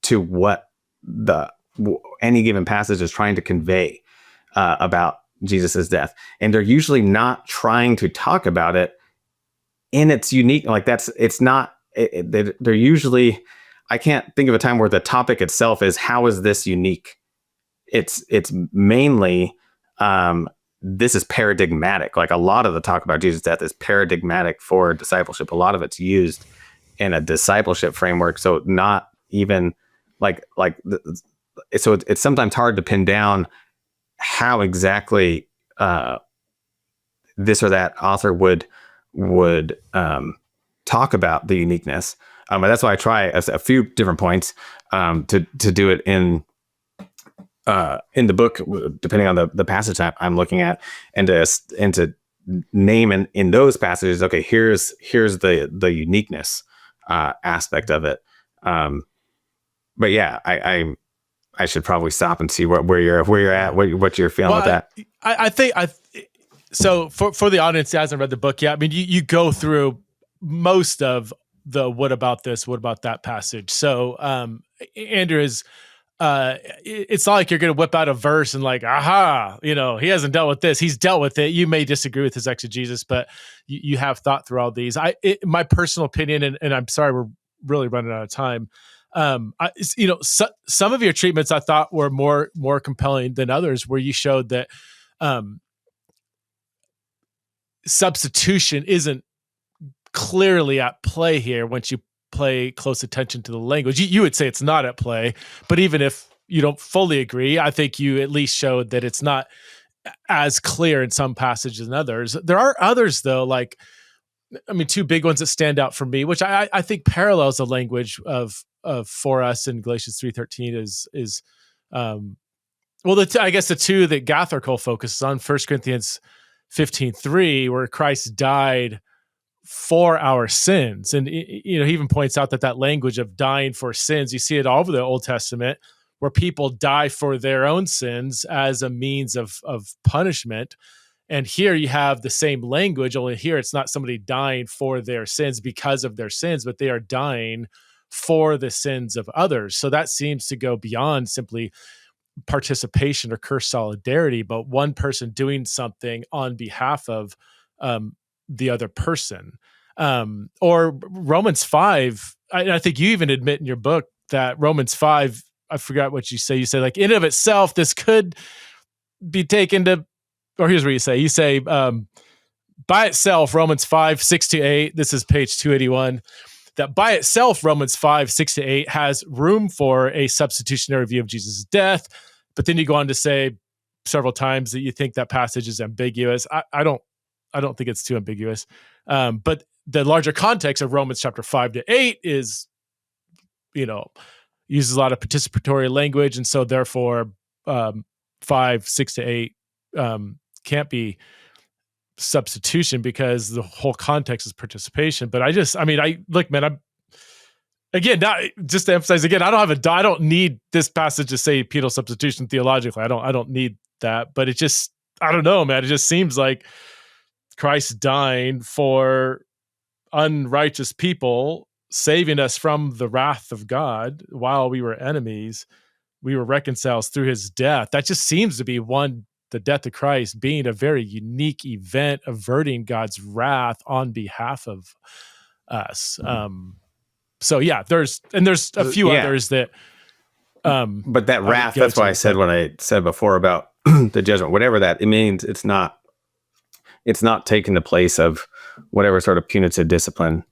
[SPEAKER 2] to what any given passage is trying to convey about Jesus's death. And they're usually not trying to talk about it in its unique, they're usually, I can't think of a time where the topic itself is, how is this unique? It's mainly, this is paradigmatic. Like a lot of the talk about Jesus' death is paradigmatic for discipleship. A lot of it's used in a discipleship framework. So not even so it's sometimes hard to pin down how exactly this or that author would talk about the uniqueness. And that's why I try a few different points to do it in the book, depending on the passage I'm looking at, and to name in those passages. Okay, here's the uniqueness aspect of it. But yeah, I should probably stop and see where you're at, what you're feeling with that.
[SPEAKER 1] I think so for the audience who hasn't read the book yet, I mean, you go through most of the what about this, what about that passage. So Andrew is it's not like you're going to whip out a verse and like, aha, he hasn't dealt with this. He's dealt with it. You may disagree with his exegesis, but you have thought through all these. My personal opinion, and I'm sorry, we're really running out of time. Some of your treatments I thought were more compelling than others, where you showed that substitution isn't clearly at play here once you pay close attention to the language. You would say it's not at play, but even if you don't fully agree, I think you at least showed that it's not as clear in some passages than others. There are others though, like, I mean, two big ones that stand out for me, which I think parallels the language of for us in Galatians 3:13 is I guess the two that Gathercole focuses on, 1 Corinthians 15:3, where Christ died for our sins. And he even points out that language of dying for sins, you see it all over the Old Testament, where people die for their own sins as a means of punishment. And here you have the same language, only here it's not somebody dying for their sins because of their sins, but they are dying for the sins of others. So that seems to go beyond simply participation or curse solidarity, but one person doing something on behalf of the other person. Or Romans 5, I think you even admit in your book that Romans 5, I forgot what you say. You say, like, in and of itself, this could be taken to, or here's what you say. You say, by itself, Romans 5, 6-8, this is page 281, that by itself, Romans 5, 6-8 has room for a substitutionary view of Jesus' death. But then you go on to say several times that you think that passage is ambiguous. I don't think it's too ambiguous. But the larger context of Romans chapter 5-8 is, uses a lot of participatory language. And so therefore 5, 6-8 can't be substitution because the whole context is participation. But look, man, I'm, again, not just to emphasize again, I don't need this passage to say penal substitution theologically. I don't need that, but it just, I don't know, man. It just seems like Christ dying for unrighteous people, saving us from the wrath of God while we were enemies, we were reconciled through his death. That just seems to be the death of Christ being a very unique event, averting God's wrath on behalf of us. So yeah, there's a few others that,
[SPEAKER 2] but that wrath, that's why I said what I said before about the judgment, whatever that it means, it's not taking the place of whatever sort of punitive discipline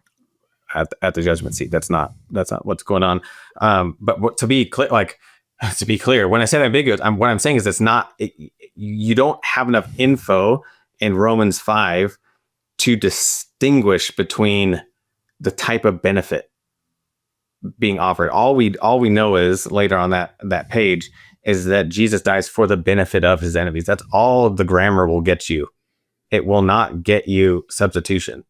[SPEAKER 2] at the judgment seat. That's not what's going on. But to be clear, when I said ambiguous, what I'm saying is you don't have enough info in Romans 5 to distinguish between the type of benefit being offered. All we know is later on that page is that Jesus dies for the benefit of his enemies. That's all the grammar will get you. It will not get you substitution.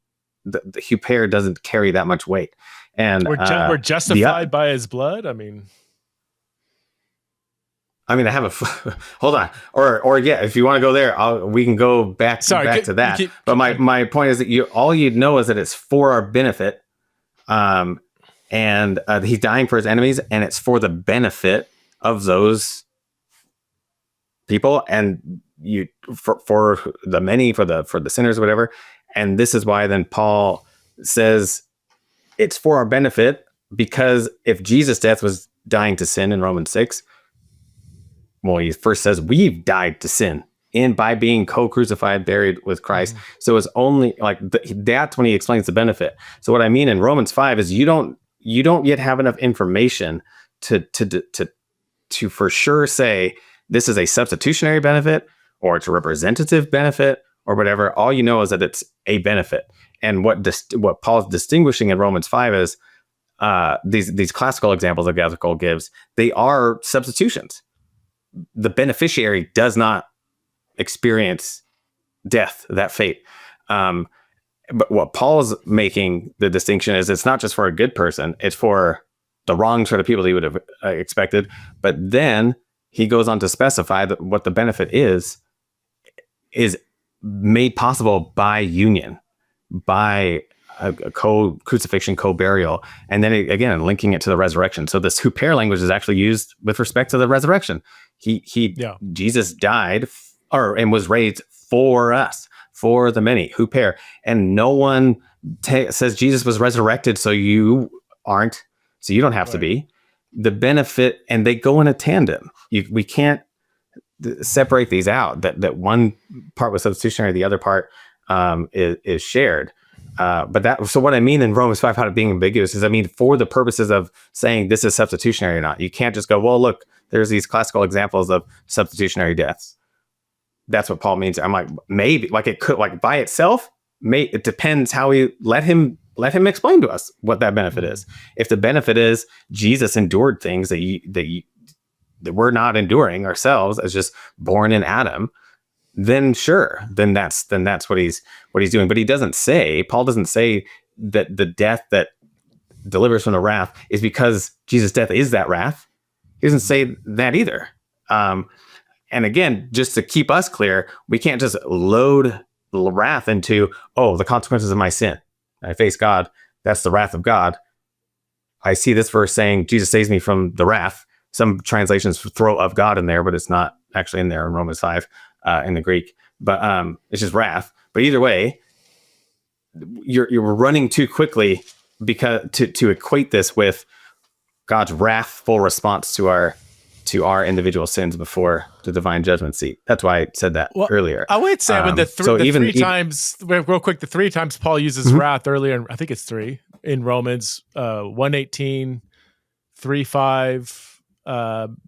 [SPEAKER 2] The huper doesn't carry that much weight. And
[SPEAKER 1] we're justified by his blood. I have hold on, or yeah, if you want to go there, we can go back to that. But my point is that all you know is that it's for our benefit, and he's dying for his enemies, and it's for the benefit of those people, and for the many, for the sinners, whatever. And this is why then Paul says it's for our benefit, because if Jesus' death was dying to sin in Romans 6. Well, he first says we've died to sin by being co-crucified, buried with Christ. Mm-hmm. So it's only that's when he explains the benefit. So what I mean in Romans 5 is you don't yet have enough information to
[SPEAKER 2] to for sure say this is a substitutionary benefit or it's a representative benefit or whatever. All you know is that it's a benefit. And what Paul's distinguishing in Romans 5 is these classical examples that Gathercole gives, they are substitutions. The beneficiary does not experience death, that fate. But what Paul's making the distinction is it's not just for a good person, it's for the wrong sort of people that he would have expected. But then he goes on to specify that what the benefit is made possible by union, by a co-crucifixion, co-burial, and then again linking it to the resurrection. So this huper language is actually used with respect to the resurrection. Jesus died and was raised for us, for the many, huper, and no one says Jesus was resurrected, so you aren't, so you don't have to be. The benefit, and they go in a tandem. We can't separate these out. That one part was substitutionary, the other part is shared. So what I mean in Romans 5, how to being ambiguous is, I mean, for the purposes of saying this is substitutionary or not, you can't just go, well, look, there's these classical examples of substitutionary deaths. That's what Paul means. I'm like, maybe, like it could, like by itself, it depends how we let him explain to us what that benefit is. If the benefit is Jesus endured things that we're not enduring ourselves as just born in Adam, then sure, then that's what he's doing. But Paul doesn't say that the death that delivers from the wrath is because Jesus' death is that wrath. He doesn't say that either. And again, just to keep us clear, we can't just load wrath into, the consequences of my sin. I face God. That's the wrath of God. I see this verse saying Jesus saves me from the wrath. Some translations throw of God in there, but it's not actually in there in Romans 5 in the Greek. But it's just wrath. But either way, you're running too quickly because to equate this with God's wrathful response to our individual sins before the divine judgment seat. That's why I said that earlier.
[SPEAKER 1] I would say the three times Paul uses wrath earlier, I think it's 3 in Romans, 1:18, 3:5,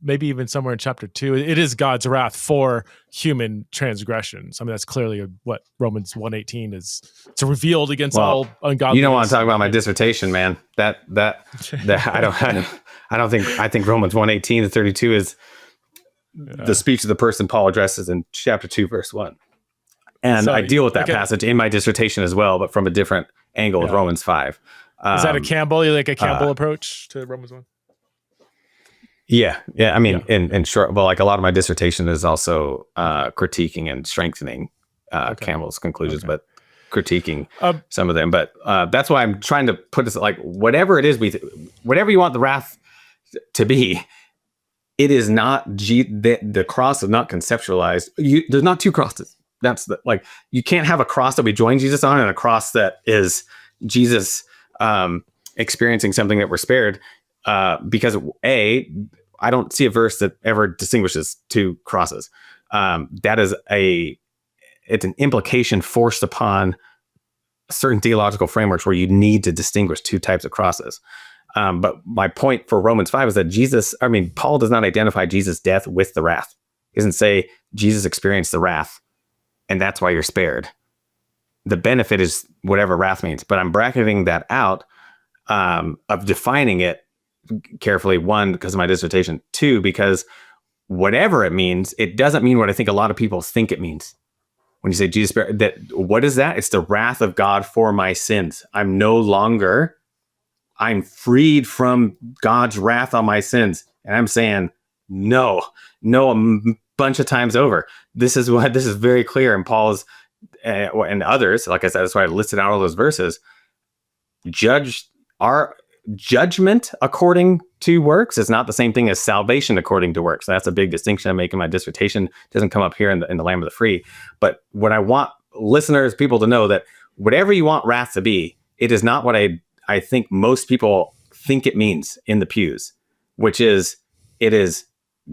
[SPEAKER 1] maybe even somewhere in chapter 2. It is God's wrath for human transgressions. I mean, that's clearly what Romans 1:18 is. It's revealed against all ungodliness.
[SPEAKER 2] You don't want to talk about my dissertation, man. That I think Romans 1:18 to 32 is the speech of the person Paul addresses in chapter 2, verse 1. And I deal with that passage in my dissertation as well, but from a different angle with Romans 5.
[SPEAKER 1] Is that a Campbell? You like a Campbell approach to Romans 1?
[SPEAKER 2] Yeah. I mean, in short, well, like a lot of my dissertation is also critiquing and strengthening Campbell's conclusions, but critiquing some of them. But that's why I'm trying to put this, like, whatever it is, whatever you want the wrath to be, it is not the cross is not conceptualized. There's not two crosses. That's you can't have a cross that we join Jesus on and a cross that is Jesus experiencing something that we're spared. Because I don't see a verse that ever distinguishes two crosses. It's an implication forced upon certain theological frameworks where you need to distinguish two types of crosses. But my point for Romans 5 is that Paul does not identify Jesus' death with the wrath. He doesn't say Jesus experienced the wrath and that's why you're spared. The benefit is whatever wrath means, but I'm bracketing that out of defining it carefully. 1, because of my dissertation. 2, because whatever it means, it doesn't mean what I think a lot of people think it means. When you say Jesus spared, what is that? It's the wrath of God for my sins. I'm freed from God's wrath on my sins. And I'm saying, no, a bunch of times over. This is very clear in Paul's and others. Like I said, that's why I listed out all those verses. Our judgment according to works is not the same thing as salvation according to works. That's a big distinction I make in my dissertation. It doesn't come up here in the Lamb of the Free. But what I want people to know, that whatever you want wrath to be, it is not what I think most people think it means in the pews, which is it is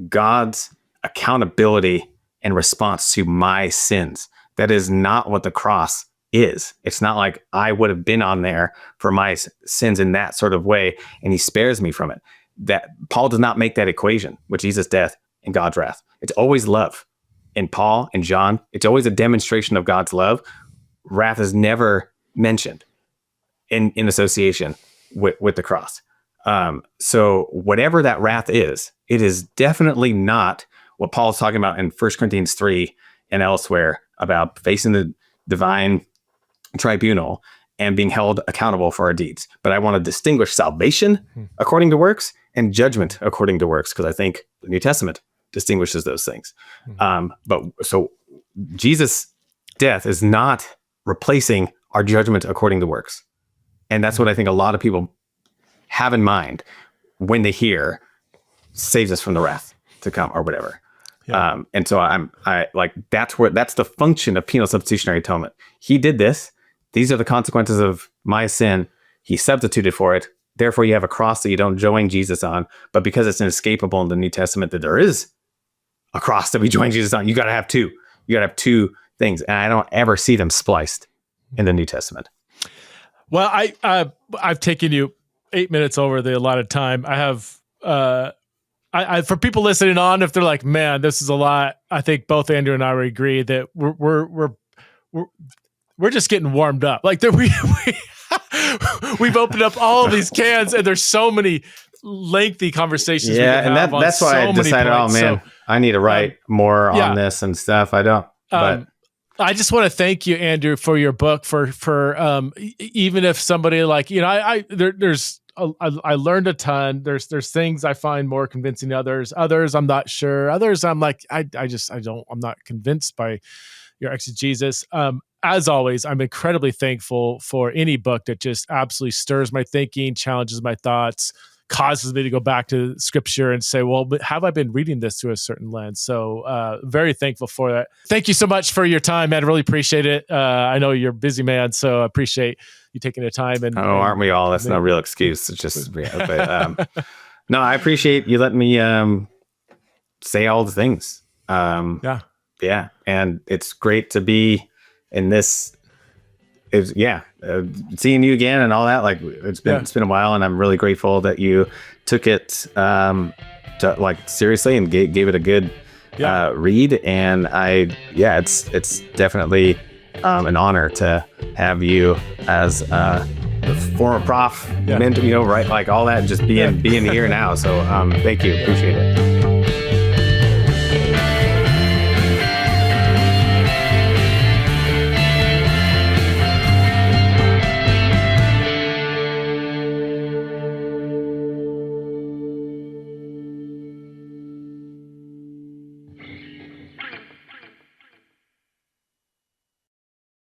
[SPEAKER 2] God's accountability and response to my sins. That is not what the cross is. It's not like I would have been on there for my sins in that sort of way, and he spares me from it. that Paul does not make that equation with Jesus' death and God's wrath. It's always love. In Paul and John, it's always a demonstration of God's love. Wrath is never mentioned in association with the cross. So whatever that wrath is, it is definitely not what Paul's talking about in 1 Corinthians 3 and elsewhere about facing the divine tribunal and being held accountable for our deeds. But I want to distinguish salvation according to works and judgment according to works, because I think the New Testament distinguishes those things. But so Jesus' death is not replacing our judgment according to works. And that's what I think a lot of people have in mind when they hear saves us from the wrath to come or whatever. Yeah. And so I like, that's the function of penal substitutionary atonement. He did this. These are the consequences of my sin. He substituted for it. Therefore, you have a cross that you don't join Jesus on. But because it's inescapable in the New Testament that there is a cross that we join Jesus on, you got to have two. You got to have two things. And I don't ever see them spliced in the New Testament.
[SPEAKER 1] Well, I've taken you 8 minutes over the allotted time. I have, for people listening on, if they're like, man, this is a lot, I think both Andrew and I would agree that we're just getting warmed up. Like we've opened up all of these cans, and there's so many lengthy conversations.
[SPEAKER 2] Yeah, and that's why I decided, oh man, I need to write more on this and stuff. I don't. But
[SPEAKER 1] I just want to thank you, Andrew, for your book. For even if somebody like I learned a ton. There's things I find more convincing than others. Others I'm not sure. Others I'm like I'm not convinced by your exegesis. As always, I'm incredibly thankful for any book that just absolutely stirs my thinking, challenges my thoughts, causes me to go back to scripture and say, well, but have I been reading this through a certain lens? So very thankful for that. Thank you so much for your time, man. I really appreciate it. I know you're a busy man, so I appreciate you taking the time. And
[SPEAKER 2] aren't we all? That's no real excuse. It's just, but, no, I appreciate you letting me say all the things. Yeah. And it's great to be in this. Seeing you again and all that, like it's been a while, and I'm really grateful that you took it seriously and gave it a good read. And it's definitely an honor to have you as the former prof, mentor, right? Like all that, just being here now. So thank you, appreciate it.